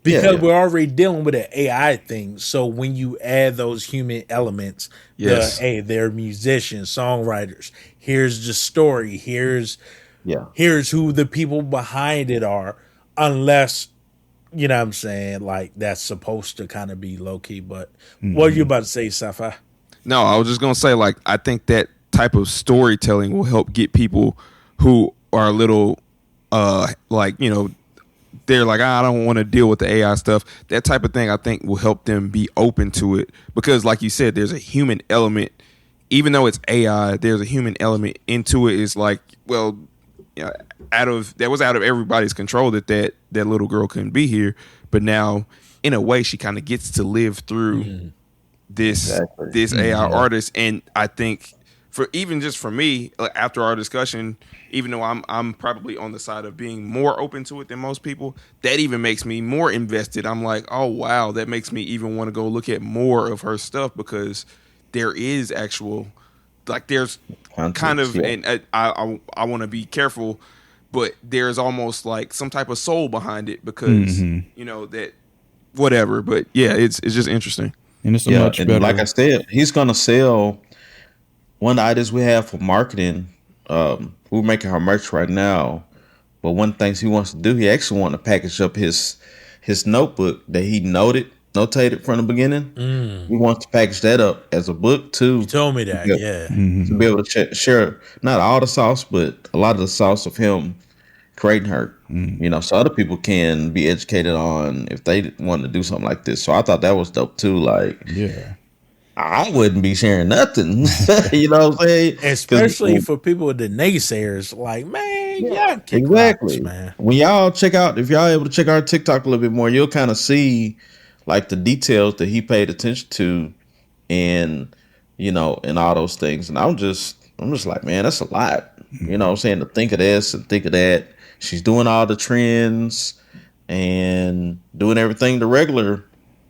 because we're already dealing with an AI thing. So when you add those human elements, they're musicians, songwriters. Here's the story. Here's who the people behind it are. Unless, you know what I'm saying, like that's supposed to kind of be low key. But what are you about to say, Safa? No, I was just gonna say, like, I think that type of storytelling will help get people who are a little, they're like, I don't want to deal with the AI stuff. That type of thing, I think, will help them be open to it because, like you said, there's a human element. Even though it's AI, there's a human element into it. It's like, well, that was out of everybody's control that little girl couldn't be here, but now, in a way, she kind of gets to live through this AI artist, and I think for me, like, after our discussion, even though I'm probably on the side of being more open to it than most people, that even makes me more invested. I'm like, oh wow, that makes me even want to go look at more of her stuff because there is actual, like, there's kind of, and I want to be careful, but there's almost like some type of soul behind it because that whatever. But yeah, it's just interesting. And it's a much better. Like I said, he's gonna sell one of the items we have for marketing. We're making our merch right now, but one of the things he wants to do, he actually wants to package up his notebook that he notated from the beginning. He wants to package that up as a book too. You told me that, to be able to share not all the sauce, but a lot of the sauce of him creating her. So other people can be educated on if they want to do something like this. So I thought that was dope too. Like, I wouldn't be sharing nothing. You know what I'm saying? Especially for people with the naysayers, like, man, y'all kick rocks, man. When if y'all able to check our TikTok a little bit more, you'll kind of see like the details that he paid attention to, and and all those things. And I'm just like, man, that's a lot. You know what I'm saying? To think of this and think of that. She's doing all the trends and doing everything the regular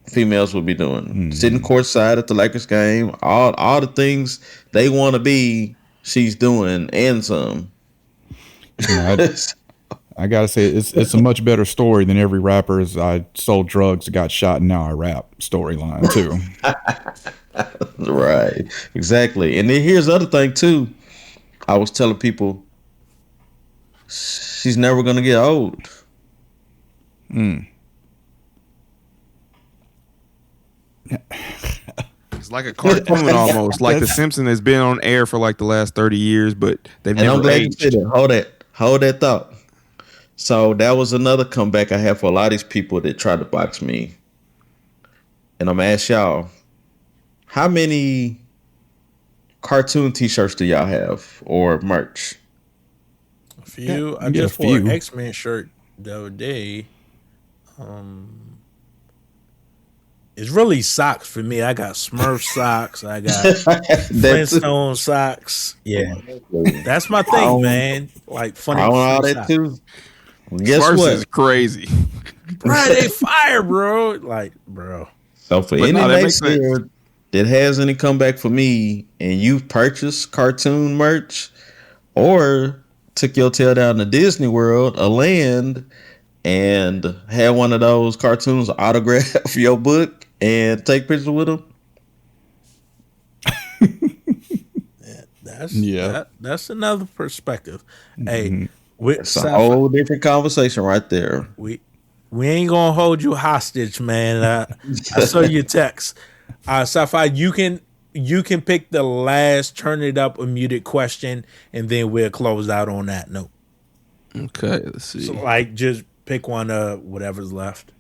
females would be doing. Sitting courtside at the Lakers game, all the things they want to be, she's doing, and some. I gotta say, it's a much better story than every rapper's I sold drugs, got shot, and now I rap storyline too. Right, exactly. And then here's the other thing too. I was telling people, she's never gonna get old. It's like a cartoon almost. Like The Simpsons has been on air for like the last 30 years, but they've never aged. Hold that thought. So that was another comeback I had for a lot of these people that tried to box me. And I'm gonna ask y'all, how many cartoon t-shirts do y'all have or merch? A few. I just wore an X-Men shirt the other day. It's really socks for me. I got Smurf socks. I got Flintstone socks. Yeah, that's my thing, man. Like funny. I want all that too. Guess Smurfs what? Is crazy. Bro, they fire, bro. Like, bro. So for any that has any comeback for me, and you've purchased cartoon merch or took your tail down to Disney World, a land, and had one of those cartoons autograph your book and take pictures with them. That's another perspective. Hey, it's a whole different conversation right there. We ain't gonna hold you hostage, man. I saw your text. Sci-Fi, you can pick the last turn it up or muted question, and then we'll close out on that note. Okay, let's see. So, like, just pick one of whatever's left.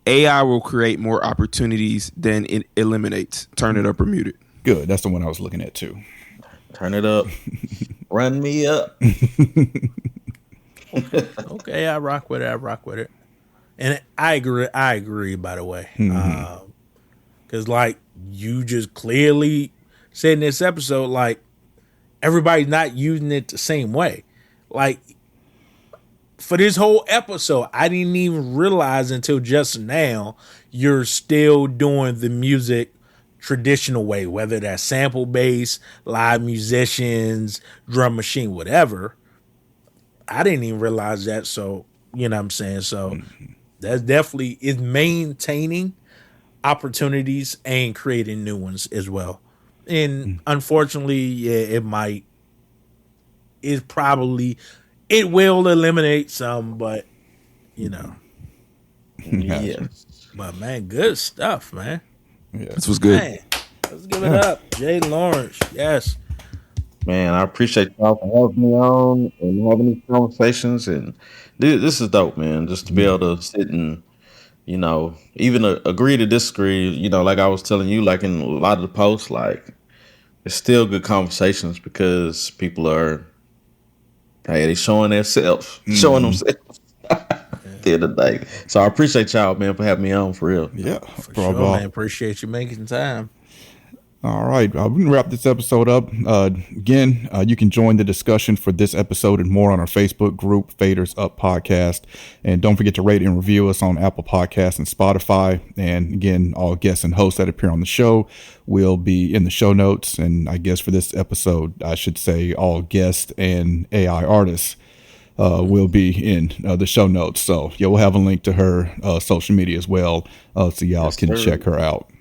AI will create more opportunities than it eliminates. Turn it up or mute it. Good. That's the one I was looking at too. Turn it up. Run me up. Okay, I rock with it. And I agree, by the way. Because, like, you just clearly said in this episode, like, everybody's not using it the same way. Like, for this whole episode, I didn't even realize until just now you're still doing the music traditional way, whether that's sample based, live musicians, drum machine, whatever. I didn't even realize that. So, you know what I'm saying? So that's definitely is maintaining opportunities and creating new ones as well. And unfortunately, yeah, it will eliminate some, but you know. Yes. But man, good stuff, man. Yeah. This was good. Man, let's give it up. Jay Lawrence. Yes. Man, I appreciate y'all for having me on and having these conversations. And this is dope, man. Just to be able to sit and, even agree to disagree. Like I was telling you, like in a lot of the posts, like it's still good conversations because people are, hey, they showing themselves, showing themselves. The other day. So I appreciate y'all, man, for having me on for real. Yeah. For sure, man. Appreciate you making time. All right. We can wrap this episode up. Again, you can join the discussion for this episode and more on our Facebook group, Faders Up Podcast. And don't forget to rate and review us on Apple Podcasts and Spotify. And again, all guests and hosts that appear on the show will be in the show notes. And I guess for this episode, I should say all guests and AI artists will be in the show notes. So yeah, we'll have a link to her social media as well, so y'all can check her out.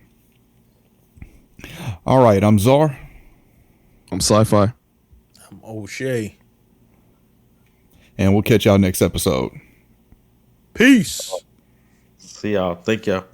All right, I'm Czar. I'm Sci-Fi. I'm O'Shea. And we'll catch y'all next episode. Peace. See y'all. Thank y'all.